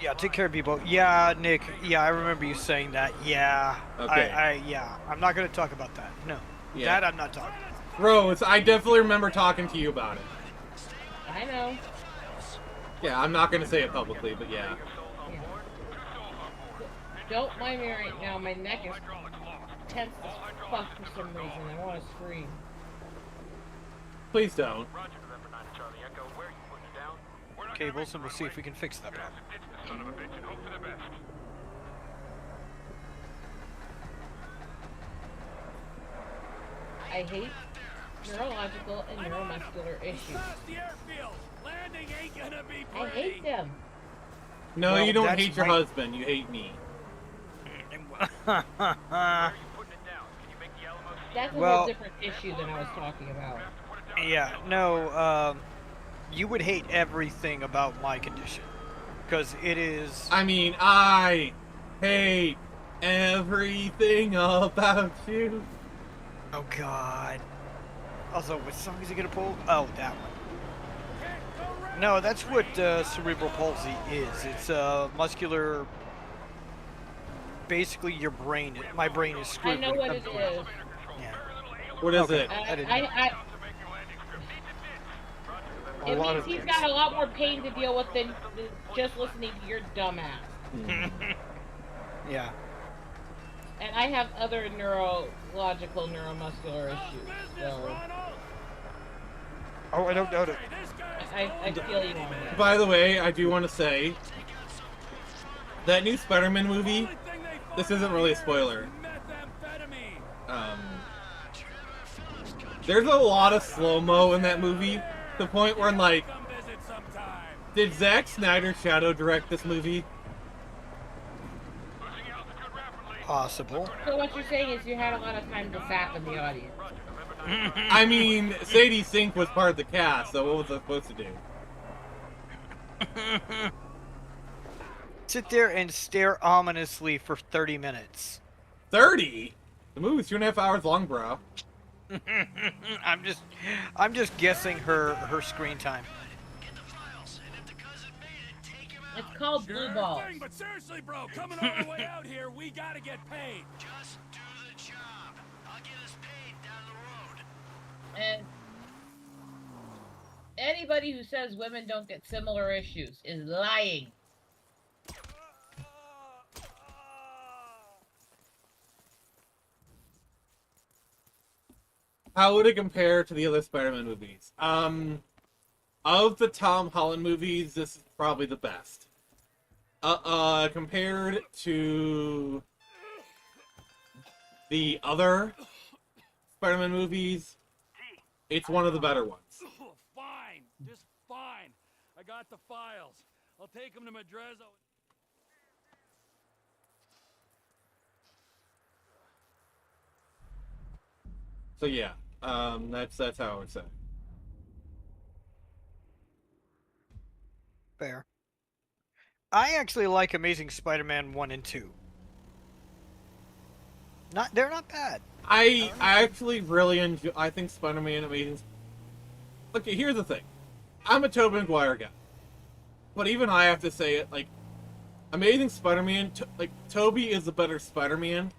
Yeah, take care, Bebo. Yeah, Nick. Yeah, I remember you saying that. Yeah.
Okay.
Yeah. I'm not gonna talk about that. No.
Yeah.
That I'm not talking about.
Rose, I definitely remember talking to you about it.
I know.
Yeah, I'm not gonna say it publicly, but yeah.
Don't mind me right now. My neck is tense as fuck for some reason. I want to scream.
Please don't.
Okay, Wilson, we'll see if we can fix that problem.
I hate neurological and neuromuscular issues. I hate them.
No,
Well,
you don't
that's
hate your
my-
husband. You hate me.
That's a
Well-
whole different issue than I was talking about.
Yeah, no, you would hate everything about my condition. Because it is...
I mean, I hate everything about you.
Oh, God. Also, what song is he gonna pull? Oh, that one. No, that's what cerebral palsy is. It's muscular... Basically, your brain... My brain is screwed.
I know what it is.
Yeah.
What is
Okay.
it?
It means he's got a lot more pain to deal with than just listening to your dumbass.
Yeah.
And I have other neurological, neuromuscular issues, so...
Oh, I don't doubt it.
I feel you on that.
By the way, I do want to say that new Spider-Man movie. This isn't really a spoiler. There's a lot of slow-mo in that movie. To the point where, like, did Zack Snyder shadow direct this movie?
Possible.
So what you're saying is you had a lot of time to zap in the audience.
I mean, Sadie Sink was part of the cast, so what was I supposed to do?
Sit there and stare ominously for 30 minutes.
30? The movie's 2.5 hours long, bro.
I'm just guessing her screen time.
It's called Blue Balls.
But seriously, bro, coming all the way out here, we gotta get paid.
Just do the job. I'll get us paid down the road.
And anybody who says women don't get similar issues is lying.
How would it compare to the other Spider-Man movies? Of the Tom Holland movies, this is probably the best. Compared to the other Spider-Man movies, it's one of the better ones.
Fine, just fine. I got the files. I'll take them to Madrazo.
So yeah, that's how I would say.
Fair. I actually like Amazing Spider-Man 1 and 2. They're not bad.
I actually really enjoy. I think Spider-Man Amazing. Okay, here's the thing. I'm a Tobey Maguire guy, but even I have to say it. Like, Amazing Spider-Man, like Tobey is a better Spider-Man.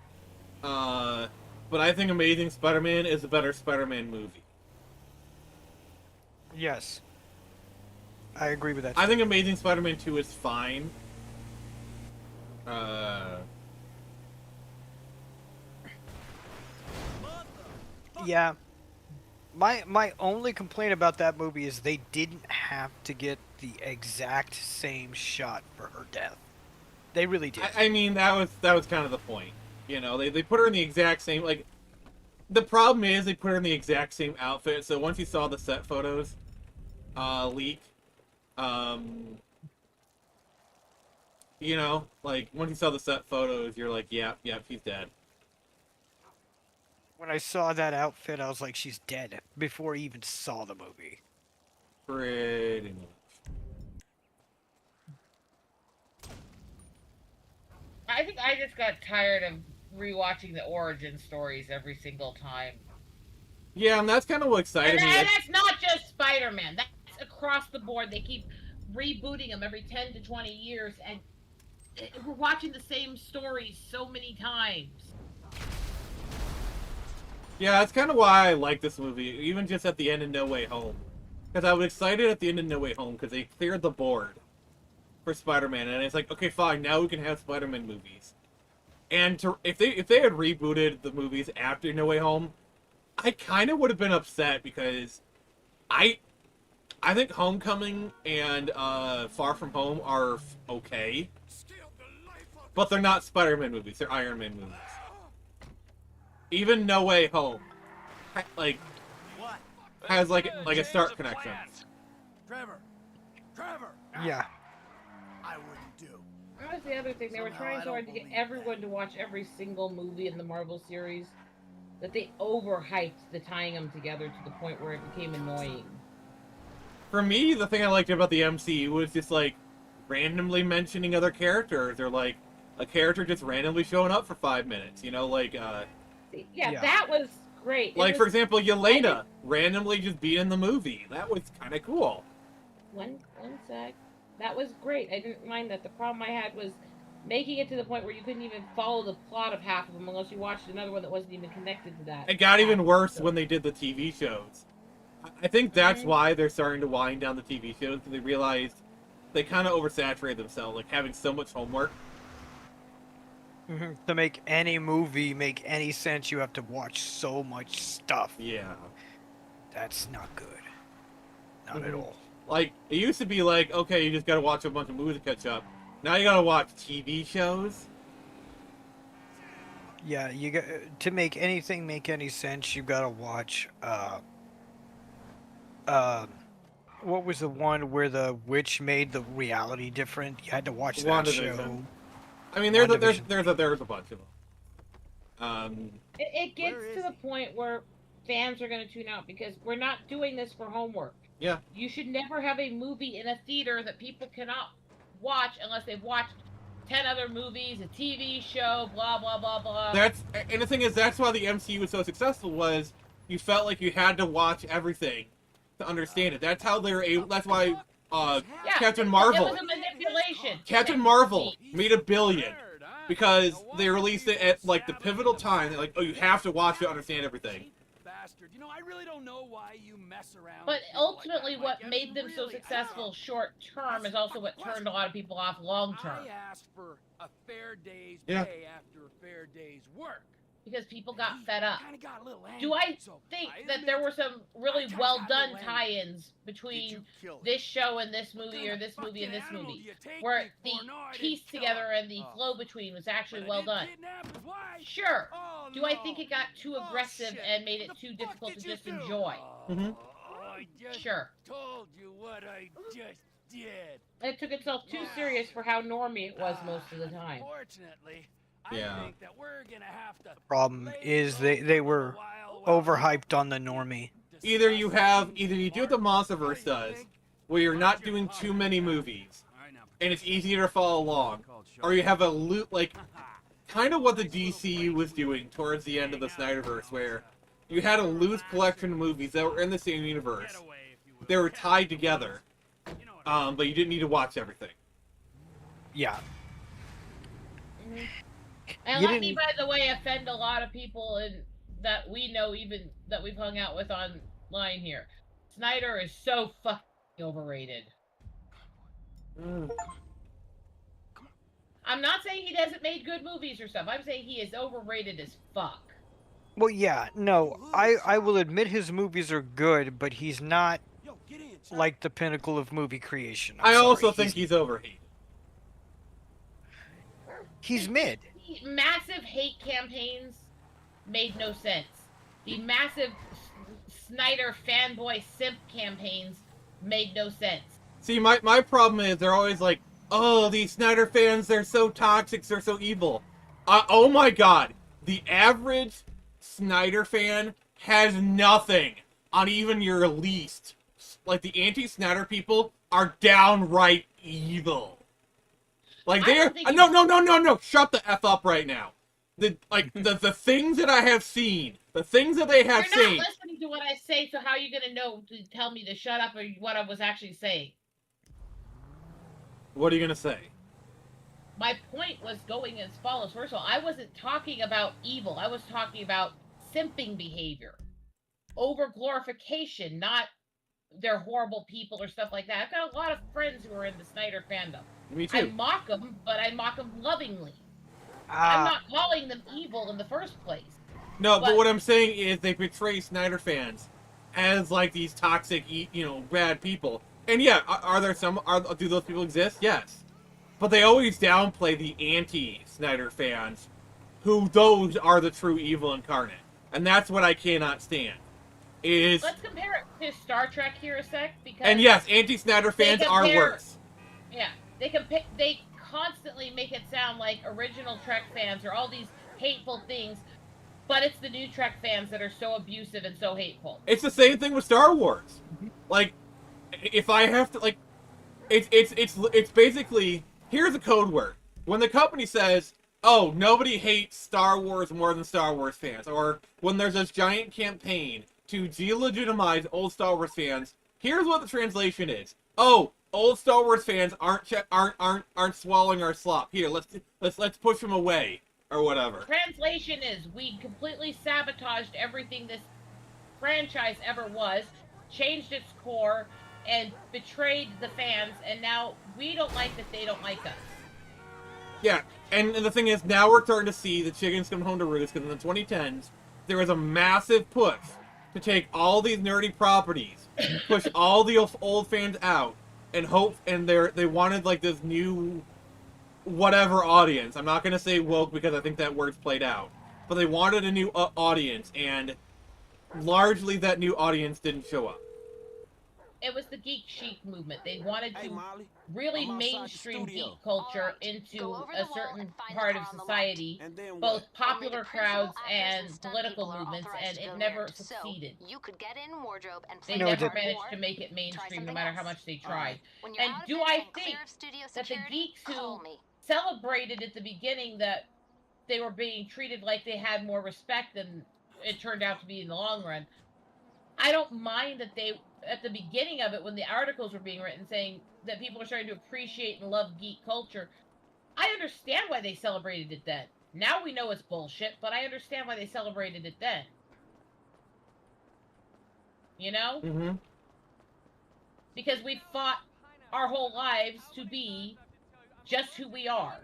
But I think Amazing Spider-Man is a better Spider-Man movie.
Yes. I agree with that.
I think Amazing Spider-Man 2 is fine.
Yeah. My only complaint about that movie is they didn't have to get the exact same shot for her death. They really did.
I mean, that was kind of the point. You know, they put her in the exact same, like, the problem is they put her in the exact same outfit, so once you saw the set photos leak, you know, like, once you saw the set photos, you're like, yeah, she's dead.
When I saw that outfit, I was like, she's dead, before I even saw the movie.
Pretty much.
I think I just got tired of rewatching the origin stories every single time.
Yeah, and that's kind of what excited me.
And that's not just Spider-Man. That's across the board. They keep rebooting them every 10 to 20 years, and we're watching the same stories so many times.
Yeah, that's kind of why I like this movie, even just at the end of No Way Home. Because I was excited at the end of No Way Home, because they cleared the board for Spider-Man, and it's like, okay, fine, now we can have Spider-Man movies. And if they had rebooted the movies after No Way Home, I kind of would have been upset, because I think Homecoming and Far From Home are okay, but they're not Spider-Man movies, they're Iron Man movies. Even No Way Home, like, has like a Stark connection.
Trevor!
Yeah.
I wouldn't do.
That was the other thing. They were trying so hard to get everyone to watch every single movie in the Marvel series that they overhyped the tying them together to the point where it became annoying.
For me, the thing I liked about the MCU was just, like, randomly mentioning other characters, or, like, a character just randomly showing up for 5 minutes, you know, like,
Yeah, that was great.
Like, for example, Yelena randomly just being in the movie. That was kind of cool.
One sec. That was great. I didn't mind that. The problem I had was making it to the point where you couldn't even follow the plot of half of them unless you watched another one that wasn't even connected to that.
It got even worse when they did the TV shows. I think that's why they're starting to wind down the TV shows, because they realized they kind of oversaturated themselves, like having so much homework.
To make any movie make any sense, you have to watch so much stuff.
Yeah.
That's not good. Not at all.
Like, it used to be like, okay, you just gotta watch a bunch of movies to catch up. Now you gotta watch TV shows.
Yeah, you got to make anything make any sense. You gotta watch. What was the one where the witch made the reality different? You had to watch that show.
I mean, there's a bunch of them.
It gets to the point where fans are going to tune out because we're not doing this for homework.
Yeah.
You should never have a movie in a theater that people cannot watch unless they've watched 10 other movies, a TV show, blah, blah, blah, blah.
And the thing is, that's why the MCU was so successful, was you felt like you had to watch everything to understand it. That's how they were able, that's why Captain Marvel.
It was a manipulation.
Captain Marvel made $1 billion because they released it at like the pivotal time. They're like, oh, you have to watch it to understand everything.
Bastard. You know, I really don't know why you mess around.
But ultimately, what made them so successful short term is also what turned a lot of people off long term.
I asked for a fair day's
Yeah.
pay after a fair day's work.
Because people got fed up.
Got a little angry,
Do I
so
think
I
that
admit
there were some really
I
well
got a
done
little
tie-ins between
kill it?
this show and this movie, or this movie and this movie, where the piece together and the flow between was actually well done? Sure. Do I think it got too aggressive and made it too difficult to just enjoy?
I just
Sure.
told you what I just did.
It took itself too serious for how normy it was most of the time.
Fortunately,
Yeah.
I think that we're gonna have to
Problem is they were overhyped on the normie.
Either you do what the Monsterverse does, where you're not doing too many movies, and it's easier to follow along, or you have a loot like kind of what the DCU was doing towards the end of the Snyderverse, where you had a loose collection of movies that were in the same universe. They were tied together, but you didn't need to watch everything.
Yeah.
And
You
let me,
didn't-
by the way, offend a lot of people that we know, even that we've hung out with online here. Snyder is so fucking overrated. I'm not saying he doesn't make good movies or stuff. I'm saying he is overrated as fuck.
Well, yeah, no, I will admit his movies are good, but he's not like the pinnacle of movie creation.
I also think he's overhated.
He's mid.
The massive hate campaigns made no sense. The massive Snyder fanboy simp campaigns made no sense.
See, my problem is they're always like, oh, these Snyder fans, they're so toxic, they're so evil. Oh my god, the average Snyder fan has nothing on even your least. Like, the anti-Snyder people are downright evil. Like, they're... No, shut the F up right now. The things that I have seen, the things that they have
You're
seen...
not listening to what I say, so how are you going to know to tell me to shut up or what I was actually saying?
What are you going to say?
My point was going as follows. First of all, I wasn't talking about evil. I was talking about simping behavior. Over-glorification, not they're horrible people or stuff like that. I've got a lot of friends who are in the Snyder fandom.
Me too.
I mock them, but I mock them lovingly. I'm not calling them evil in the first place.
No, but what I'm saying is they portray Snyder fans as like these toxic, bad people. And yeah, are there some? Do those people exist? Yes, but they always downplay the anti-Snyder fans, who those are the true evil incarnate, and that's what I cannot stand.
Let's compare it to Star Trek here a sec, because
and yes, anti-Snyder fans are worse.
Yeah, they constantly make it sound like original Trek fans are all these hateful things, but it's the new Trek fans that are so abusive and so hateful.
It's the same thing with Star Wars. Like, if I have to, like, it's basically, here's a code word. When the company says, oh, nobody hates Star Wars more than Star Wars fans, or when there's this giant campaign to delegitimize old Star Wars fans, here's what the translation is. Oh, old Star Wars fans aren't swallowing our slop. Here, let's push them away, or whatever.
Translation is, we completely sabotaged everything this franchise ever was, changed its core and betrayed the fans, and now we don't like that they don't like us.
Yeah, and the thing is, now we're starting to see the chickens come home to roost, because in the 2010s, there was a massive push to take all these nerdy properties, push all the old fans out, and they wanted like this new whatever audience. I'm not going to say woke because I think that word's played out. But they wanted a new audience, and largely that new audience didn't show up.
It was the geek chic movement. They wanted to really mainstream geek culture into a certain part of society, both popular crowds and political movements, and it never succeeded.
You could get in wardrobe and
They never managed to make it mainstream, no matter how much they tried. And do I think that the geeks who celebrated at the beginning that they were being treated like they had more respect than it turned out to be in the long run? I don't mind that they, at the beginning of it, when the articles were being written saying that people are starting to appreciate and love geek culture, I understand why they celebrated it then. Now we know it's bullshit, but I understand why they celebrated it then. You know?
Mm-hmm.
Because we fought our whole lives to be just who we are.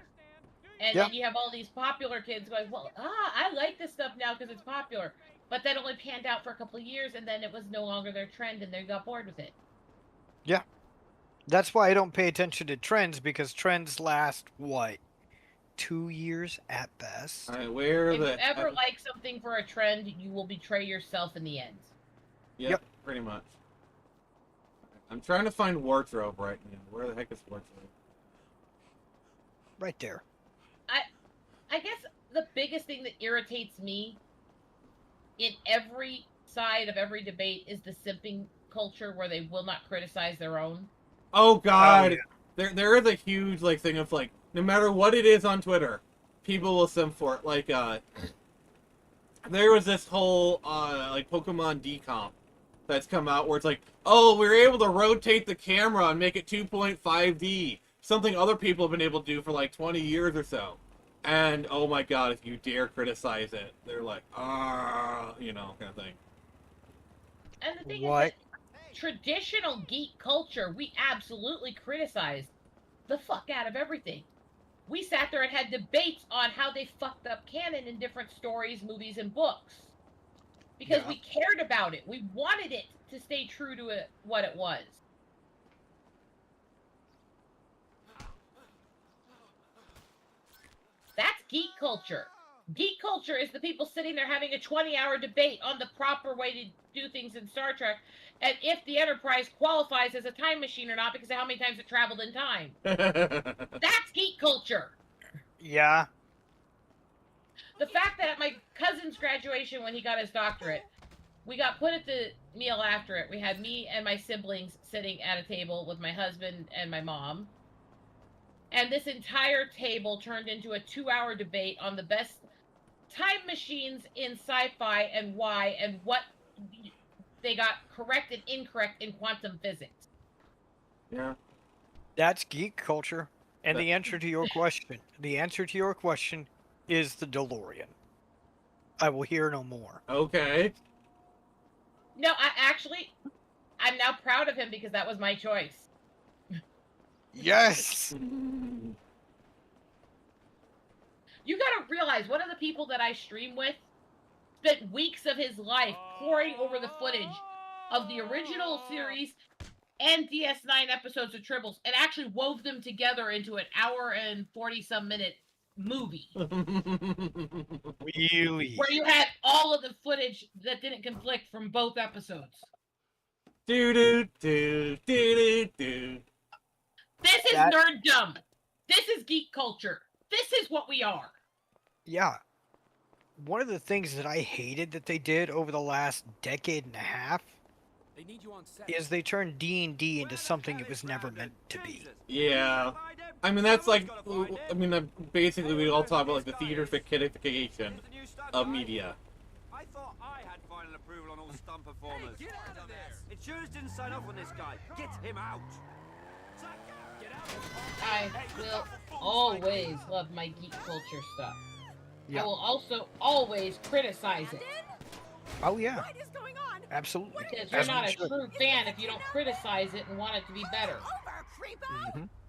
And then you have all these popular kids going, well, I like this stuff now because it's popular. But that only panned out for a couple of years, and then it was no longer their trend, and they got bored with it.
Yeah. That's why I don't pay attention to trends, because trends last, what, 2 years at best?
If you ever like something for a trend, you will betray yourself in the end.
Yep, pretty much. I'm trying to find wardrobe right now. Where the heck is wardrobe?
Right there.
I guess the biggest thing that irritates me in every side of every debate is the simping culture where they will not criticize their own.
Oh God, there is a huge like thing of like no matter what it is on Twitter, people will simp for it. Like there was this whole like Pokemon decomp that's come out where it's like, oh, we were able to rotate the camera and make it 2.5D, something other people have been able to do for like 20 years or so. And, oh my God, if you dare criticize it, they're like, you know, kind of thing.
And the thing is that traditional geek culture, we absolutely criticized the fuck out of everything. We sat there and had debates on how they fucked up canon in different stories, movies, and books. Because we cared about it. We wanted it to stay true to what it was. That's geek culture. Geek culture is the people sitting there having a 20-hour debate on the proper way to do things in Star Trek, and if the Enterprise qualifies as a time machine or not because of how many times it traveled in time. That's geek culture.
Yeah.
The fact that at my cousin's graduation when he got his doctorate, we got put at the meal after it. We had me and my siblings sitting at a table with my husband and my mom. And this entire table turned into a 2-hour debate on the best time machines in sci-fi and why and what they got correct and incorrect in quantum physics.
Yeah.
That's geek culture. And the answer to your question is the DeLorean. I will hear no more.
Okay.
No, I'm now proud of him because that was my choice.
Yes!
You gotta realize, one of the people that I stream with spent weeks of his life poring over the footage of the original series and DS9 episodes of Tribbles and actually wove them together into an hour and 40-some minute movie.
Really?
Where you had all of the footage that didn't conflict from both episodes.
Do-do-do, do-do-do.
This is nerddom. This is geek culture. This is what we are.
Yeah. One of the things that I hated that they did over the last decade and a half is they turned D&D into something it was never meant to be.
Yeah. I mean, that's like, I mean, basically we all talk about like the theatrification of media.
I thought I had final approval on all stunt performers. Hey, get out of there! It sure didn't sign off on this guy. Get him out!
I will always love my geek culture stuff.
Yeah.
I will also always criticize it.
Oh, yeah.
What is going on?
Absolutely.
Because you're not a true fan if you don't criticize it and want it to be better.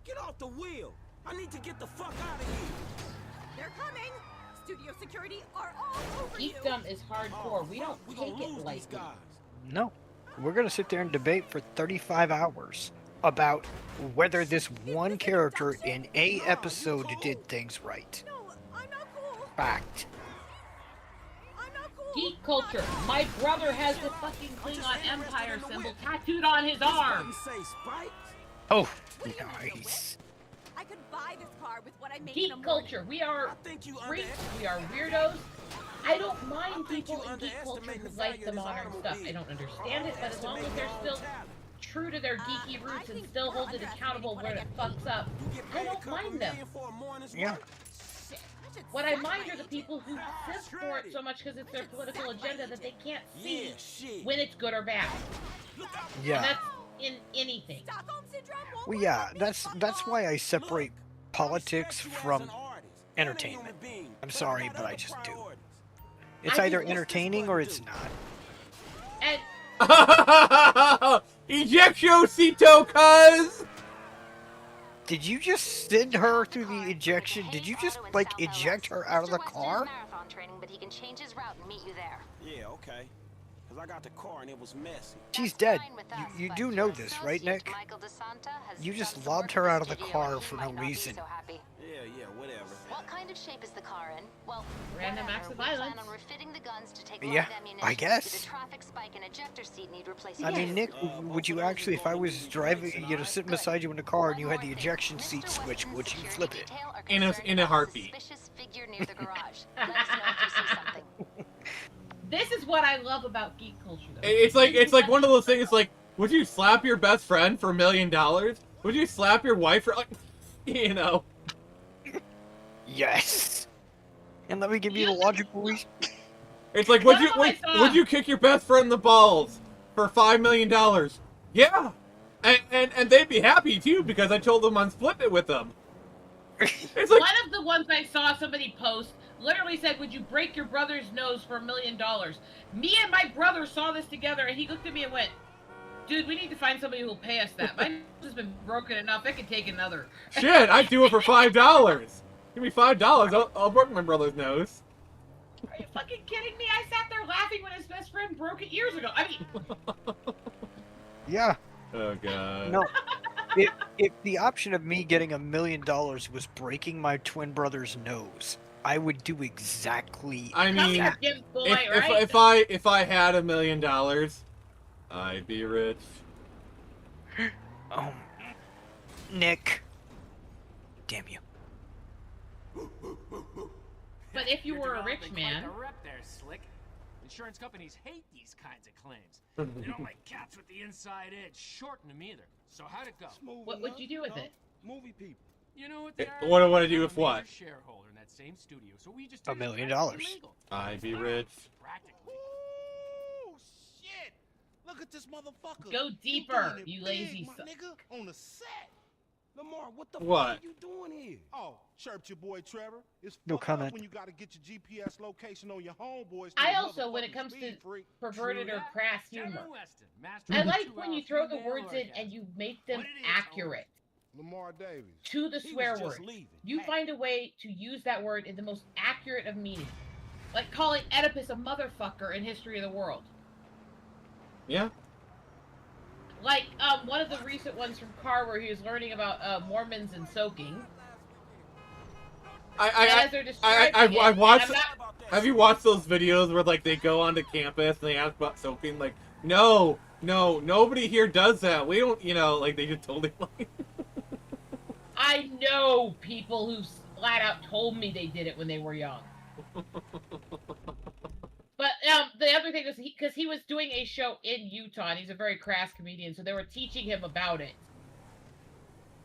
Get off the wheel. I need to get the fuck out of here.
They're coming. Studio security are all over you.
Geekdom is hardcore. We don't take it lightly.
No. We're going to sit there and debate for 35 hours about whether this one character in a episode did things right. Fact.
Geek culture. My brother has the fucking Klingon Empire symbol tattooed on his arm.
Oh, nice.
I could buy this car with what I make
Geek culture. We are freaks. We are weirdos. I don't mind people in geek culture who like the modern stuff. I don't understand it, but as long as they're still true to their geeky roots and still hold it accountable when it fucks up, I don't mind them.
Yeah.
What I mind are the people who sift for it so much because it's their political agenda that they can't see when it's good or bad.
Yeah.
And that's in anything.
Well, yeah, that's why I separate politics from entertainment. I'm sorry, but I just do. It's either entertaining or it's not.
And
Ejectiocito, cuz!
Did you just send her through the ejection? Did you just, like, eject her out of the car?
Marathon training, but he can change his route and meet you there.
Yeah, okay. Because I got the car and it was messy.
She's dead. You do know this, right, Nick? You just lobbed her out of the car for no reason.
Yeah, whatever.
What kind of shape is the car in? Well,
random acts of violence.
plan on refitting the guns to take
Yeah, I guess.
The traffic spike and ejector seat need replacing.
I mean, Nick, would you actually, if I was driving, sitting beside you in the car and you had the ejection seat switch, would you flip it?
In a heartbeat.
Figure near the garage. Let us know if you see something.
This is what I love about geek culture, though.
It's like one of those things. Like, would you slap your best friend for $1 million? Would you slap your wife for, like, you know?
Yes. And let me give you the logical reason.
It's like, would you kick your best friend in the balls for $5 million? Yeah. And they'd be happy too because I told them I'm splitting it with them. It's like,
one of the ones I saw somebody post literally said, "Would you break your brother's nose for $1 million?" Me and my brother saw this together, and he looked at me and went, "Dude, we need to find somebody who will pay us that. My nose has been broken enough. I can take another."
Shit, I'd do it for $5. Give me $5. I'll break my brother's nose.
Are you fucking kidding me? I sat there laughing when his best friend broke it years ago. I mean,
Yeah.
Oh god.
No. If the option of me getting $1 million was breaking my twin brother's nose, I would do exactly.
I mean,
right?
if I had $1 million, I'd be rich.
Oh, Nick. Damn you.
but if you were a rich man,
Quite the rep there, Slick. Insurance companies hate these kinds of claims. They don't like cats with the inside edge shorten them either. So how'd it go?
what would you do with it?
Movie people.
You know what?
What do I do with what?
Shareholder in that same studio, so we just
$1 million.
I'd be rich.
Ooh, shit! Look at this motherfucker.
Go deeper, you lazy
my
son.
nigga, on the set. Lamar, what the
What?
fuck are you doing here? Oh, chirped your boy Trevor. It's
No
fucked
comment.
up when you gotta get your GPS location on your homeboys.
I also, when it comes to perverted or crass humor, I like when you throw the words in and you make them accurate
Lamar Davis.
to the
He
swear
was just
word.
leaving.
You find a way to use that word in the most accurate of meaning. Like calling Oedipus a motherfucker in History of the World.
Yeah.
Like, one of the recent ones from Carr where he was learning about Mormons and soaking.
I watched. Have you watched those videos where like they go onto campus and they ask about soaking? Like, no, nobody here does that. We don't, like they just totally like.
I know people who flat out told me they did it when they were young. But the other thing was because he was doing a show in Utah, and he's a very crass comedian, so they were teaching him about it.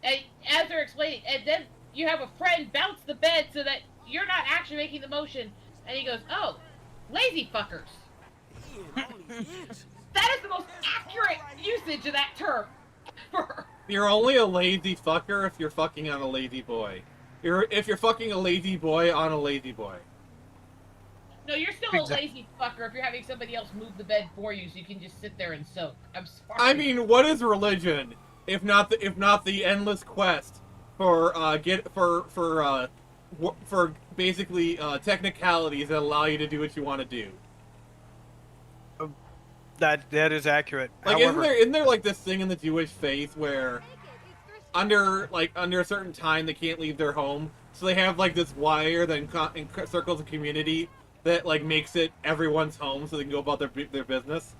And as they're explaining, and then you have a friend bounce the bed so that you're not actually making the motion, and he goes, "Oh, lazy fuckers." That is the most accurate usage of that term.
You're only a lazy fucker if you're fucking on a lazy boy. If you're fucking a lazy boy on a lazy boy.
No, you're still a lazy fucker if you're having somebody else move the bed for you so you can just sit there and soak. I'm sorry.
I mean, what is religion if not the endless quest for for basically technicalities that allow you to do what you want to do?
That is accurate.
Like,
However,
isn't there like this thing in the Jewish faith where under a certain time they can't leave their home, so they have like this wire that encircles a community that like makes it everyone's home, so they can go about their business.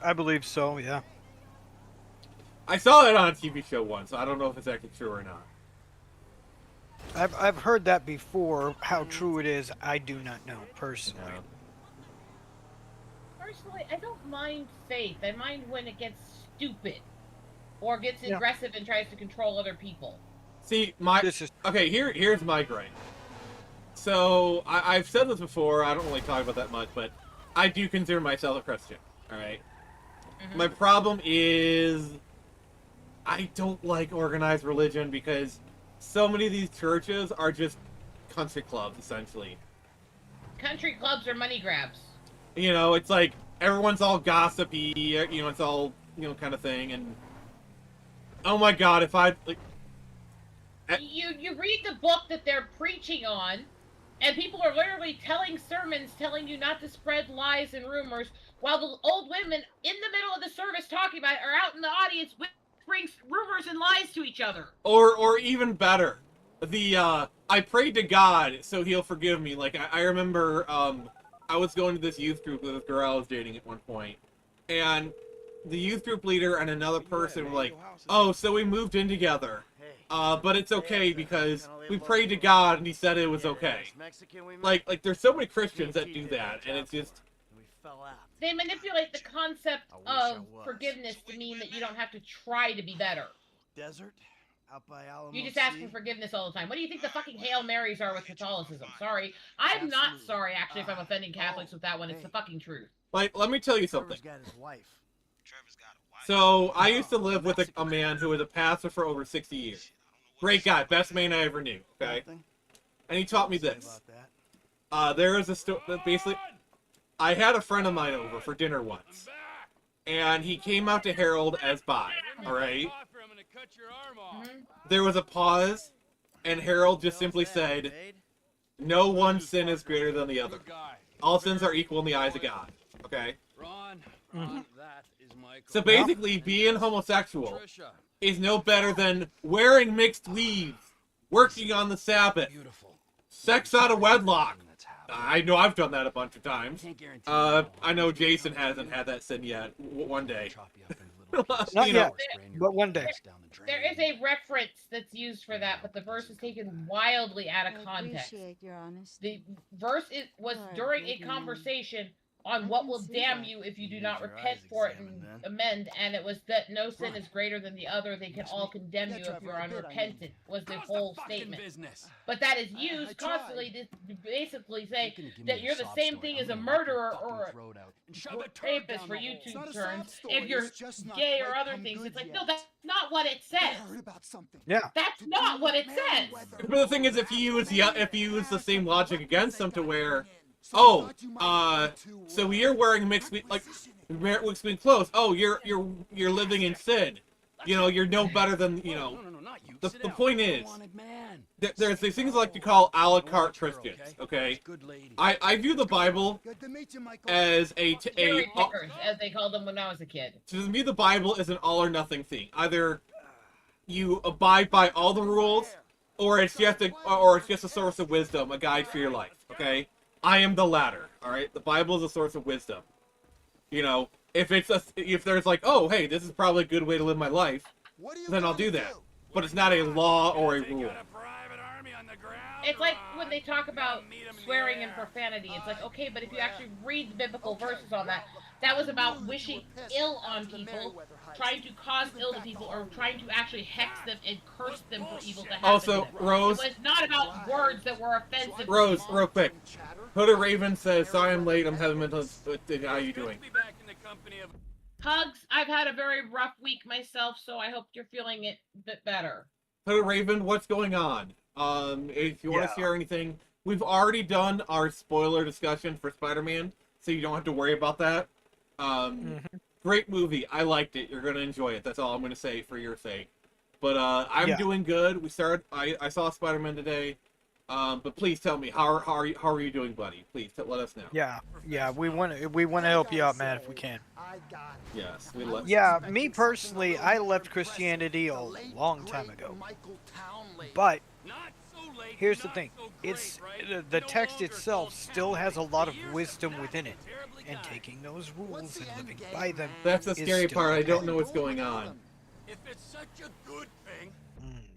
I believe so. Yeah.
I saw that on a TV show once. So I don't know if it's actually true or not.
I've heard that before. How true it is, I do not know personally.
Yeah.
Personally, I don't mind faith. I mind when it gets stupid or gets aggressive and tries to control other people.
See, here's my gripe. So I've said this before. I don't really talk about that much, but I do consider myself a Christian. All right. Mm-hmm. My problem is I don't like organized religion because so many of these churches are just country clubs, essentially.
Country clubs are money grabs.
You know, it's like everyone's all gossipy. You know, it's all kind of thing. And oh my god, if I like,
you read the book that they're preaching on, and people are literally telling sermons, telling you not to spread lies and rumors, while the old women in the middle of the service talking about it are out in the audience whispering rumors and lies to each other.
Or even better, the I prayed to God so He'll forgive me. Like I remember, I was going to this youth group with this girl I was dating at one point, and the youth group leader and another person were like, "Oh, so we moved in together, but it's okay because we prayed to God and He said it was okay." Like there's so many Christians that do that, and it's just
they manipulate the concept of forgiveness to mean that you don't have to try to be better.
Desert. Out by Alamo
you just ask for forgiveness all the time. What do you think the fucking Hail Marys are with Catholicism? Sorry. I'm not sorry, actually, if I'm offending Catholics with that one. It's the fucking truth.
Like, let me tell you something. So, I used to live with a man who was a pastor for over 60 years. Great guy. Best man I ever knew, okay? And he taught me this. There is a story, basically, I had a friend of mine over for dinner once. And he came out to Harold as bi, alright? There was a pause, and Harold just simply said, "No one sin is greater than the other. All sins are equal in the eyes of God." Okay? So basically, being homosexual is no better than wearing mixed weaves, working on the Sabbath, sex out of wedlock. I know I've done that a bunch of times. I know Jason hasn't had that sin yet. One day.
Not yet, but one day.
There is a reference that's used for that, but the verse is taken wildly out of context. The verse was during a conversation on what will damn you if you do not repent for it and amend, and it was that no sin is greater than the other. They can all condemn you if you're unrepentant, was the whole statement. But that is used constantly to basically say that you're the same thing as a murderer or a rapist for YouTube terms. If you're gay or other things, it's like, no, that's not what it says.
Yeah.
That's not what it says.
But the thing is, if you use the same logic against them to where, oh, so you're wearing mixed clothes. Oh, you're living in sin. You know, you're no better than, you know. The point is, there's these things I like to call a la carte Christians. Okay, I view the Bible as
as they called them when I was a kid.
To me, the Bible is an all or nothing thing. Either you abide by all the rules, or it's just a source of wisdom, a guide for your life. Okay. I am the latter, all right? The Bible is a source of wisdom. You know, if there's like, oh, hey, this is probably a good way to live my life, then I'll do that. But it's not a law or a rule.
It's like when they talk about swearing and profanity. It's like, okay, but if you actually read the biblical verses on that, that was about wishing ill on people, trying to cause ill to people, or trying to actually hex them and curse them for evil to happen
Also,
to them.
Rose...
It was not about words that were offensive.
Rose, real quick. Hooded Raven says, "Sorry I'm late, I'm having mental... How are you doing?"
Hugs, I've had a very rough week myself, so I hope you're feeling it a bit better.
Hooded Raven, what's going on? If you want to share anything, we've already done our spoiler discussion for Spider-Man, so you don't have to worry about that. Great movie. I liked it. You're gonna enjoy it. That's all I'm gonna say for your sake. But I'm doing good. I saw Spider-Man today. But please tell me how are you doing, buddy? Please let us know.
Yeah. We want to help you out, man, if we can.
Yes, we love.
Yeah, me personally, I left Christianity a long time ago. But here's the thing: it's the text itself still has a lot of wisdom within it, and taking those rules and living by them.
That's the scary part. I don't know what's going on.
If it's such a good thing.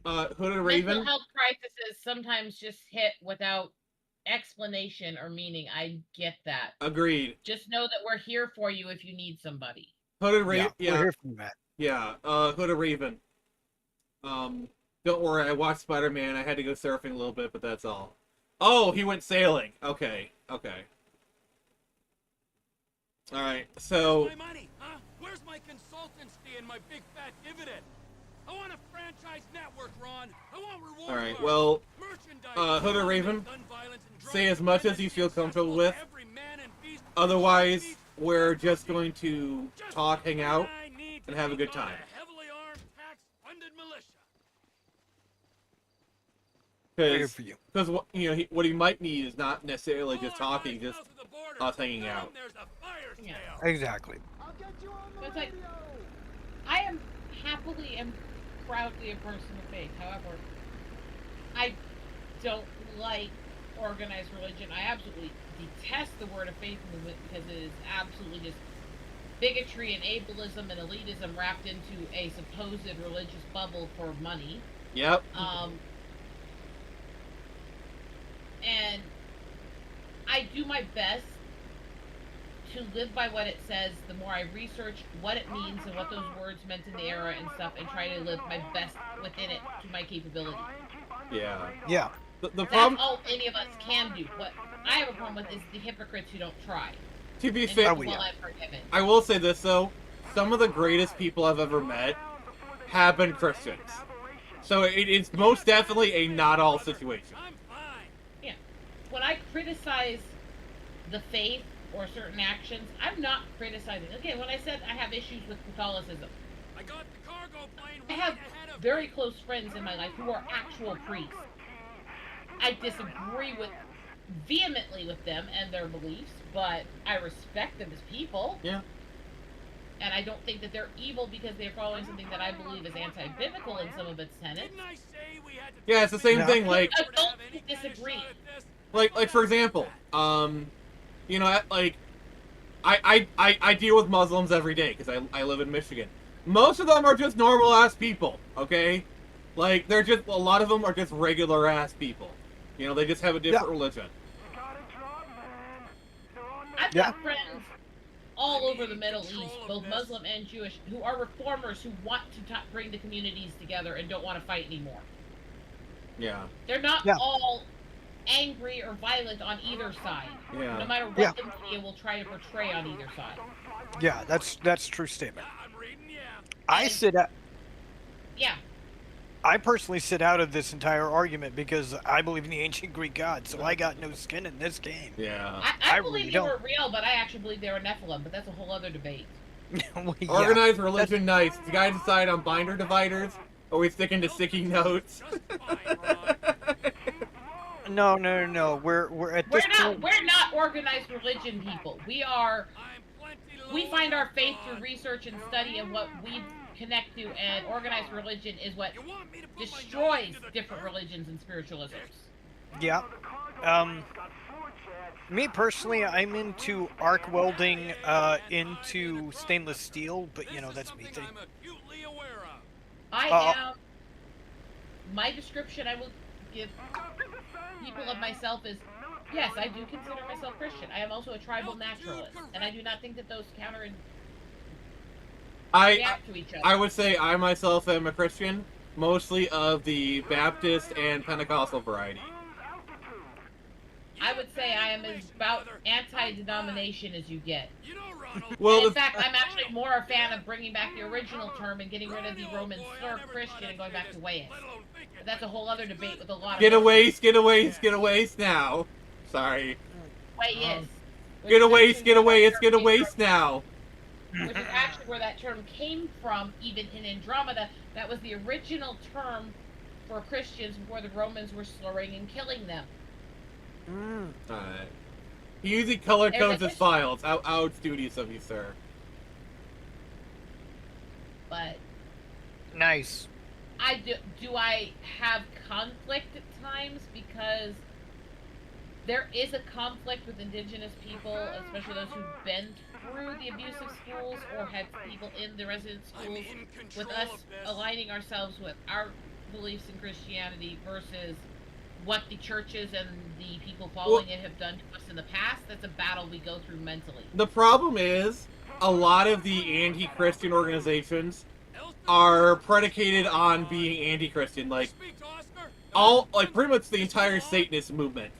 Hooded Raven.
Mental health crises sometimes just hit without explanation or meaning. I get that.
Agreed.
Just know that we're here for you if you need somebody.
Hooded Raven.
Yeah, we're here for you, Matt.
Yeah. Hooded Raven. Don't worry. I watched Spider-Man. I had to go surfing a little bit, but that's all. Oh, he went sailing. Okay. All right. So.
Where's my money, huh? Where's my consultancy and my big fat dividend? I want a franchise network, Ron. I want reward.
All right. Well, Hooded Raven, say as much as you feel comfortable with. Otherwise, we're just going to talk, hang out, and have a good time. Because what he might need is not necessarily just talking, just us hanging out.
Yeah.
Exactly.
It's like, I am happily and proudly a person of faith. However, I don't like organized religion. I absolutely detest the word of faith movement because it is absolutely just bigotry and ableism and elitism wrapped into a supposed religious bubble for money.
Yep.
And I do my best to live by what it says. The more I research what it means and what those words meant in the era and stuff, and try to live my best within it to my capability.
Yeah. The
That's
problem.
all any of us can do. What I have a problem with is the hypocrites who don't try.
To be fair, I will say this though: some of the greatest people I've ever met have been Christians. So it's most definitely a not all situation.
Yeah. When I criticize the faith or certain actions, I'm not criticizing. Okay, when I said I have issues with Catholicism, I have very close friends in my life who are actual priests. I disagree vehemently with them and their beliefs, but I respect them as people.
Yeah.
And I don't think that they're evil because they're following something that I believe is anti-biblical in some of its tenets.
Yeah, it's the same thing. Like,
adults disagree.
Like for example, you know, like I deal with Muslims every day because I live in Michigan. Most of them are just normal ass people. Okay, like they're just a lot of them are just regular ass people. You know, they just have a different religion.
I've got friends all over the Middle East, both Muslim and Jewish, who are reformers who want to bring the communities together and don't want to fight anymore.
Yeah.
They're not all angry or violent on either side.
Yeah.
No matter what the media will try to portray on either side.
Yeah, that's a true statement. I personally sit out of this entire argument because I believe in the ancient Greek gods, so I got no skin in this game.
Yeah.
I believe they were real, but I actually believe they were Nephilim, but that's a whole other debate.
Organized religion, nice. You guys decide on binder dividers? Or are we sticking to sticky notes?
No. We're at this point.
We're not organized religion people. We find our faith through research and study of what we connect to, and organized religion is what destroys different religions and spiritualisms.
Yeah. Me personally, I'm into arc welding, into stainless steel, but you know, that's me thing.
I am. My description I will give people of myself is, yes, I do consider myself Christian. I am also a tribal naturalist, and I do not think that those react to each other.
I would say I myself am a Christian, mostly of the Baptist and Pentecostal variety.
I would say I am as about anti-denomination as you get.
Well,
And in fact, I'm actually more a fan of bringing back the original term and getting rid of the Roman slur Christian and going back to Wayist. But that's a whole other debate with a lot of
get a waste now. Sorry.
Wayist.
Get a waste now.
Which is actually where that term came from, even in Andromeda. That was the original term for Christians before the Romans were slurring and killing them.
Alright. Using color codes as files. How studious of you, sir.
But
nice.
Do I have conflict at times? Because there is a conflict with indigenous people, especially those who've been through the abusive schools or had people in the resident schools, with us aligning ourselves with our beliefs in Christianity versus what the churches and the people following it have done to us in the past. That's a battle we go through mentally.
The problem is, a lot of the anti-Christian organizations are predicated on being anti-Christian. Like, pretty much the entire Satanist movement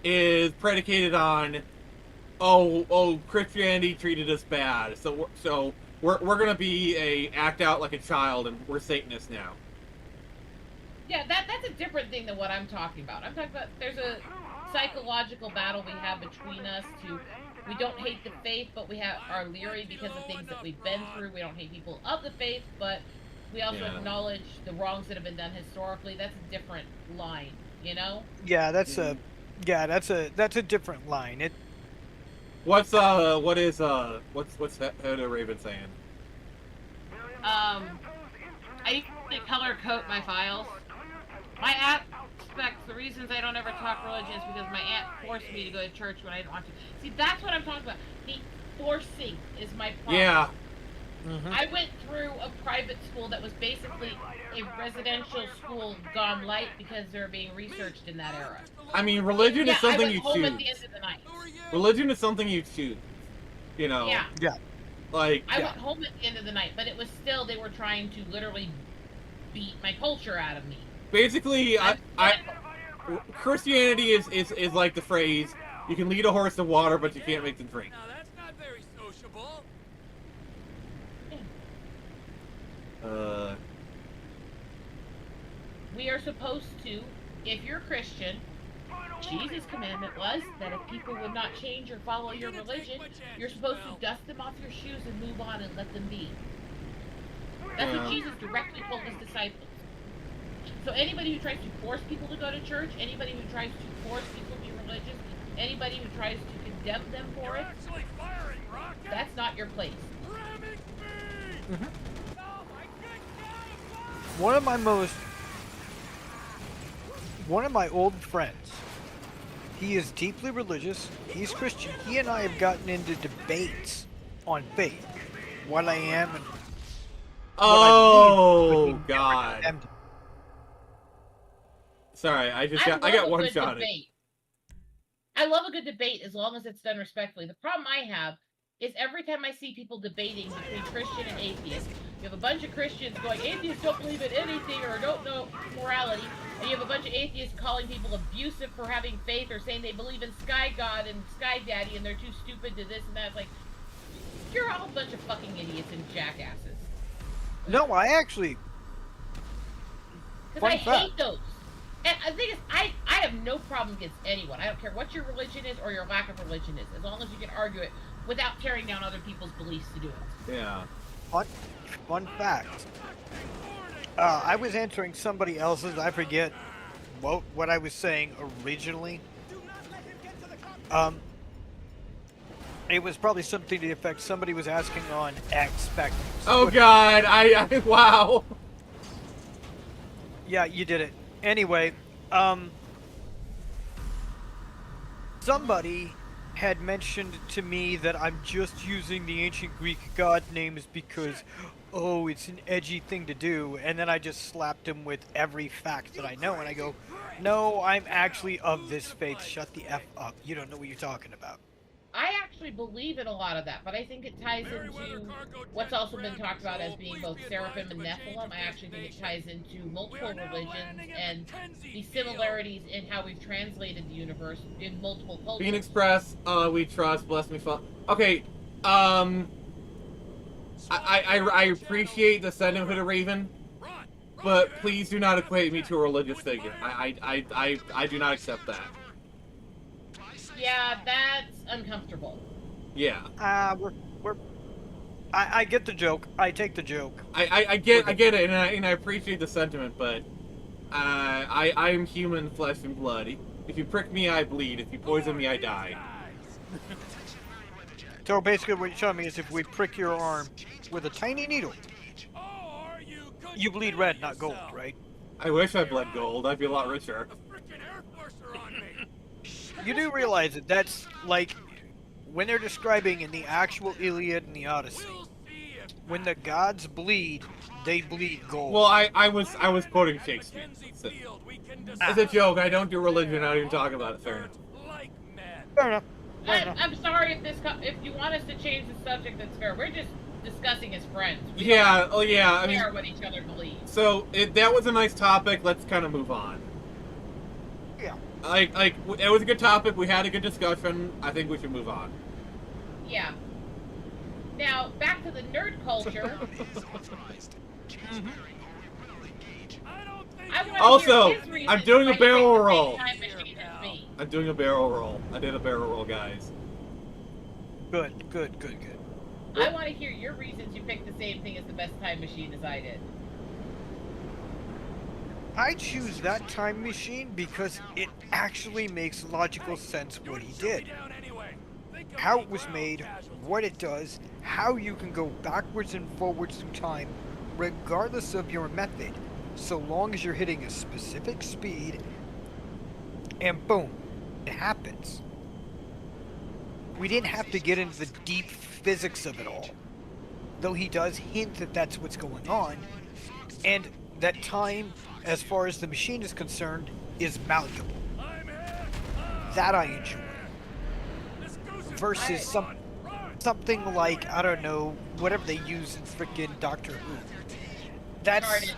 is predicated on, Christianity treated us bad, so we're gonna act out like a child, and we're Satanists now.
Yeah, that's a different thing than what I'm talking about. I'm talking about there's a psychological battle we have between us we don't hate the faith, but we are leery because of things that we've been through. We don't hate people of the faith, but we also acknowledge the wrongs that have been done historically. That's a different line, you know?
Yeah, that's a different line.
What's Hoda Raven saying?
I usually color code my files. My aspects, the reasons I don't ever talk religion is because my aunt forced me to go to church when I didn't want to. See, that's what I'm talking about. The forcing is my problem.
Yeah.
I went through a private school that was basically a residential school gone light because they were being researched in that era.
I mean, religion is something you choose.
I went home at the end of the night.
Religion is something you choose. You know?
Yeah.
Like,
I went home at the end of the night, but it was still, they were trying to literally beat my culture out of me.
Basically, Christianity is like the phrase, you can lead a horse to water, but you can't make them drink.
Now that's not very sociable.
We are supposed to, if you're Christian, Jesus' commandment was that if people would not change or follow your religion, you're supposed to dust them off your shoes and move on and let them be. That's what Jesus directly told his disciples. So anybody who tries to force people to go to church, anybody who tries to force people to be religious, anybody who tries to condemn them for it, that's not your place.
One of my old friends, he is deeply religious, he's Christian. He and I have gotten into debates on faith, what I am and
oh God. Sorry, I got one shot at it.
I love a good debate as long as it's done respectfully. The problem I have is every time I see people debating between Christian and atheist, you have a bunch of Christians going, atheists don't believe in anything or don't know morality, and you have a bunch of atheists calling people abusive for having faith or saying they believe in Sky God and Sky Daddy and they're too stupid to this and that. It's like, you're all a bunch of fucking idiots and jackasses.
No, I actually...
Because I hate those. And the thing is, I have no problem against anyone. I don't care what your religion is or your lack of religion is, as long as you can argue it without tearing down other people's beliefs to do it.
Yeah.
Fun fact. I was answering somebody else's, I forget what I was saying originally. It was probably something to the effect somebody was asking on X Spectrum.
Oh God, I wow.
Yeah, you did it. Anyway, somebody had mentioned to me that I'm just using the ancient Greek god names because, it's an edgy thing to do, and then I just slapped him with every fact that I know, and I go, no, I'm actually of this faith, shut the F up, you don't know what you're talking about.
I actually actually believe in a lot of that, but I think it ties into what's also been talked about as being both Seraphim and Nephilim. I actually think it ties into multiple religions and the similarities in how we've translated the universe in multiple cultures.
Phoenix Press, we trust, bless me, okay, I appreciate the sentiment of Raven, but please do not equate me to a religious figure. I do not accept that.
Yeah, that's uncomfortable.
Yeah.
I get the joke. I take the joke.
I get it, and I appreciate the sentiment, but I'm human, flesh and blood. If you prick me, I bleed. If you poison me, I die.
So basically, what you're telling me is, if we prick your arm with a tiny needle, you bleed red, not gold, right?
I wish I bled gold. I'd be a lot richer.
You do realize that that's like when they're describing in the actual Iliad and the Odyssey, when the gods bleed, they bleed gold.
Well, I was quoting Shakespeare. So. It's a joke. I don't do religion. I don't even talk about it. Fair enough.
Fair enough.
I'm sorry if you want us to change the subject. That's fair. We're just discussing as friends.
Yeah. Oh yeah. I mean,
what each other believes.
So that was a nice topic. Let's kind of move on.
Yeah.
Like it was a good topic. We had a good discussion. I think we should move on.
Yeah. Now back to the nerd culture.
Also, I'm doing a barrel roll. I'm doing a barrel roll. I did a barrel roll, guys.
Good.
I want to hear your reasons you picked the same thing as the best time machine as I did.
I choose that time machine because it actually makes logical sense what he did. How it was made, what it does, how you can go backwards and forwards through time, regardless of your method, so long as you're hitting a specific speed, and boom, it happens. We didn't have to get into the deep physics of it all, though he does hint that that's what's going on, and that time, as far as the machine is concerned, is malleable. That I enjoy. Versus something like, I don't know, whatever they use in frickin' Doctor Who. That's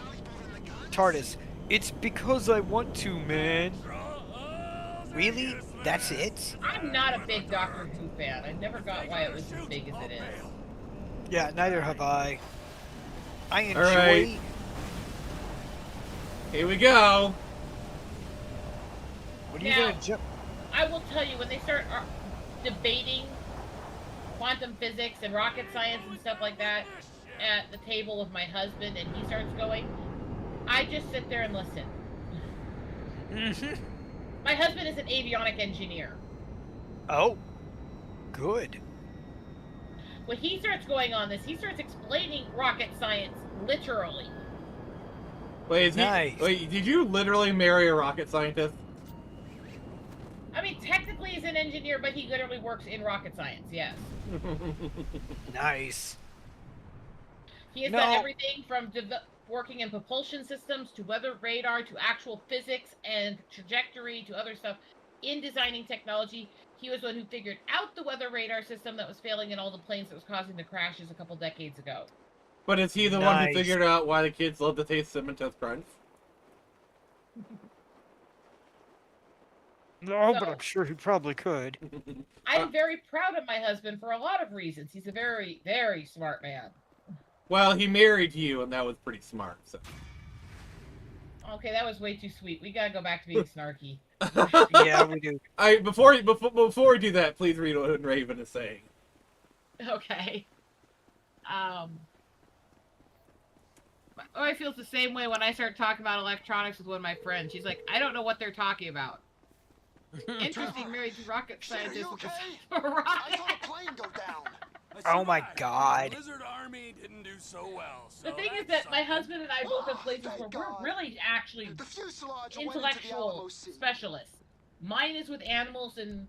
TARDIS. It's because I want to, man. Really? That's it?
I'm not a big Doctor Who fan. I never got why it was as big as it is.
Yeah, neither have I. I enjoy...
Alright. Here we go.
What are you gonna jump?
I will tell you, when they start debating quantum physics and rocket science and stuff like that at the table with my husband, and he starts going, I just sit there and listen. My husband is an avionic engineer.
Oh, good.
When he starts going on this, he starts explaining rocket science literally.
Wait, wait, did you literally marry a rocket scientist?
I mean, technically he's an engineer, but he literally works in rocket science, yes.
Nice.
He has done everything from working in propulsion systems to weather radar to actual physics and trajectory to other stuff in designing technology. He was the one who figured out the weather radar system that was failing in all the planes that was causing the crashes a couple decades ago.
But is he the one who figured out why the kids love to taste Cinnamon Toast Crunch?
No, but I'm sure he probably could.
I'm very proud of my husband for a lot of reasons. He's a very, very smart man.
Well, he married you, and that was pretty smart. So.
Okay, that was way too sweet. We gotta go back to being snarky.
Yeah, we do.
Before we do that, please read what Raven is saying.
Okay. I feel the same way when I start talking about electronics with one of my friends. She's like, I don't know what they're talking about. Interesting, married to rocket scientist.
Okay? I saw the plane go down.
Oh my god.
Lizard Army didn't do so well. So
the thing is that my husband and I both have places where we're really actually intellectual specialists. Mine is with animals and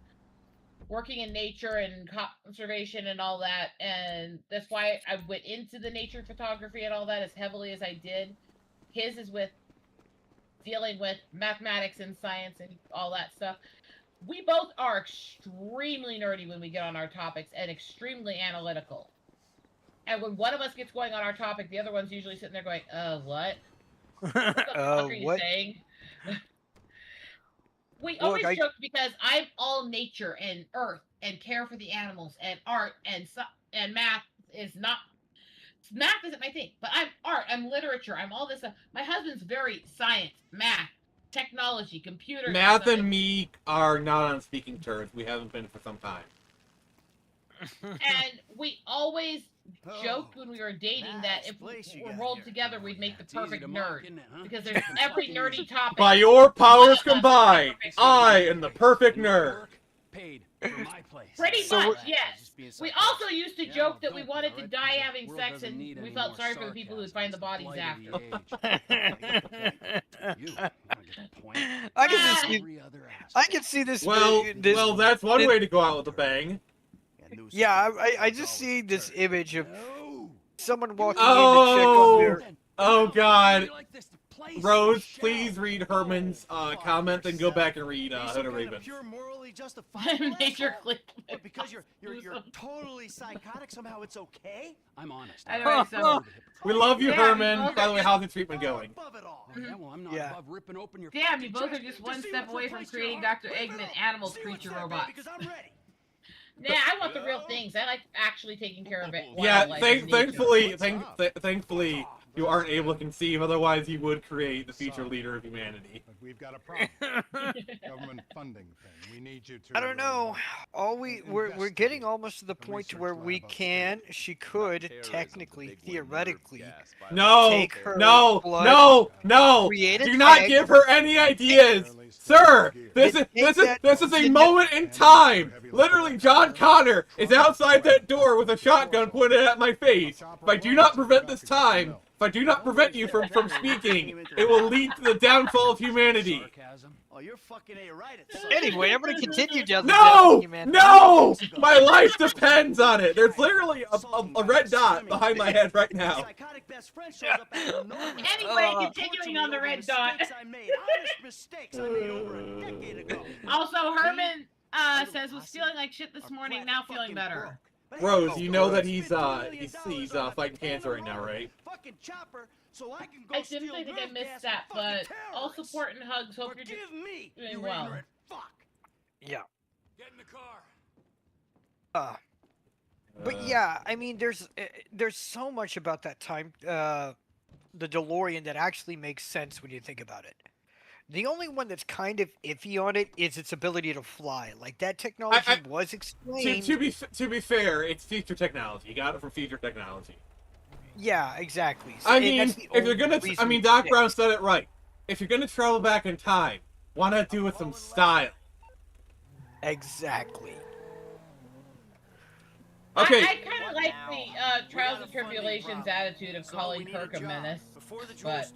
working in nature and conservation and all that, and that's why I went into the nature photography and all that as heavily as I did. His is with dealing with mathematics and science and all that stuff. we both are extremely nerdy when we get on our topics and extremely analytical. And when one of us gets going on our topic, the other one's usually sitting there going, what? What the fuck are you saying? We always joke because I'm all nature and earth and care for the animals and art and math is not. Math isn't my thing, but I'm art, I'm literature, I'm all this stuff. My husband's very science, math, technology, computers.
Math and me are not on speaking terms. We haven't been for some time.
And we always joked when we were dating that if we were rolled together, we'd make the perfect nerd. Because there's every nerdy topic.
By your powers combined, I am the perfect nerd.
Paid for my place.
Pretty much, yes. We also used to joke that we wanted to die having sex, and we felt sorry for the people who would find the bodies after.
I can see this.
Well, that's one way to go out with a bang.
Yeah, I just see this image of someone walking in to check on their.
Oh God. Rose, please read Herman's comment, then go back and read Hood Raven.
Pure morally justifiable.
Major clip.
But because you're totally psychotic, somehow it's okay?
I'm honest.
We love you, Herman. By the way, how's the treatment going?
Yeah, well, I'm not above ripping open your
Damn, you both are just one step away from creating Dr. Eggman animals creature robots.
Because I'm ready.
Nah, I want the real things. I like actually taking care of it.
Yeah, thankfully, you aren't able to conceive. Otherwise, you would create the future leader of humanity.
But we've got a problem. Government funding thing. We need you to.
I don't know. We're getting almost to the point to where we can. She could technically, theoretically. Take her blood,
Do not give her any ideas, sir. This is a moment in time. Literally, John Connor is outside that door with a shotgun pointed at my face. If I do not prevent this time, if I do not prevent you from speaking, it will lead to the downfall of humanity.
Oh, you're fucking right.
Anyway, I'm gonna continue down the
No! My life depends on it. There's literally a red dot behind my head right now.
Anyway, continuing on the red dot. Also, Herman says was feeling like shit this morning. Now feeling better.
Rose, you know that he's fighting cancer right now, right?
I didn't think I missed that, but all support and hugs. Hope you're doing well.
Yeah.
Get in the car.
But yeah, I mean, there's so much about that time, the DeLorean, that actually makes sense when you think about it. The only one that's kind of iffy on it is its ability to fly. Like, that technology was explained.
To be fair, it's future technology. You got it from future technology.
Yeah, exactly. So,
I mean, if you're gonna, Doc Brown said it right. If you're gonna travel back in time, why not do it with some style?
Exactly.
Okay.
I kind of like the Trials and Tribulations attitude of calling Kirk a menace. But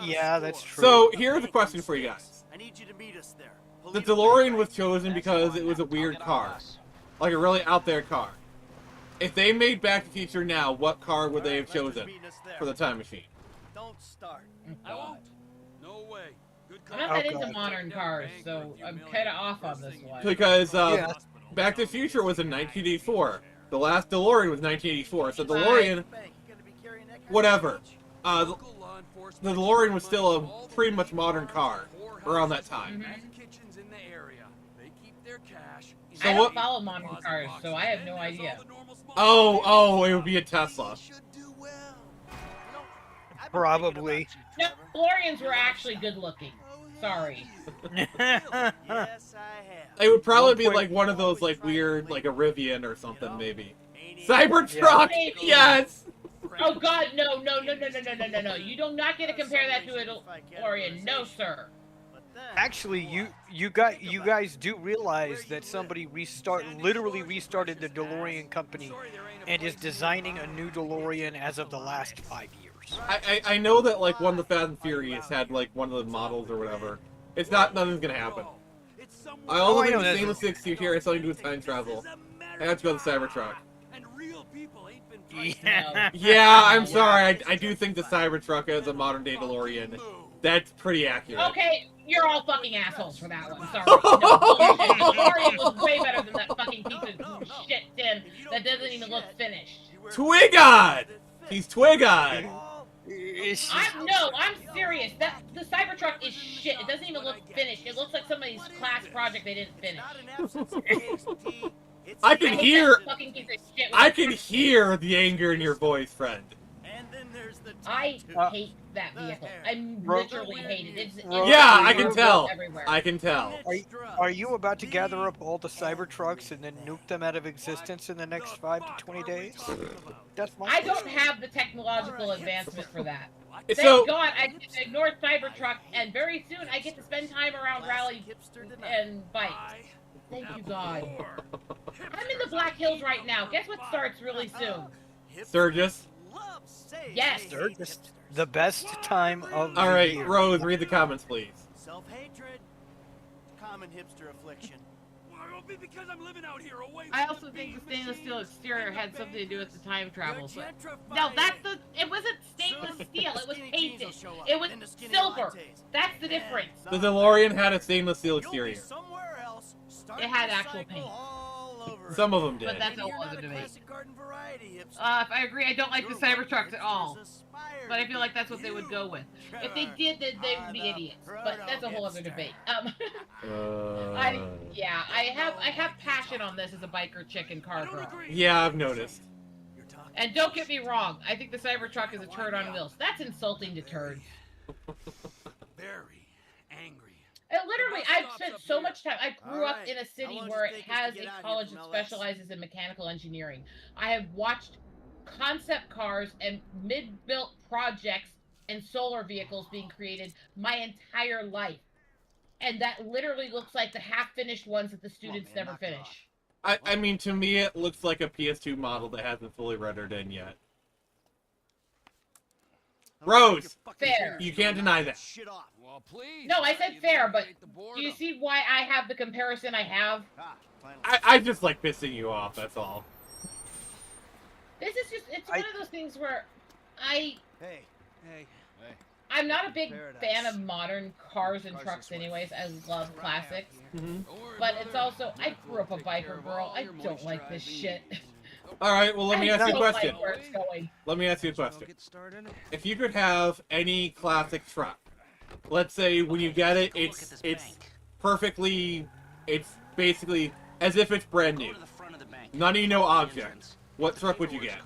yeah, that's true.
So here's a question for you guys.
I need you to meet us there.
The DeLorean was chosen because it was a weird car, like a really out there car. If they made Back to the Future now, what car would they have chosen for the time machine?
Don't start.
I won't. No way. Good
I'm not that into modern cars, so I'm kind of off on this one.
Because Back to the Future was in 1984. The last DeLorean was 1984. So DeLorean, whatever. The DeLorean was still a pretty much modern car around that time.
Kitchens in the area. They keep their cash.
I don't follow modern cars, so I have no idea.
Oh, it would be a Tesla.
Probably.
No, DeLoreans were actually good looking. Sorry.
Yes, I have.
It would probably be like one of those like weird, like a Rivian or something, maybe. Cybertruck, yes.
Oh God, no! You do not get to compare that to a DeLorean, no, sir.
Actually, you guys do realize that somebody literally restarted the DeLorean company, and is designing a new DeLorean as of the last 5 years.
I know that like one of the Fast and Furious had like one of the models or whatever. It's nothing's gonna happen. I also think the same with 60 here has something to do with time travel. I have to go to the Cybertruck.
Yeah.
Yeah, I'm sorry. I do think the Cybertruck is a modern day DeLorean. That's pretty accurate.
Okay, you're all fucking assholes for that one. Sorry. No, bullshit. DeLorean was way better than that fucking piece of shit tin that doesn't even look finished.
Twig-eyed! He's twig-eyed.
I'm serious. The Cybertruck is shit. It doesn't even look finished. It looks like somebody's class project they didn't finish.
I can hear.
Fucking piece of shit.
I can hear the anger in your voice, friend.
I hate that vehicle. I literally hate it.
Yeah, I can tell.
Everywhere.
I can tell.
Are you about to gather up all the Cybertrucks and then nuke them out of existence in the next 5 to 20 days? That's my
I don't have the technological advancement for that.
So-
Thank God I get to ignore Cybertruck, and very soon I get to spend time around rally and bikes. Thank you, God. I'm in the Black Hills right now. Guess what starts really soon?
Sturgis.
Yes.
Sturgis. The best time of
All
the
right,
year.
Rose, read the comments, please.
Self-hatred, common hipster affliction.
Well, it'll be because I'm living out here away.
I also think the stainless steel exterior had something to do with the time travel. But no, it wasn't stainless steel. It was painted. It was silver. That's the difference.
The DeLorean had a stainless steel exterior.
It had actual paint.
Some of them did.
But that's a whole other debate. If I agree, I don't like the Cybertrucks at all. But I feel like that's what they would go with. If they did, then they would be idiots. But that's a whole other debate. I have passion on this as a biker chick and car girl.
Yeah, I've noticed.
And don't get me wrong, I think the Cybertruck is a turd on wheels. That's insulting to turds.
Very angry.
And literally, I've spent so much time. I grew up in a city where it has a college that specializes in mechanical engineering. I have watched concept cars and mid-built projects and solar vehicles being created my entire life. And that literally looks like the half-finished ones that the students never finish.
I mean, to me, it looks like a PS2 model that hasn't fully rendered in yet. Rose,
fair.
You can't deny that.
Well, please.
No, I said fair, but do you see why I have the comparison I have?
I just like pissing you off, that's all.
This is just, it's one of those things where
Hey.
I'm not a big fan of modern cars and trucks anyways. I love classics. But it's also, I grew up a biker girl. I don't like this shit.
Alright, well let me ask you a question.
Like where it's going.
Let me ask you a question. If you could have any classic truck, let's say when you get it, it's perfectly, it's basically as if it's brand new. None of you know objects. What truck would you get?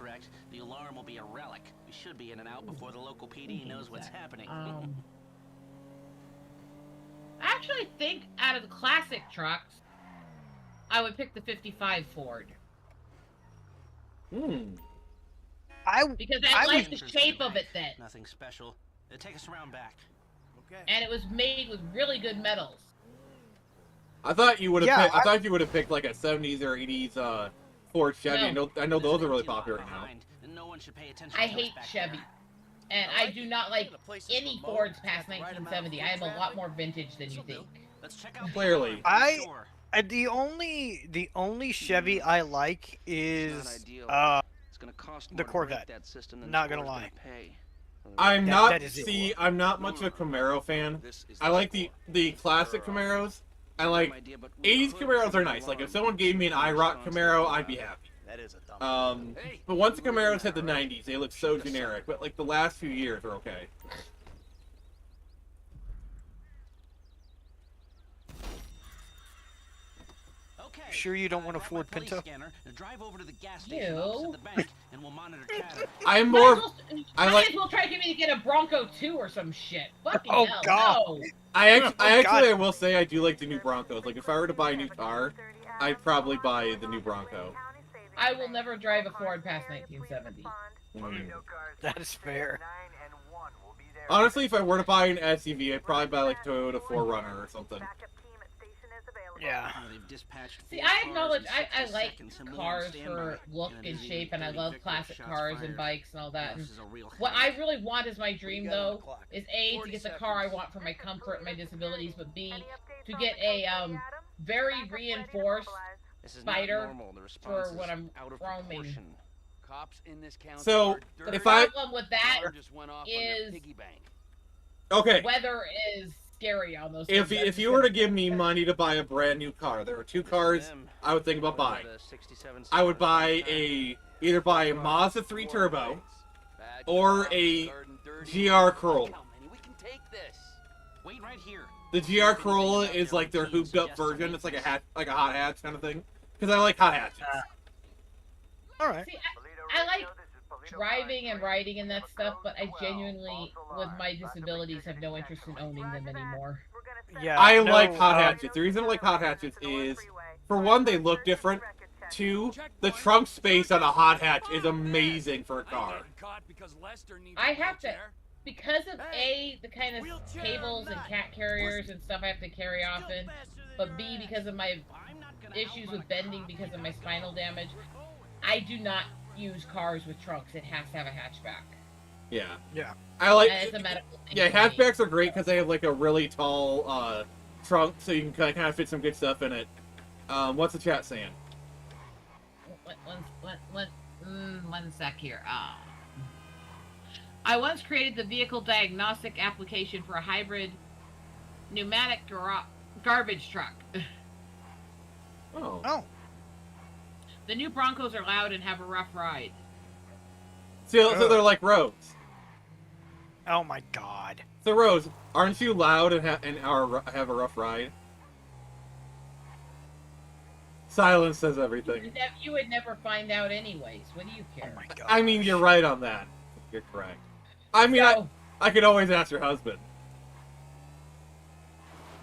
The alarm will be a relic. We should be in and out before the local PD knows what's happening.
I actually think out of the classic trucks, I would pick the 55 Ford. Because I like the shape of it then.
Nothing special. Take us around back.
Okay.
And it was made with really good metals.
I thought you would have. I thought you would have picked like a 70s or 80s Ford Chevy.
No.
I know those are really popular now.
I hate Chevy. And I do not like any Fords past 1970. I am a lot more vintage than you think.
Clearly.
The only Chevy I like is the Corvette. Not gonna lie.
I'm not much of a Camaro fan. I like the classic Camaros. I like 80s Camaros are nice. Like if someone gave me an IROC Camaro, I'd be happy.
That is a dumb
But once the Camaros hit the 90s, they look so generic. But like the last few years are okay.
Sure you don't want a Ford Pinto?
Drive over to the gas station opposite the bank, and we'll monitor chatter.
I'm more.
Might as well try to get me to get a Bronco 2 or some shit. Fucking hell, no.
I will say I do like the new Broncos. Like if I were to buy a new car, I'd probably buy the new Bronco.
I will never drive a Ford past 1970.
That is fair.
Honestly, if I were to buy an SUV, I'd probably buy like Toyota 4Runner or something.
Yeah.
See, I acknowledge I like cars for look and shape, and I love classic cars and bikes and all that. And what I really want as my dream, though, is A, to get the car I want for my comfort and my disabilities, but B, to get a very reinforced Spider for when I'm roaming.
Cops in this county
So,
are dirty.
if I...
The problem with that
Just went off on
is
their piggy bank.
Okay.
weather is scary on those
If
things.
you were to give me money to buy a brand new car, there are two cars I would think about buying. I would buy either buy a Mazda 3 Turbo or a GR Corolla.
Wait right here.
The GR Corolla is like their hooped up version. It's like a hot hatch kind of thing. Because I like hot hatches.
All right.
See, I like driving and riding and that stuff, but I genuinely, with my disabilities, have no interest in owning them anymore.
Yeah.
I like hot hatches. The reason I like hot hatches is, for one, they look different. Two, the trunk space on a hot hatch is amazing for a car.
I have to, because of A, the kind of cables and cat carriers and stuff I have to carry often, but B, because of my issues with bending because of my spinal damage, I do not use cars with trunks. It has to have a hatchback.
Yeah.
Yeah.
I like.
And it's a medical thing.
Yeah, hatchbacks are great because they have like a really tall trunk, so you can kind of fit some good stuff in it. What's the chat saying?
One sec here. I once created the vehicle diagnostic application for a hybrid pneumatic garbage truck.
Oh.
The new Broncos are loud and have a rough ride.
So they're like Rose.
Oh my God.
So Rose, aren't you loud and have a rough ride? Silence says everything.
You would never find out anyways. What do you care?
Oh my God.
I mean, you're right on that. You're correct. I mean, I could always ask your husband.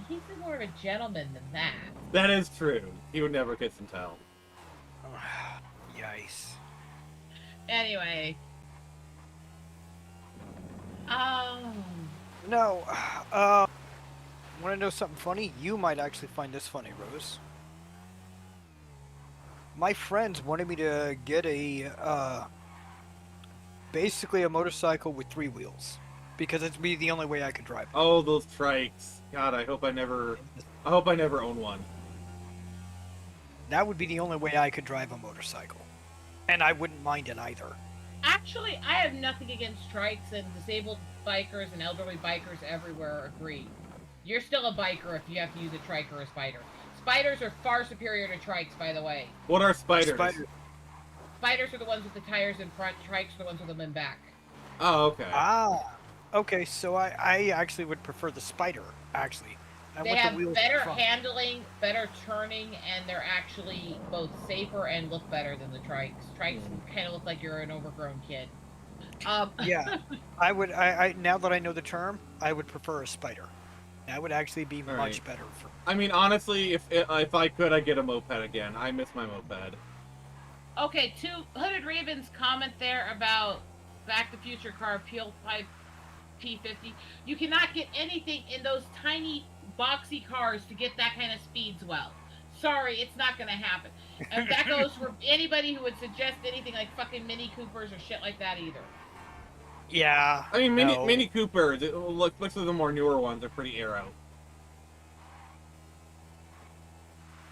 He's more of a gentleman than that.
That is true. He would never kiss and tell.
Yikes.
Anyway.
No. Want to know something funny? You might actually find this funny, Rose. My friends wanted me to get basically a motorcycle with 3 wheels, because it'd be the only way I could drive.
Oh, those trikes! God, I hope I never own one.
That would be the only way I could drive a motorcycle, and I wouldn't mind it either.
Actually, I have nothing against trikes, and disabled bikers and elderly bikers everywhere agree. You're still a biker if you have to use a trike or a spider. Spiders are far superior to trikes, by the way.
What are spiders?
Spiders are the ones with the tires in front, trikes are the ones with them in back.
Oh, okay.
Okay, so I actually would prefer the spider, actually.
They have better handling, better turning, and they're actually both safer and look better than the trikes. Trikes kind of look like you're an overgrown kid.
Yeah, I would. I now that I know the term, I would prefer a spider. That would actually be much better for.
I mean, honestly, if I could, I'd get a moped again. I miss my moped.
Okay, to Hooded Raven's comment there about Back to the Future car Peel 5 P50. You cannot get anything in those tiny boxy cars to get that kind of speeds well. Sorry, it's not going to happen. And that goes for anybody who would suggest anything like fucking Mini Coopers or shit like that either.
Yeah.
I mean, Mini Coopers, looks at the more newer ones, are pretty aero.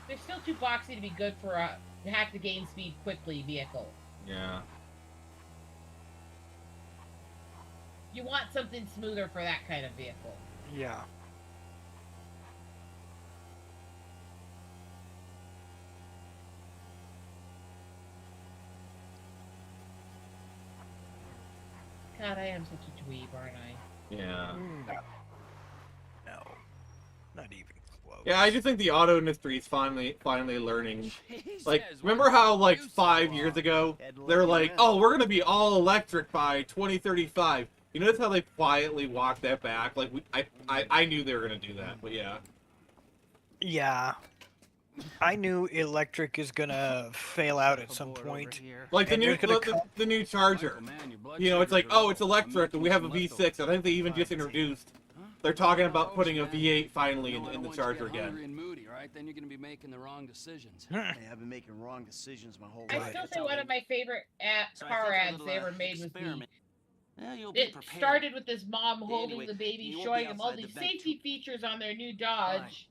They're still too boxy to be good for a have to gain speed quickly vehicle.
Yeah.
You want something smoother for that kind of vehicle.
Yeah.
God, I am such a dweeb, aren't I?
Yeah.
No. Not even close.
Yeah, I just think the auto industry is finally learning. Like, remember how like 5 years ago they're like, "Oh, we're gonna be all electric by 2035." You notice how they quietly walked that back? Like, I knew they were gonna do that, but yeah.
Yeah. I knew electric is gonna fail out at some point.
Like the new Charger. You know, it's like, oh, it's electric, and we have a V6. I think they even just introduced. They're talking about putting a V8 finally in the Charger again.
And moody, right? Then you're gonna be making the wrong decisions.
Hey, I've been making wrong decisions my whole
I
life.
still say one of my favorite car ads they ever made was it started with this mom holding the baby, showing him all these safety features on their new Dodge.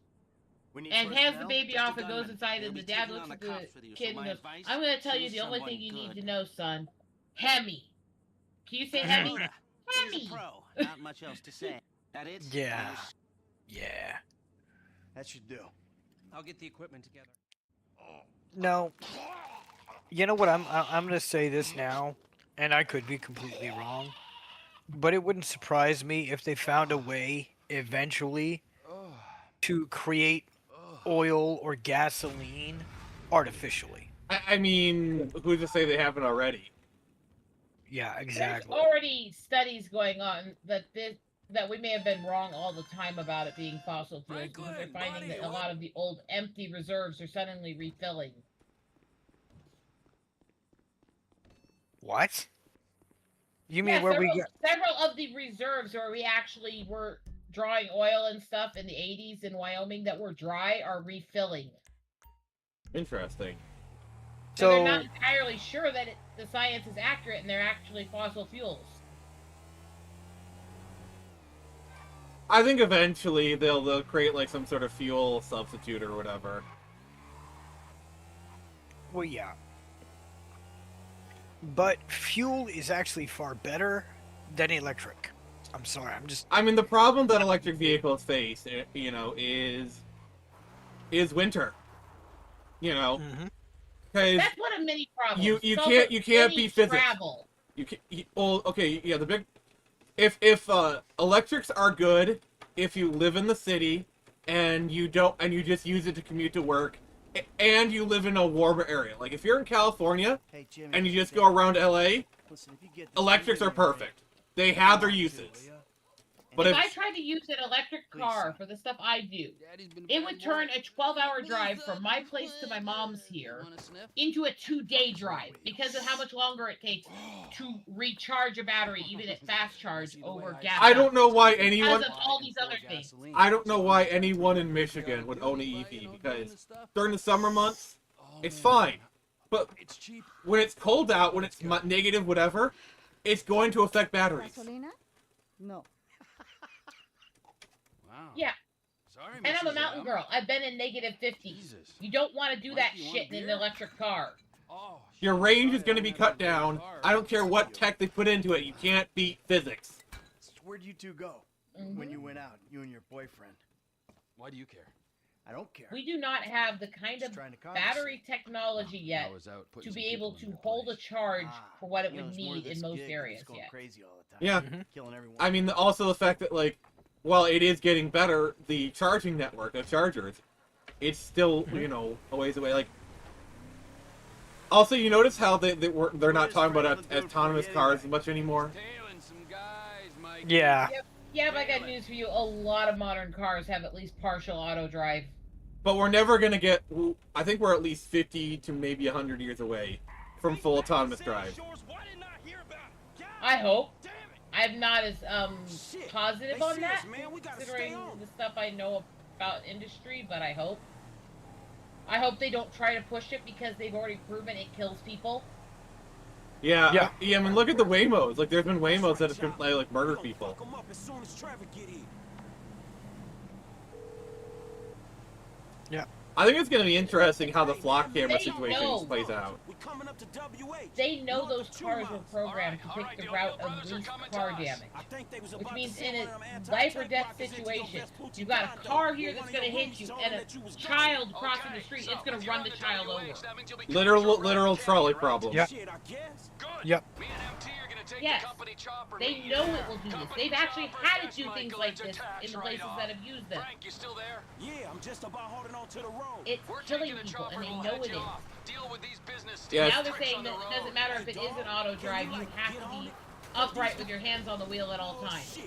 We need
And hands the
personnel?
baby
Just a
off and goes
gunman.
inside,
They'll
and the
be
dad
taking
looks
on
at
the
the
cops for you,
kid
so
and
my
goes,
advice,
"I'm going to tell you
choose
the only
someone
thing you need
good.
to know, son. Hemi. Can you say
Soda.
Hemi?
He's
Hemi.
a pro. Not much else to say. That it?
Yeah. Yeah.
That should do.
I'll get the equipment together.
No. You know what? I'm gonna say this now, and I could be completely wrong, but it wouldn't surprise me if they found a way eventually to create oil or gasoline artificially.
I mean, who's to say they haven't already?
Yeah,
There's
exactly.
already studies going on that we may have been wrong all the time about it being fossil fuels, because they're finding that a lot of the old empty reserves are suddenly refilling.
What? You mean where we get?
Several of the reserves where we actually were drawing oil and stuff in the 80s in Wyoming that were dry are refilling.
Interesting.
So they're not entirely sure that the science is accurate and they're actually fossil fuels.
I think eventually they'll create like some sort of fuel substitute or whatever.
Well, yeah. But fuel is actually far better than electric. I'm sorry,
I mean, the problem that electric vehicles face, you know, is winter. You know, because
that's one of many problems.
You
So
can't be physics.
Travel.
You can't. Well, okay, yeah. The big if electrics are good if you live in the city and you just use it to commute to work and you live in a warmer area. Like if you're in California and you just go around LA, electrics are perfect. They have their uses. But
if I tried to use an electric car for the stuff I do, it would turn a 12-hour drive from my place to my mom's here into a 2-day drive because of how much longer it takes to recharge a battery, even at fast charge over gas.
I don't know why anyone.
Because of all these other things.
I don't know why anyone in Michigan would own an EV because during the summer months, it's fine. But when it's cold out, when it's negative whatever, it's going to affect batteries.
No.
Yeah. Sorry, and I'm a mountain girl. I've been in negative 50s. You don't want to do that shit in an electric car.
Your range is going to be cut down. I don't care what tech they put into it. You can't beat physics.
Where'd you two go when you went out, you and your boyfriend?
Why do you care?
I don't care.
We do not have the kind of battery technology yet to be able to hold a charge for what it would need in most areas yet.
Yeah. I mean, also the fact that, like, while it is getting better, the charging network of chargers, it's still, you know, a ways away. Like, also, you notice how they're not talking about autonomous cars much anymore?
Yeah.
Yeah, but I got news for you. A lot of modern cars have at least partial auto drive.
But we're never going to get... I think we're at least 50 to maybe 100 years away from full autonomous drive.
I hope. I'm not as positive on that, considering the stuff I know about industry, but I hope. I hope they don't try to push it because they've already proven it kills people.
Yeah. I mean, look at the Waymos. Like, there's been Waymos that have been, like murdered people.
Yeah.
I think it's going to be interesting how the flock camera situation plays out.
They know those cars were programmed to take the route of least car damage. Which means in a life or death situation, you've got a car here that's going to hit you, and a child crossing the street, it's going to run the child over.
Literal trolley problem.
Yep. Yep.
Yes, they know it will do this. They've actually had to do things like this in the places that have used them.
Frank, you still there?
Yeah, I'm just about holding on to the road.
It's killing people, and they know it is.
Deal with these business
Now they're saying that it doesn't matter if it is an auto drive, you have to be upright with your hands on the wheel at all times.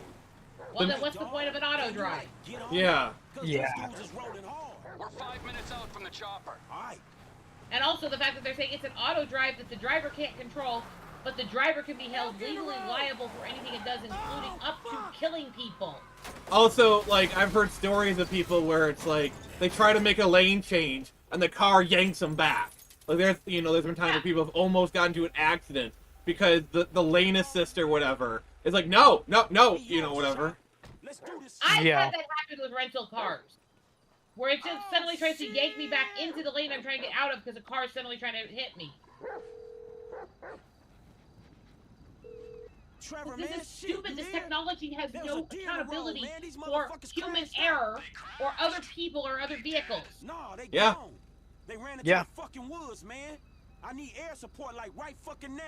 Well, then what's the point of an auto drive?
Yeah.
Yeah.
We're 5 minutes out from the chopper.
Alright.
And also the fact that they're saying it's an auto drive that the driver can't control, but the driver can be held legally liable for anything it does, including up to killing people.
Also, like, I've heard stories of people where it's like, they try to make a lane change, and the car yanks them back. Like, there's been times where people have almost gotten into an accident because the lane assist or whatever is like, no, whatever.
I've had that happen with rental cars. where it just suddenly tries to yank me back into the lane I'm trying to get out of because a car is suddenly trying to hit me.
Trevor,
This
man,
is stupid.
shit,
This
you
technology has
There was
no
a deer in the road,
accountability
man. These
for
motherfuckers
human
crashed
error or other people or other vehicles.
No, they
Yeah.
gone. They ran into
Yeah.
the fucking woods, man. I need air support like right fucking now.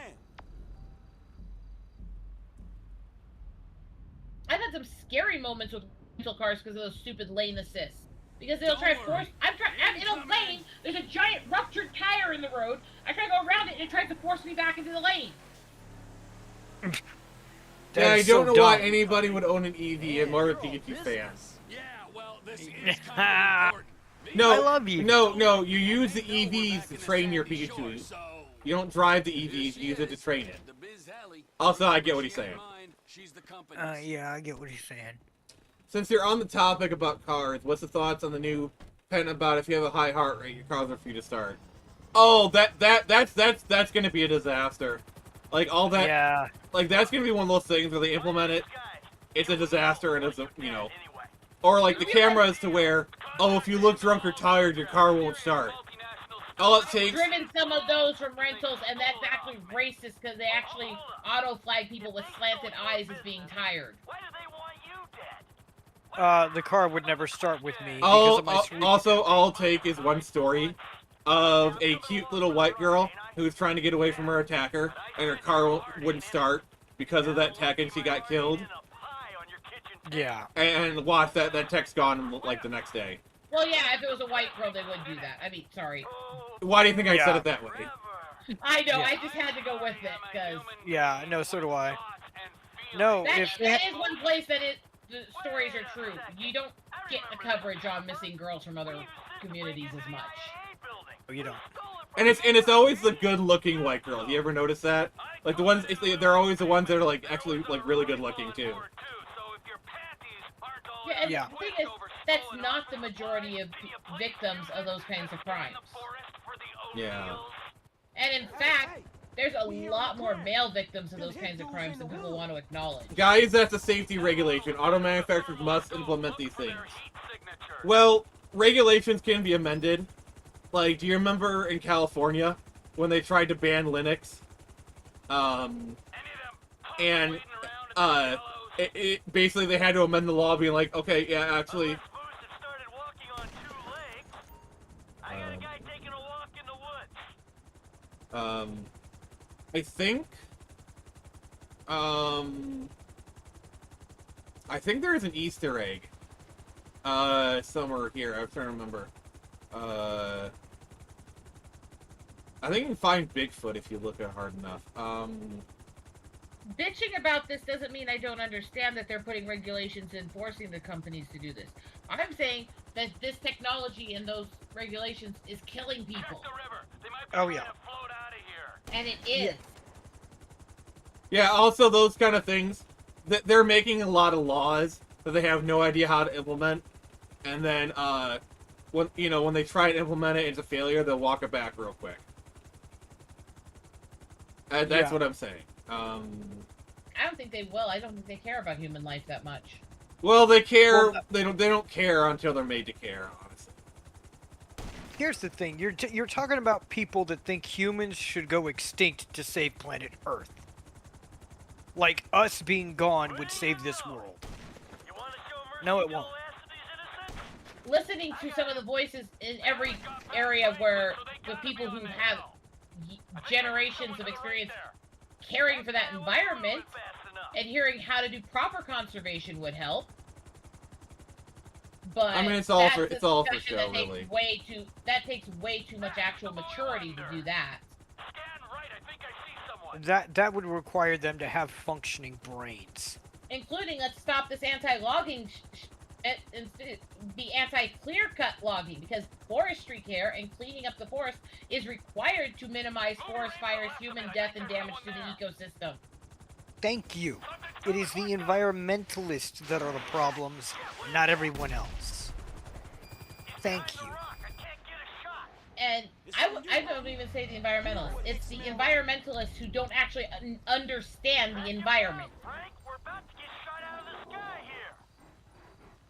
I've had some scary moments with rental cars because of those stupid lane assists. Because they'll try to force. I'm in a lane. There's a giant ruptured tire in the road. I try to go around it, and it tries to force me back into the lane.
Yeah, I don't know why anybody would own an EV and more a Pikachu fan.
Yeah, well, this is kind of important.
No,
I love EVs.
No, you use the EVs to train your Pikachu. You don't drive the EVs, you use it to train it. Also, I get what he's saying.
Yeah, I get what he's saying.
Since you're on the topic about cars, what's the thoughts on the new pen about if you have a high heart rate, your cars are free to start? Oh, that's gonna be a disaster. Like all that.
Yeah.
Like that's gonna be one of those things where they implement it. It's a disaster and it's a, you know, or like the cameras to where, oh, if you look drunk or tired, your car won't start. All it takes.
I've driven some of those from rentals, and that's actually racist because they actually auto flag people with slanted eyes as being tired.
The car would never start with me because of my
Also, all it'll take is one story of a cute little white girl who's trying to get away from her attacker, and her car wouldn't start because of that tech, and she got killed.
Yeah.
And watch that tech's gone like the next day.
Well, yeah, if it was a white girl, they would do that. I mean, sorry.
Why do you think I said it that way?
I know,
Yeah.
I just had to go with it, because...
Yeah, no, so do I. No,
that
if
is one place that the stories are true. You don't get the coverage on missing girls from other communities as much.
You don't.
And it's always the good-looking white girl. You ever notice that? Like the ones, they're always the ones that are like actually like really good-looking too.
Yeah, and the thing is, that's not the majority of victims of those kinds of crimes.
Yeah.
And in fact, there's a lot more male victims of those kinds of crimes than people want to acknowledge.
Guys, that's a safety regulation. Auto manufacturers must implement these things. Well, regulations can be amended. Like, do you remember in California when they tried to ban Linux? Basically they had to amend the law being like, okay, yeah, actually... I think there is an Easter egg, somewhere here. I was trying to remember. I think you can find Bigfoot if you look at it hard enough.
Bitching about this doesn't mean I don't understand that they're putting regulations and forcing the companies to do this. I'm saying that this technology and those regulations is killing people.
Oh, yeah.
And it is.
Yeah, also those kind of things, they're making a lot of laws that they have no idea how to implement, and then when they try to implement it, it's a failure. They'll walk it back real quick. That's what I'm saying.
I don't think they will. I don't think they care about human life that much.
Well, they care. They don't care until they're made to care. Honestly.
Here's the thing: you're talking about people that think humans should go extinct to save planet Earth. Like us being gone would save this world. No, it won't.
Listening to some of the voices in every area where the people who have generations of experience caring for that environment and hearing how to do proper conservation would help. But
I mean, it's all for show,
really. That takes way too much actual maturity to do that.
That would require them to have functioning brains.
Including, let's stop this anti-logging and be anti-clear-cut logging, because forestry care and cleaning up the forest is required to minimize forest fires, human death, and damage to the ecosystem.
Thank you. It is the environmentalists that are the problems, not everyone else. Thank you.
And I don't even say the environmentalists. It's the environmentalists who don't actually understand the environment.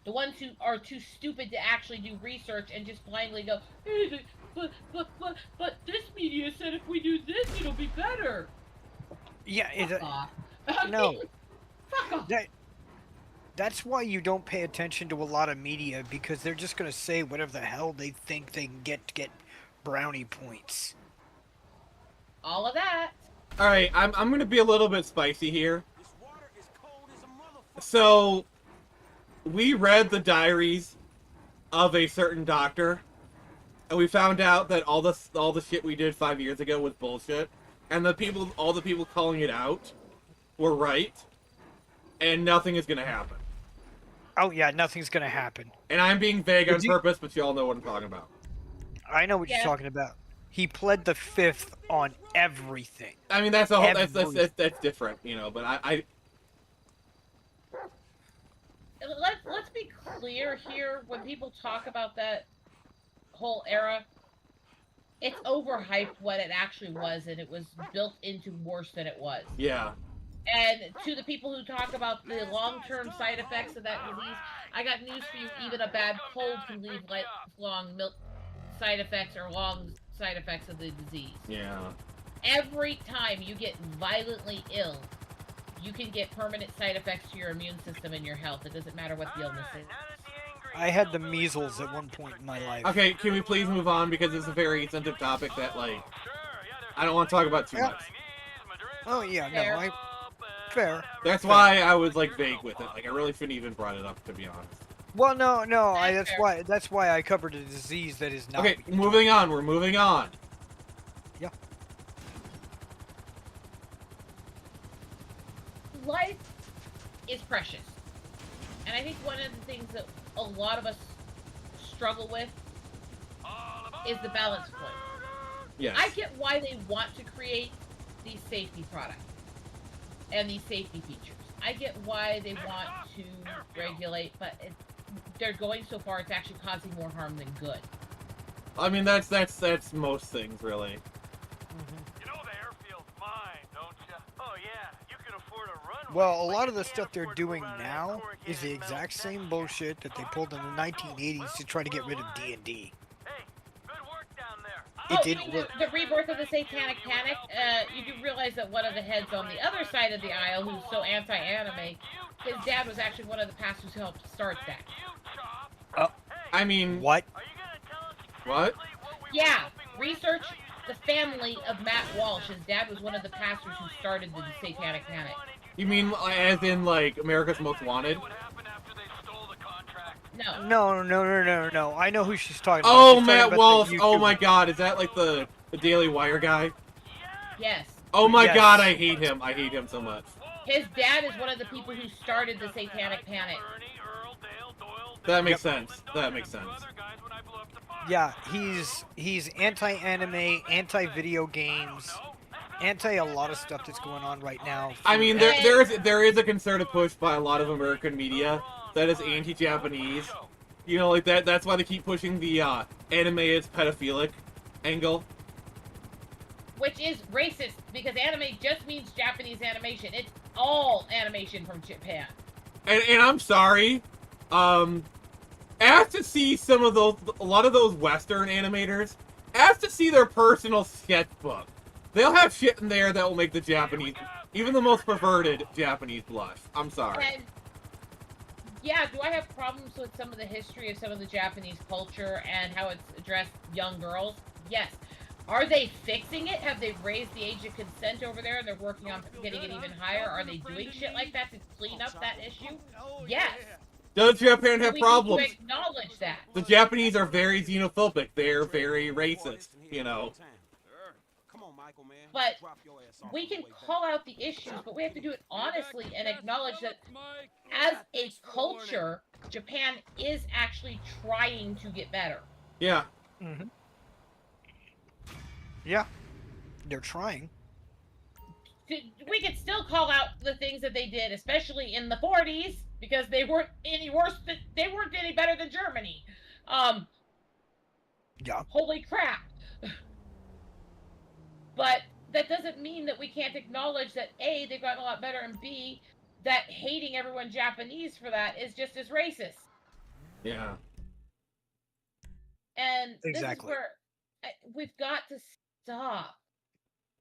The ones who are too stupid to actually do research and just blindly go, hey, but this media said if we do this, it'll be better.
Yeah,
Fuck off.
no.
Fuck off.
That's why you don't pay attention to a lot of media, because they're just gonna say whatever the hell they think they can get to get brownie points.
All of that.
All right, I'm gonna be a little bit spicy here. So, we read the diaries of a certain doctor, and we found out that all the shit we did 5 years ago was bullshit, and all the people calling it out were right, and nothing is gonna happen.
Oh yeah, nothing's gonna happen.
And I'm being vague on purpose, but you all know what I'm talking about.
I know what you're talking about. He pled the fifth on everything.
I mean, that's a whole, that's different, you know. But
Let's be clear here. When people talk about that whole era, it's overhyped what it actually was, and it was built into worse than it was.
Yeah.
And to the people who talk about the long-term side effects of that disease, I got news for you. Even a bad cold can leave lifelong side effects or long side effects of the disease.
Yeah.
Every time you get violently ill, you can get permanent side effects to your immune system and your health. It doesn't matter what the illness is.
I had the measles at one point in my life.
Okay, can we please move on, because it's a very sensitive topic that, like, I don't want to talk about too much.
Oh yeah, no, fair.
That's why I was like vague with it. Like, I really shouldn't even brought it up, to be honest.
Well, no, that's why I covered a disease that is not.
Okay, moving on. We're moving on.
Yeah.
Life is precious. And I think one of the things that a lot of us struggle with is the balance point.
Yes.
I get why they want to create these safety products and these safety features. I get why they want to regulate, but they're going so far it's actually causing more harm than good.
I mean, that's most things, really.
You know the airfield's mine, don't you? Oh yeah, you can afford a runway.
Well, a lot of the stuff they're doing now is the exact same bullshit that they pulled in the 1980s to try to get rid of D&D. It didn't work.
The rebirth of the Satanic Panic, you do realize that one of the heads on the other side of the aisle, who's so anti-anime, his dad was actually one of the pastors who helped start that.
I mean...
What?
What?
Yeah, research the family of Matt Walsh. His dad was one of the pastors who started the Satanic Panic.
You mean as in, like, America's Most Wanted?
No.
I know who she's talking about.
Oh,
She's talking
Matt
about
Walsh.
the
Oh
YouTuber.
my god, is that like the Daily Wire guy?
Yes.
Oh my
Yes.
god, I hate him. I hate him so much.
His dad is one of the people who started the Satanic Panic.
That makes sense. That makes sense.
Yeah, he's anti-anime, anti-video games, anti a lot of stuff that's going on right now.
I mean, there is a concerted push by a lot of American media that is anti-Japanese. You know, like that's why they keep pushing the anime is pedophilic angle.
Which is racist, because anime just means Japanese animation. It's all animation from Japan.
And I'm sorry, ask to see some of a lot of those Western animators, ask to see their personal sketchbook. They'll have shit in there that will make the Japanese, even the most perverted Japanese, blush. I'm sorry.
And yeah, do I have problems with some of the history of some of the Japanese culture and how it's addressed young girls? Yes. Are they fixing it? Have they raised the age of consent over there and they're working on getting it even higher? Are they doing shit like that to clean up that issue? Yes.
Does Japan have
We
problems?
need to acknowledge that.
The Japanese are very xenophobic. They're very racist, you know.
But we can call out the issues, but we have to do it honestly and acknowledge that as a culture, Japan is actually trying to get better.
Yeah.
Mm-hmm. Yeah, they're trying.
We could still call out the things that they did, especially in the 40s, because they weren't any worse. They weren't any better than Germany.
Yeah.
Holy crap. But that doesn't mean that we can't acknowledge that A, they've gotten a lot better, and B, that hating everyone Japanese for that is just as racist.
Yeah.
And this is
Exactly.
where we've got to stop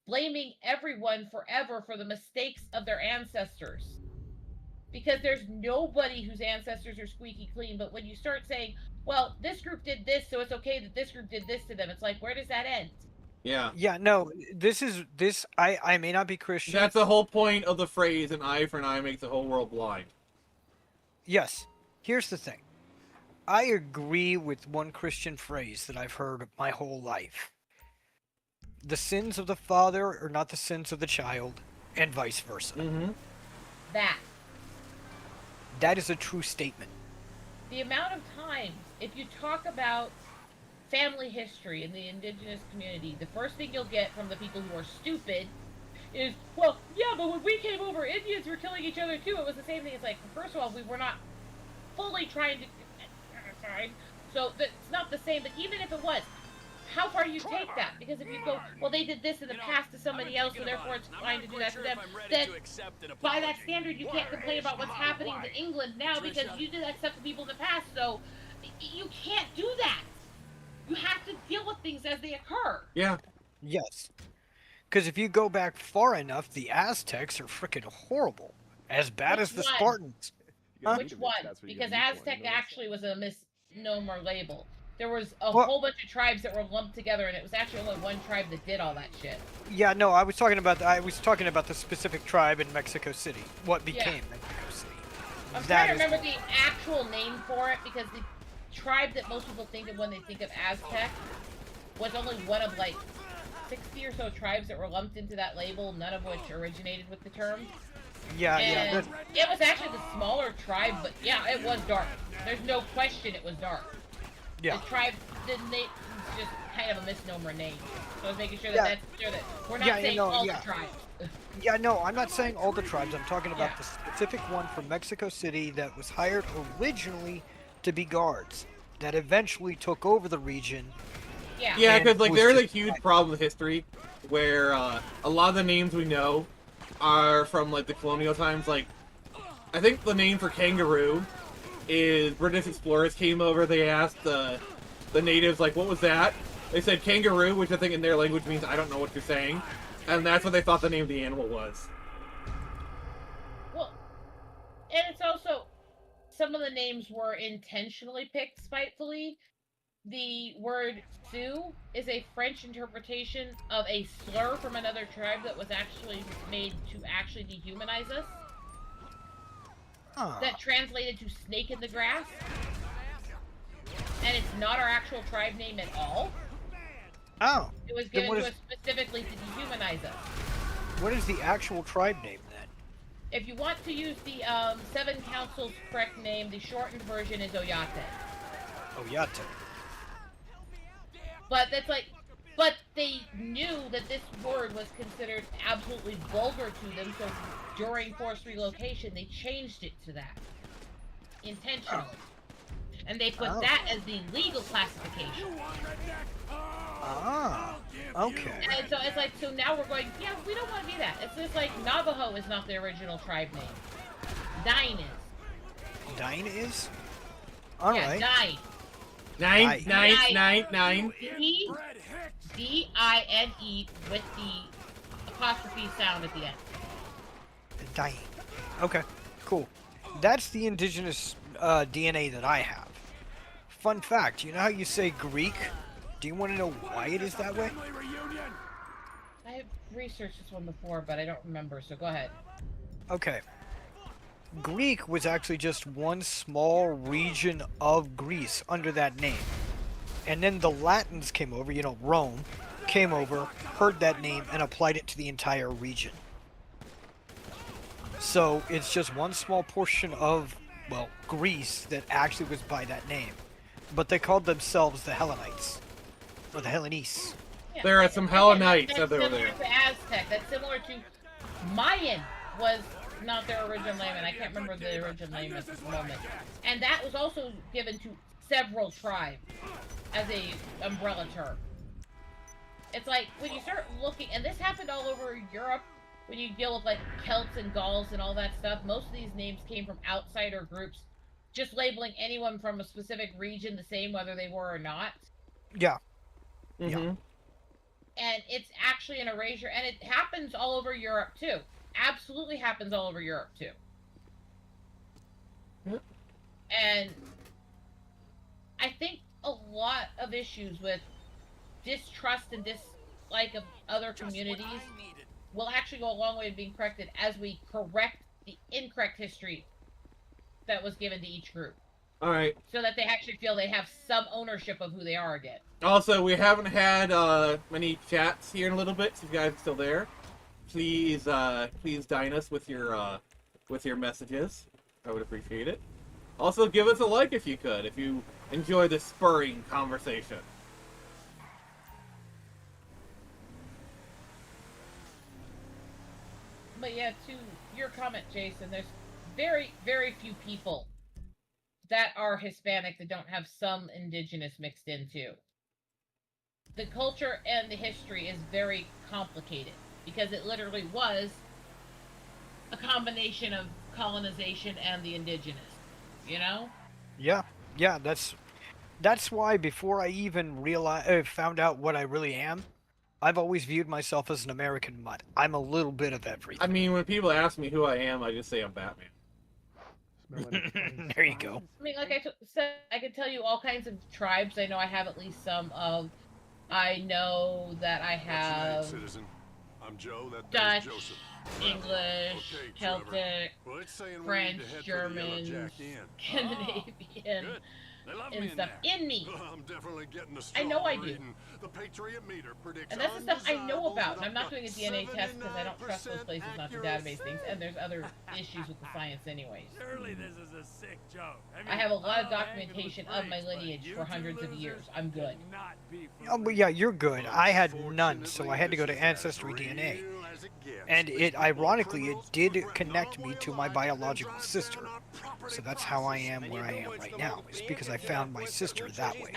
blaming everyone forever for the mistakes of their ancestors. Because there's nobody whose ancestors are squeaky clean. But when you start saying, well, this group did this, so it's okay that this group did this to them, it's like, where does that end?
Yeah.
Yeah, no, this I may not be Christian.
That's the whole point of the phrase, an eye for an eye makes the whole world blind.
Yes. Here's the thing. I agree with one Christian phrase that I've heard my whole life. The sins of the father are not the sins of the child, and vice versa.
Mm-hmm.
That is a true statement.
The amount of times, if you talk about family history in the indigenous community, the first thing you'll get from the people who are stupid is, well, yeah, but when we came over, Indians were killing each other too. It was the same thing. It's like, first of all, we were not fully trying to... So it's not the same, but even if it was, how far do you take that? Because if you go, well, they did this in the past to somebody else, so therefore it's fine to do that to them, then by that standard, you can't complain about what's happening to England now because you did accept the people in the past, so you can't do that. You have to deal with things as they occur.
Yeah.
Yes. Because if you go back far enough, the Aztecs are freaking horrible. As bad as the Spartans.
Which one? Because Aztec actually was a misnomer label. There was a whole bunch of tribes that were lumped together, and it was actually only one tribe that did all that shit.
Yeah, no, I was talking about the specific tribe in Mexico City. What became Mexico City.
I'm trying to remember the actual name for it, because the tribe that most people think of when they think of Aztec was only one of like 60 or so tribes that were lumped into that label, none of which originated with the term.
Yeah,
and it was actually the smaller tribe, but yeah, it was dark. There's no question it was dark.
Yeah.
The tribe didn't name just kind of a misnomer name. So I was making sure that we're not saying all the tribes.
Yeah, no, I'm not saying all the tribes. I'm talking about the specific one from Mexico City that was hired originally to be guards, that eventually took over the region.
Yeah, because like there's a huge problem with history, where a lot of the names we know are from like the colonial times. Like, I think the name for kangaroo is British explorers came over. They asked the natives like, "What was that?" They said kangaroo, which I think in their language means I don't know what you're saying, and that's what they thought the name of the animal was.
Well, and it's also some of the names were intentionally picked spitefully. The word Sioux is a French interpretation of a slur from another tribe that was actually made to actually dehumanize us. That translated to snake in the grass. And it's not our actual tribe name at all.
Oh.
It was given to us specifically to dehumanize us.
What is the actual tribe name then?
If you want to use the Seven Council's correct name, the shortened version is Oyate.
Oyate.
But that's like, but they knew that this word was considered absolutely vulgar to them, so during forced relocation, they changed it to that. Intentionally. And they put that as the legal classification.
Ah, okay.
And so it's like, so now we're going, yeah, we don't want to be that. It's just like, Navajo is not the original tribe name. Dine is.
Dine is? Alright.
Dine.
Nine.
D-I-N-E with the apostrophe sound at the end.
Dine. Okay, cool. That's the indigenous DNA that I have. Fun fact, you know how you say Greek? Do you want to know why it is that way?
I have researched this one before, but I don't remember, so go ahead.
Okay. Greek was actually just one small region of Greece under that name. And then the Latins came over, you know, Rome, came over, heard that name, and applied it to the entire region. So it's just one small portion of, well, Greece that actually was by that name. But they called themselves the Hellenites. Or the Hellenes.
Yeah, there are some Hellenites that were there.
That's similar to Aztec. That's similar to Mayan was not their original name, and I can't remember the original name at this moment. And that was also given to several tribes as a umbrella term. It's like, when you start looking, and this happened all over Europe, when you deal with like Celts and Gauls and all that stuff, most of these names came from outsider groups just labeling anyone from a specific region the same whether they were or not.
Yeah.
Mm-hmm.
And it's actually an erasure, and it happens all over Europe too. Absolutely happens all over Europe too.
Yep.
And I think a lot of issues with distrust and dislike of other communities will actually go a long way to being corrected as we correct the incorrect history that was given to each group.
All right.
So that they actually feel they have some ownership of who they are again.
Also, we haven't had many chats here in a little bit. So if you guys are still there, please dine us with your messages. I would appreciate it. Also, give us a like if you could, if you enjoy this spurring conversation.
But yeah, to your comment, Jason, there's very, very few people that are Hispanic that don't have some indigenous mixed in too. The culture and the history is very complicated because it literally was a combination of colonization and the indigenous, you know?
Yeah, yeah, that's why before I even found out what I really am, I've always viewed myself as an American mutt. I'm a little bit of everything.
I mean, when people ask me who I am, I just say I'm Batman.
There you go.
I mean, like I said, I could tell you all kinds of tribes. I know I have at least some of. I know that I have
What's your name, citizen? I'm Joe.
Dutch,
Joseph.
English,
Okay,
Celtic,
well, it's saying we
French,
need to head for the
German,
Yellow Jack Inn.
Scandinavian,
Good. They love me
and
in
stuff
there.
in me.
I'm definitely getting a
I know I
strong
do.
reading. The Patriot meter predicts
And that's the stuff I know about, and I'm not doing a DNA test because I don't trust those places, not the database things, and there's other issues with the science anyways.
Surely this is a sick joke.
I have a lot of documentation of my lineage for hundreds of years. I'm good.
Oh, but yeah, you're good. I had none, so I had to go to Ancestry DNA. And ironically, it did connect me to my biological sister. So that's how I am where I am right now. It's because I found my sister that way.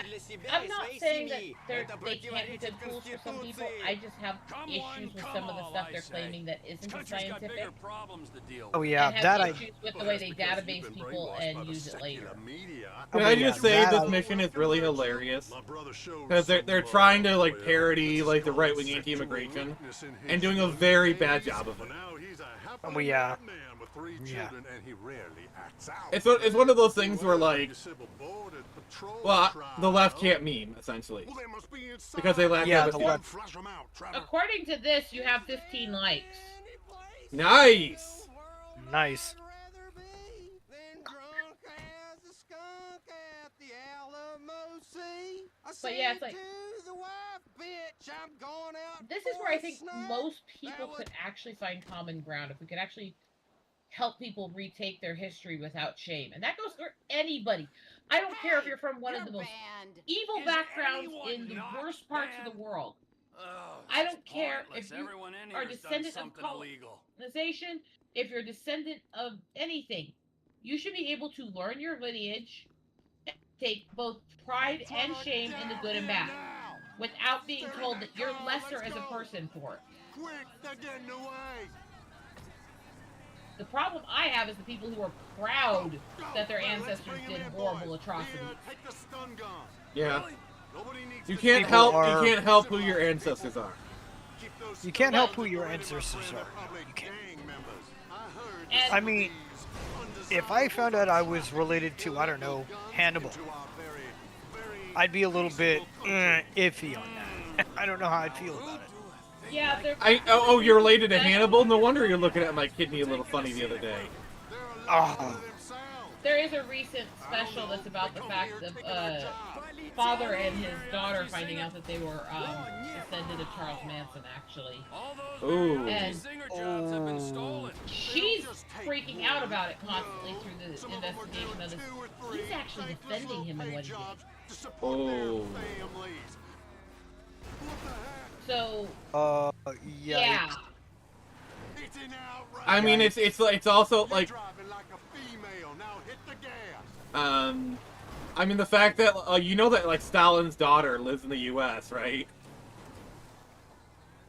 I'm not saying that they can't be good tools for some people. I just have issues with some of the stuff they're claiming that isn't scientific.
Oh yeah,
and
that
have issues with the way they database people and use it later.
Can I just say this mission is really hilarious? Because they're trying to like parody like the right-wing anti-immigration and doing a very bad job of it.
Oh yeah.
Yeah.
It's one of those things where like, well, the left can't meme essentially because they lack empathy.
According to this, you have 15 likes.
Nice.
Nice.
But yeah, it's like this is where I think most people could actually find common ground if we could actually help people retake their history without shame. And that goes for anybody. I don't care if you're from one of the most evil backgrounds in the worst parts of the world. I don't care if you are descendant of colonization, if you're a descendant of anything. You should be able to learn your lineage and take both pride and shame in the good and bad without being told that you're lesser as a person for it.
Quick, they're getting away.
The problem I have is the people who are proud that their ancestors did horrible atrocities.
Yeah. You can't help who your ancestors are.
You can't help who your ancestors are. You can't. I mean, if I found out I was related to, I don't know, Hannibal, I'd be a little bit iffy on that. I don't know how I'd feel about it.
Yeah,
you're related to Hannibal? No wonder you're looking at my kidney a little funny the other day.
Oh.
There is a recent special that's about the fact of father and his daughter finding out that they were descended of Charles Manson, actually.
Ooh.
And she's freaking out about it constantly through the investigation of this. He's actually defending him in what he did.
Oh.
So.
Yeah.
I mean, it's also like. I mean the fact that you know that like Stalin's daughter lives in the U.S., right?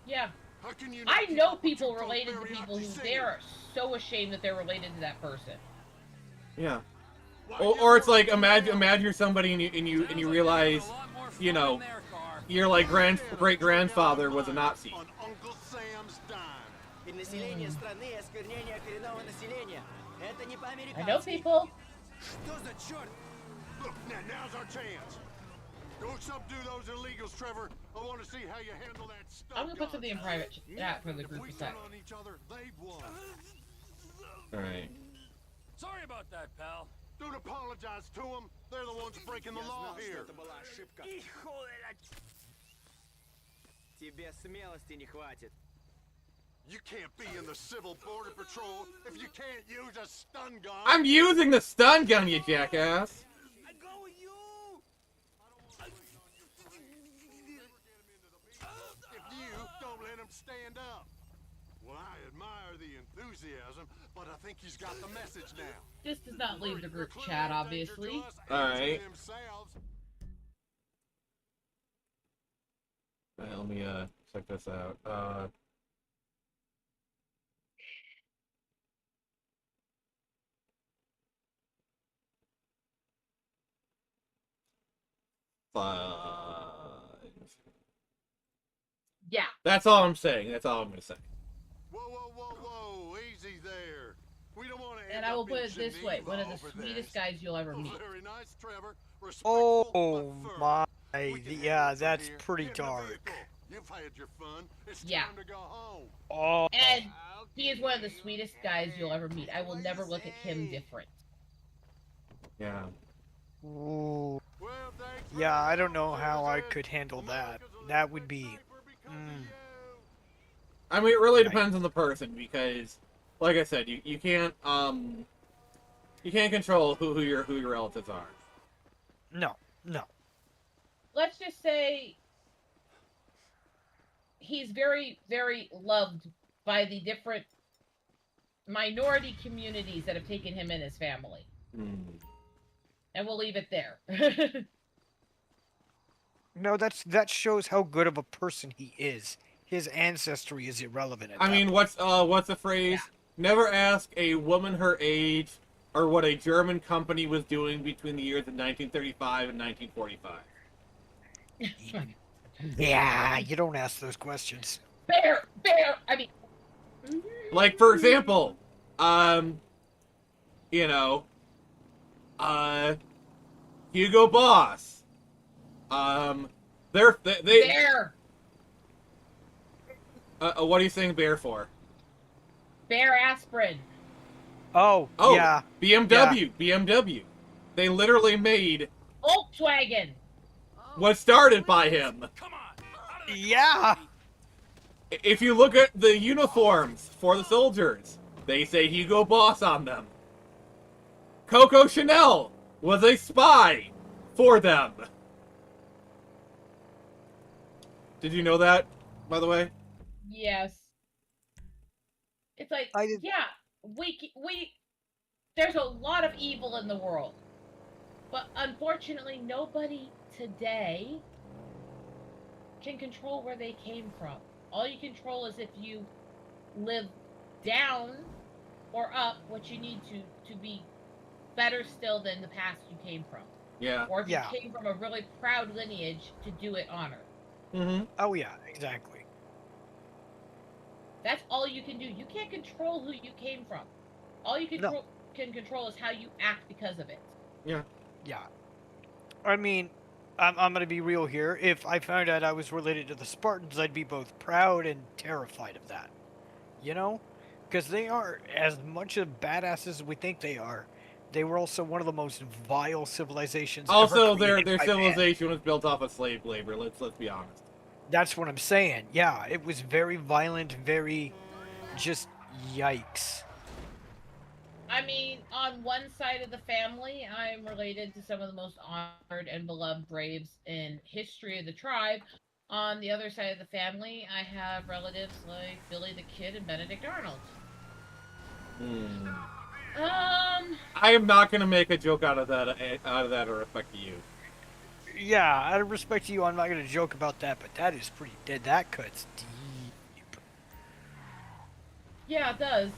Yeah. I know people related to people who they are so ashamed that they're related to that person.
Yeah. Or it's like imagine you're somebody and you realize, you know, your like great grandfather was a Nazi.
Uncle Sam's dime. Перенаселение страны и осквернение коренного населения. Это не по-американски.
I know people.
Что за черт?
Look, now's our chance. Go subdue those illegals, Trevor. I want to see how you handle that stuff.
I'm gonna put something in private chat for the group a sec.
on each other, they've won.
All right.
Sorry about that, pal.
Don't apologize to them. They're the ones breaking the law here.
Тебе смелости не хватит.
You can't be in the Civil Border Patrol if you can't use a stun gun.
I'm using the stun gun, you jackass.
I go with you. If you don't let him stand up. Well, I admire the enthusiasm, but I think he's got the message now.
This does not leave the group chat, obviously.
Alright. Let me check this out.
Yeah.
That's all I'm saying. That's all I'm gonna say.
Whoa, easy there. We don't want to.
And I will put it this way: one of the sweetest guys you'll ever meet.
Very nice, Trevor.
Oh my, yeah, that's pretty dark.
You've had your fun. It's
Yeah.
time to go home.
Oh.
And he is one of the sweetest guys you'll ever meet. I will never look at him different.
Yeah.
Ooh. Yeah, I don't know how I could handle that. That would be.
I mean, it really depends on the person because, like I said, you can't control who your relatives are.
No.
Let's just say he's very, very loved by the different minority communities that have taken him in his family. And we'll leave it there.
No, that shows how good of a person he is. His ancestry is irrelevant.
I mean, what's the phrase? Yeah. Never ask a woman her age or what a German company was doing between the years of 1935 and 1945.
Yeah, you don't ask those questions.
Bear, I mean...
Like, for example, you know, Hugo Boss. They
Bear!
What are you saying bear for?
Bear aspirin.
Oh, yeah.
BMW. They literally made...
Volkswagen.
Was started by him.
Yeah.
If you look at the uniforms for the soldiers, they say Hugo Boss on them. Coco Chanel was a spy for them. Did you know that, by the way?
Yes. It's like, yeah, there's a lot of evil in the world. But unfortunately, nobody today can control where they came from. All you control is if you live down or up what you need to be better still than the past you came from.
Yeah.
Or if you came from a really proud lineage, to do it honor.
Mm-hmm.
Oh, yeah, exactly.
That's all you can do. You can't control who you came from. All you can control is how you act because of it.
Yeah.
Yeah. I mean, I'm going to be real here. If I found out I was related to the Spartans, I'd be both proud and terrified of that. You know? Because they are as much of badasses as we think they are. They were also one of the most vile civilizations
also,
ever
their civilization was built off of slave labor. Let's be honest.
That's what I'm saying. Yeah, it was very violent, very just yikes.
I mean, on one side of the family, I'm related to some of the most honored and beloved braves in history of the tribe. On the other side of the family, I have relatives like Billy the Kid and Benedict Arnold.
I am not going to make a joke out of that out of respect to you.
Yeah, out of respect to you, I'm not going to joke about that, but that is pretty dead. That cuts deep.
Yeah, it does.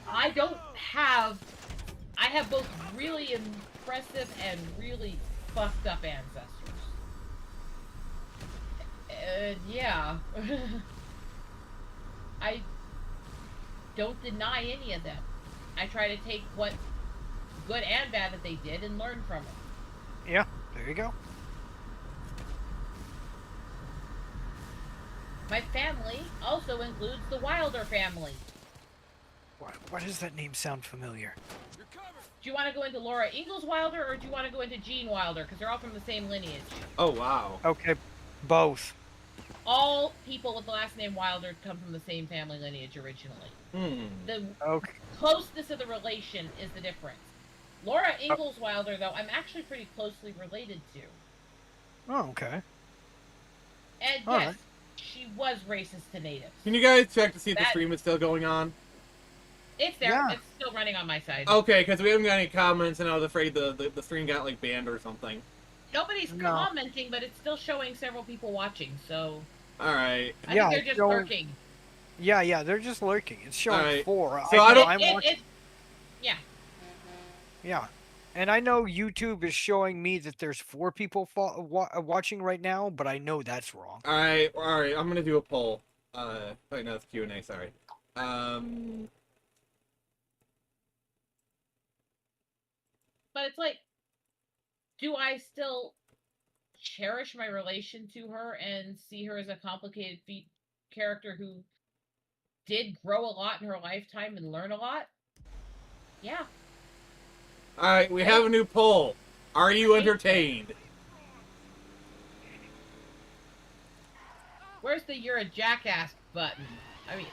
I don't have. I have both really impressive and really fucked up ancestors. Yeah. I don't deny any of them. I try to take what good and bad that they did and learn from it.
Yeah, there you go.
My family also includes the Wilder family.
Why does that name sound familiar?
Do you want to go into Laura Ingalls Wilder or do you want to go into Gene Wilder? Because they're all from the same lineage.
Oh, wow.
Okay, both.
All people with the last name Wilder come from the same family lineage originally. The closeness of the relation is the difference. Laura Ingalls Wilder, though, I'm actually pretty closely related to.
Oh, okay.
And
All
yes,
right.
she was racist to natives.
Can you guys check to see if the stream is still going on?
It's there.
Yeah.
It's still running on my side.
Okay, because we haven't got any comments, and I was afraid the stream got, like, banned or something.
Nobody's commenting, but it's still showing several people watching, so...
Alright.
I think they're just lurking.
Yeah, they're just lurking. It's showing 4.
So I don't...
Yeah.
Yeah. And I know YouTube is showing me that there's 4 people watching right now, but I know that's wrong.
Alright, I'm gonna do a poll. Wait, no, it's Q&A, sorry.
But it's like, do I still cherish my relation to her and see her as a complicated character who did grow a lot in her lifetime and learn a lot? Yeah.
Alright, we have a new poll. Are you entertained?
Where's the "you're a jackass" button? I mean...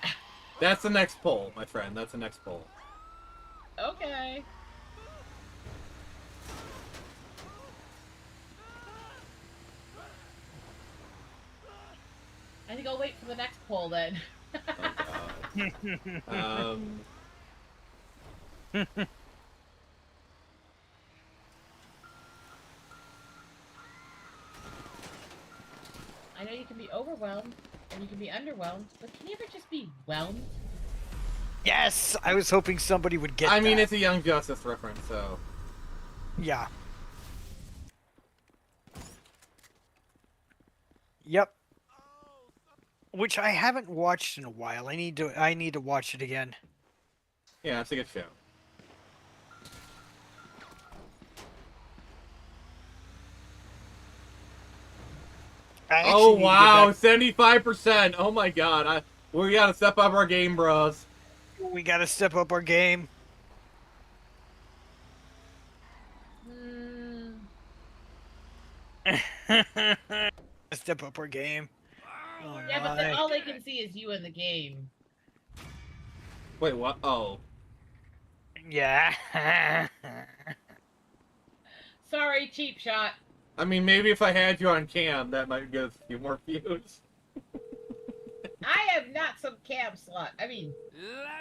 That's the next poll, my friend. That's the next poll.
Okay. I think I'll wait for the next poll then. I know you can be overwhelmed and you can be underwhelmed, but can you ever just be whelmed?
Yes! I was hoping somebody would get that.
I mean, it's a Young Justice reference, so...
Yeah. Yep. Which I haven't watched in a while. I need to watch it again.
Yeah, it's a good show. Oh wow, 75%! Oh my god, we gotta step up our game, bros.
We gotta step up our game. Step up our game. Oh,
yeah, but then all they can see is you in the game.
Wait, what? Oh.
Yeah.
Sorry, cheap shot.
I mean, maybe if I had you on cam, that might get us a few more views.
I am not some cam slut. I mean...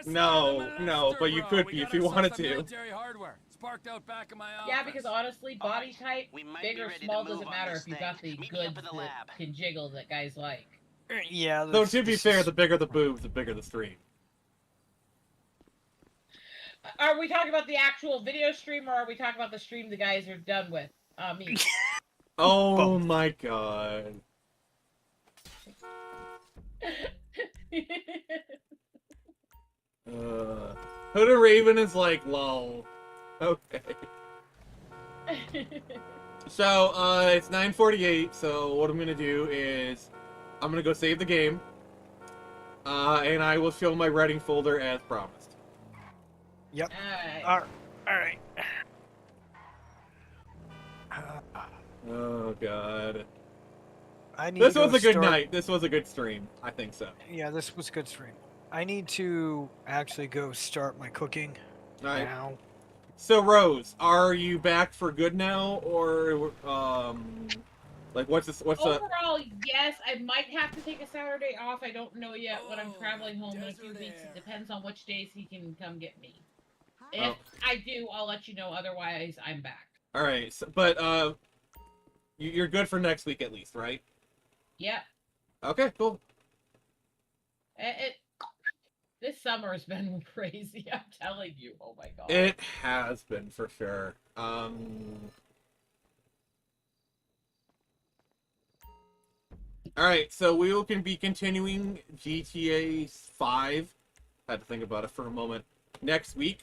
No, but you could be if you wanted to.
Military hardware. It's parked out back in my office.
Yeah, because honestly, body type, big or small, doesn't matter if
thing.
you've got the goods that can jiggle that guys like.
Yeah.
Though to be fair, the bigger the boobs, the bigger the stream.
Are we talking about the actual video stream, or are we talking about the stream the guys are done with? Me.
Oh my god. Hooded Raven is like, lol. Okay. So, it's 9:48, so what I'm gonna do is, I'm gonna go save the game, and I will show my writing folder as promised.
Yep. Alright.
Oh god.
This
was a good night. This was a good stream. I think so.
Yeah, this was a good stream. I need to actually go start my cooking now.
So Rose, are you back for good now, or like what's
Overall, yes. I might have to take a Saturday off. I don't know yet when I'm traveling home in a few weeks. It depends on which days he can come get me. If I do, I'll let you know. Otherwise, I'm back.
All right, so, but you're good for next week at least, right?
Yep.
Okay, cool.
This summer has been crazy. I'm telling you. Oh my god.
It has been for sure. All right, so we will be continuing GTA 5. Had to think about it for a moment. Next week.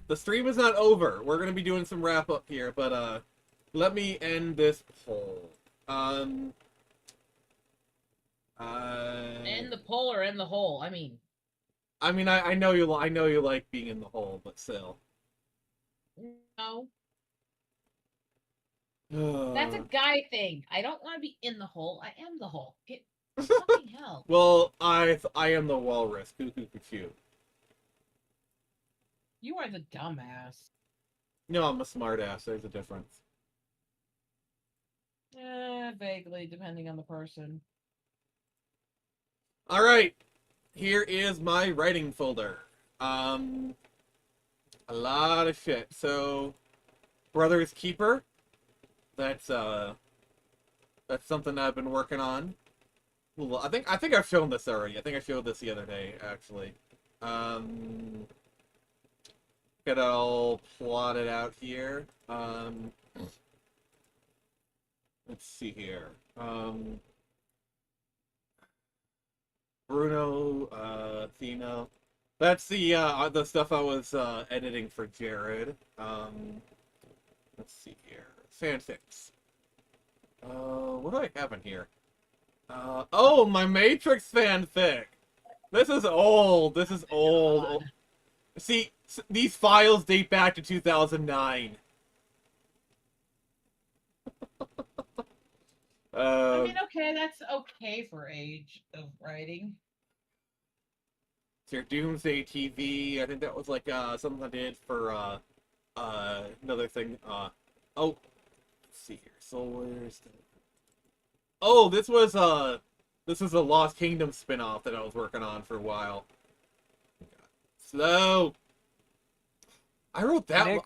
The stream is not over. We're gonna be doing some wrap up here, but let me end this poll.
In the poll or in the hole? I mean,
I know you like being in the hole, but still.
no. That's a guy thing. I don't want to be in the hole. I am the hole. Get fucking hell.
Well, I am the walrus. Coo.
You are the dumbass.
No, I'm a smartass. There's a difference.
Vaguely, depending on the person.
All right, here is my writing folder. A lot of shit. So, Brother's Keeper. That's something I've been working on. Well, I think I filmed this already. I think I showed this the other day, actually. Got it all plotted out here. Let's see here. Bruno, Thino. That's the stuff I was editing for Jared. Let's see here. Fanfics. What do I have in here? Oh, my Matrix fanfic! This is old. This is old. See, these files date back to 2009.
I mean, okay, that's okay for age of writing.
It's your Doomsday TV. I think that was like something I did for another thing. Oh, let's see here. Solars. Oh, this was a Lost Kingdom spin-off that I was working on for a while. Slow. I wrote that.
Nick,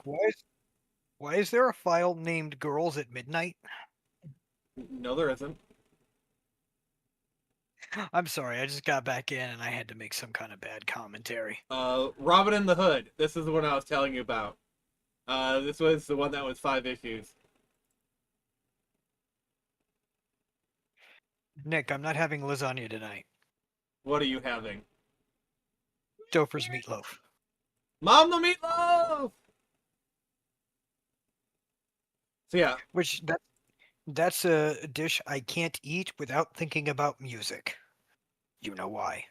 why is there a file named Girls at Midnight?
No, there isn't.
I'm sorry, I just got back in and I had to make some kind of bad commentary.
Robin in the Hood. This is the one I was telling you about. This was the one that was 5 issues.
Nick, I'm not having lasagna tonight.
What are you having?
Stouffer's meatloaf.
Mom, the meatloaf! So yeah.
Which, that's a dish I can't eat without thinking about music. You know why.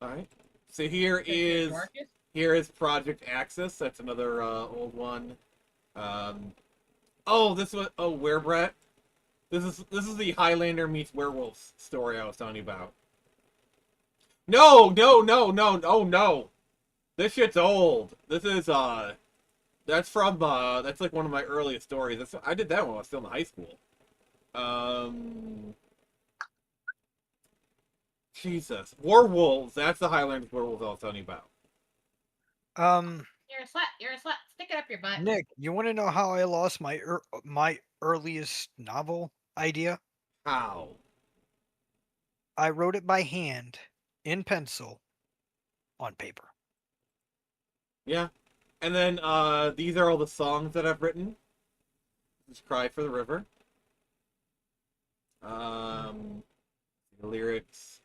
Alright. So here is Project Axis. That's another old one. Oh, this was Werebrett. This is the Highlander meets werewolves story I was telling you about. No. This shit's old. This is that's from that's like one of my earliest stories. I did that when I was still in high school. Jesus. Werewolves. That's the Highlanders werewolves I was telling you about.
You're a slut. You're a slut. Stick it up your butt.
Nick, you want to know how I lost my my earliest novel idea?
How?
I wrote it by hand, in pencil, on paper.
Yeah. And then these are all the songs that I've written. Just Cry for the River. The lyrics.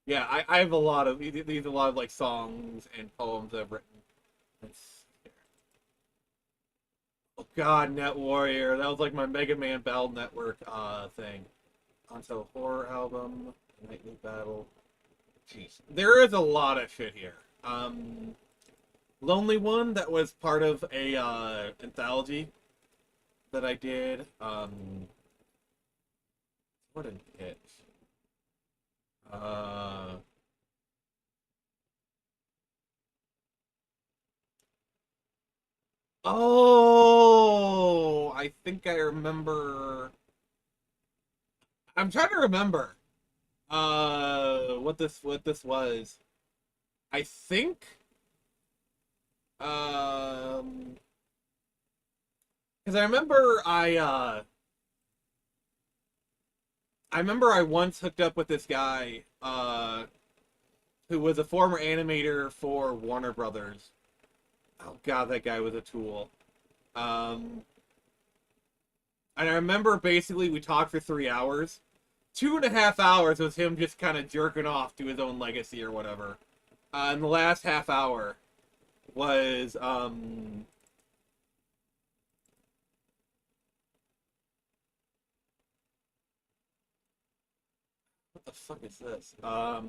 Yeah, I have a lot of these are a lot of like songs and poems I've written. Oh God, Net Warrior. That was like my Mega Man Battle Network thing. Onto a horror album, Nightly Battle. Jeez. There is a lot of shit here. Lonely One, that was part of a anthology that I did. What an itch. Oh, I think I remember. I'm trying to remember what this was. I think because I remember I once hooked up with this guy who was a former animator for Warner Brothers. Oh god, that guy was a tool. And I remember basically we talked for 3 hours. 2.5 hours was him just kind of jerking off to his own legacy or whatever. And the last half hour was, what the fuck is this? I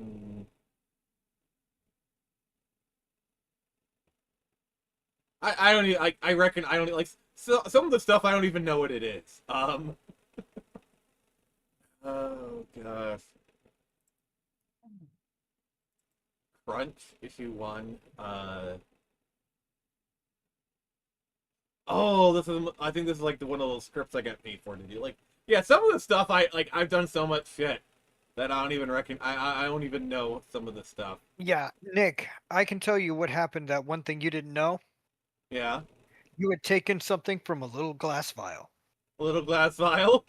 don't even, I reckon I don't like, so, some of the stuff I don't even know what it is. Oh gosh. Crunch, issue 1. Oh, this is, I think this is like one of those scripts I got paid for to do. Like, yeah, some of the stuff I've done so much shit that I don't even reckon, I don't even know some of the stuff.
Yeah, Nick, I can tell you what happened. That one thing you didn't know.
Yeah.
You had taken something from a little glass vial.
A little glass vial?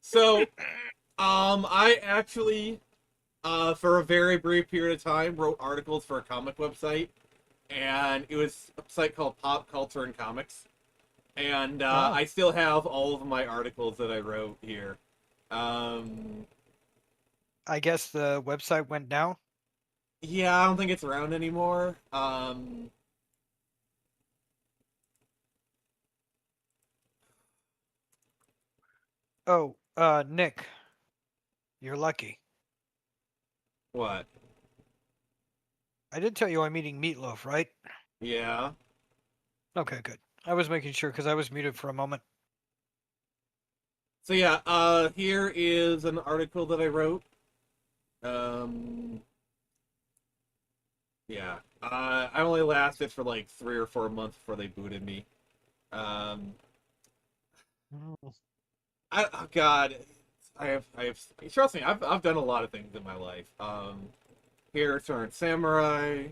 So, I actually, for a very brief period of time, wrote articles for a comic website. And it was a site called Pop Culture and Comics. And I still have all of my articles that I wrote here.
I guess the website went down?
Yeah, I don't think it's around anymore.
Oh, Nick. You're lucky.
What?
I did tell you I'm eating meatloaf, right?
Yeah.
Okay, good. I was making sure because I was muted for a moment.
So yeah, here is an article that I wrote. Yeah. I only lasted for like 3 or 4 months before they booted me. Oh God, I have. Trust me, I've done a lot of things in my life. Here, Turn Samurai.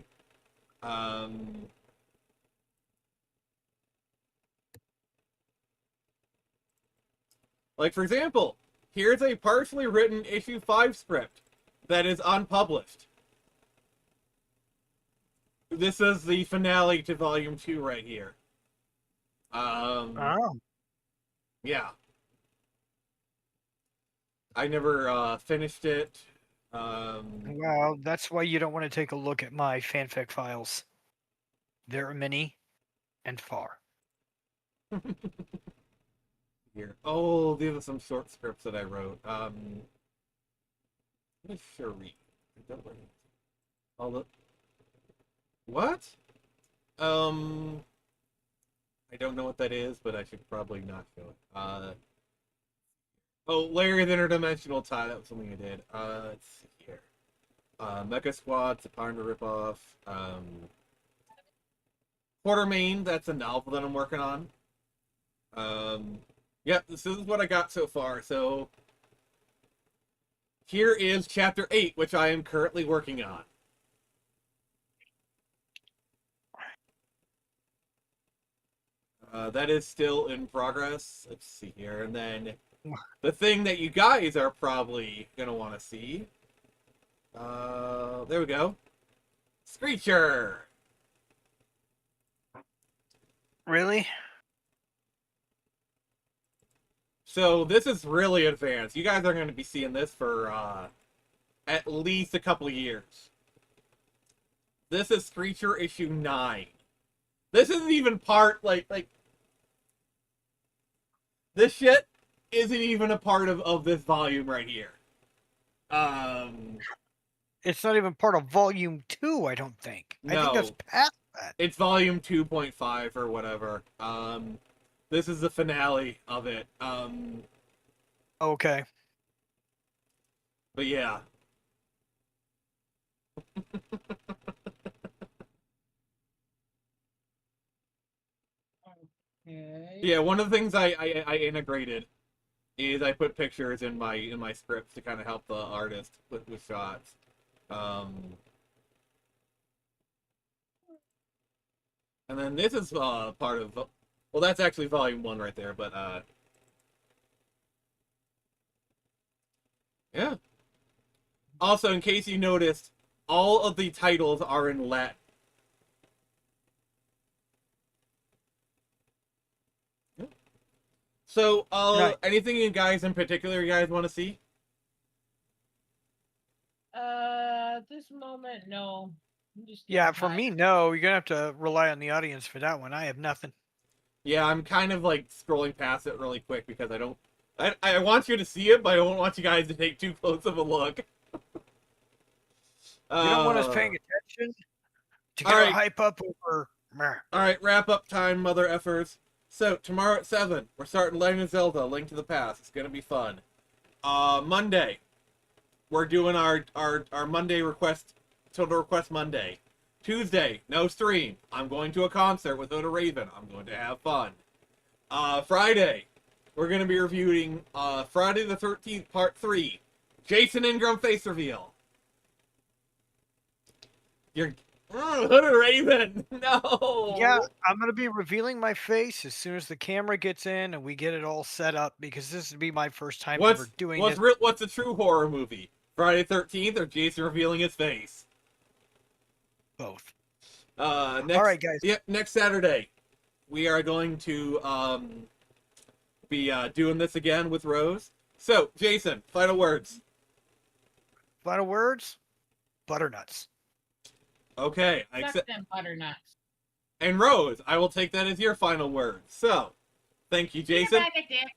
Like for example, here's a partially written issue 5 script that is unpublished. This is the finale to volume 2 right here.
Oh.
Yeah. I never finished it.
Well, that's why you don't want to take a look at my fanfic files. There are many and far.
Here. Oh, these are some short scripts that I wrote. What is Shuri? I don't know. All the... What? I don't know what that is, but I should probably not show it. Oh, Larry the Interdimensional Tie. That was something I did. Let's see here. Mecha Squad, Sapanda ripoff. Quartermain, that's a novel that I'm working on. Yep, this is what I got so far. So here is chapter 8, which I am currently working on. That is still in progress. Let's see here. And then the thing that you guys are probably going to want to see. There we go. Screecher!
Really?
So this is really advanced. You guys are going to be seeing this for at least a couple years. This is Screecher issue 9. This isn't even part, like this shit isn't even a part of this volume right here.
It's not even part of volume 2, I don't think.
No.
I think that's past that.
It's volume 2.5 or whatever. This is the finale of it.
Okay.
But yeah.
Okay.
Yeah, one of the things I integrated is I put pictures in my scripts to kind of help the artist with shots. And then this is part of, well, that's actually volume 1 right there, but yeah. Also, in case you noticed, all of the titles are in Latin. So, anything you guys in particular you guys want to see?
At this moment, no. I'm just
Yeah,
getting
for
tired.
me, no. You're gonna have to rely on the audience for that one. I have nothing.
Yeah, I'm kind of like scrolling past it really quick because I want you to see it, but I don't want you guys to take too close of a look.
You don't want us paying attention to get our hype up over. Meh.
All right, wrap up time, mother effers. So tomorrow at 7, we're starting Legend of Zelda: Link to the Past. It's gonna be fun. Monday, we're doing our Monday request, Total Request Monday. Tuesday, no stream. I'm going to a concert with Oda Raven. I'm going to have fun. Friday, we're going to be reviewing Friday the 13th, Part 3. Jason Ingram face reveal. You're... Oda Raven! No!
Yeah, I'm gonna be revealing my face as soon as the camera gets in and we get it all set up because this would be my first time ever doing this.
What's a true horror movie? Friday the 13th or Jason revealing his face?
Both.
All
right, guys.
Yeah, next Saturday, we are going to be doing this again with Rose. So, Jason, final words.
Final words? Butternuts.
Okay, I
Suck
accept.
them butternuts.
And Rose, I will take that as your final word. So, thank you, Jason.
Bag of dicks.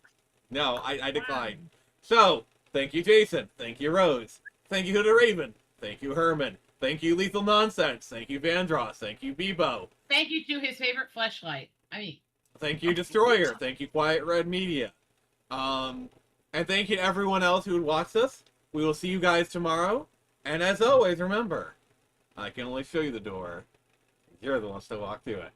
No, I decline. So, thank you, Jason. Thank you, Rose. Thank you, Huda Raven. Thank you, Herman. Thank you, Lethal Nonsense. Thank you, Vandross. Thank you, Bebo.
Thank you to his favorite fleshlight.
Thank you, Destroyer. Thank you, Quiet Red Media. And thank you to everyone else who watched us. We will see you guys tomorrow. And as always, remember, I can only show you the door. You're the ones to walk through it.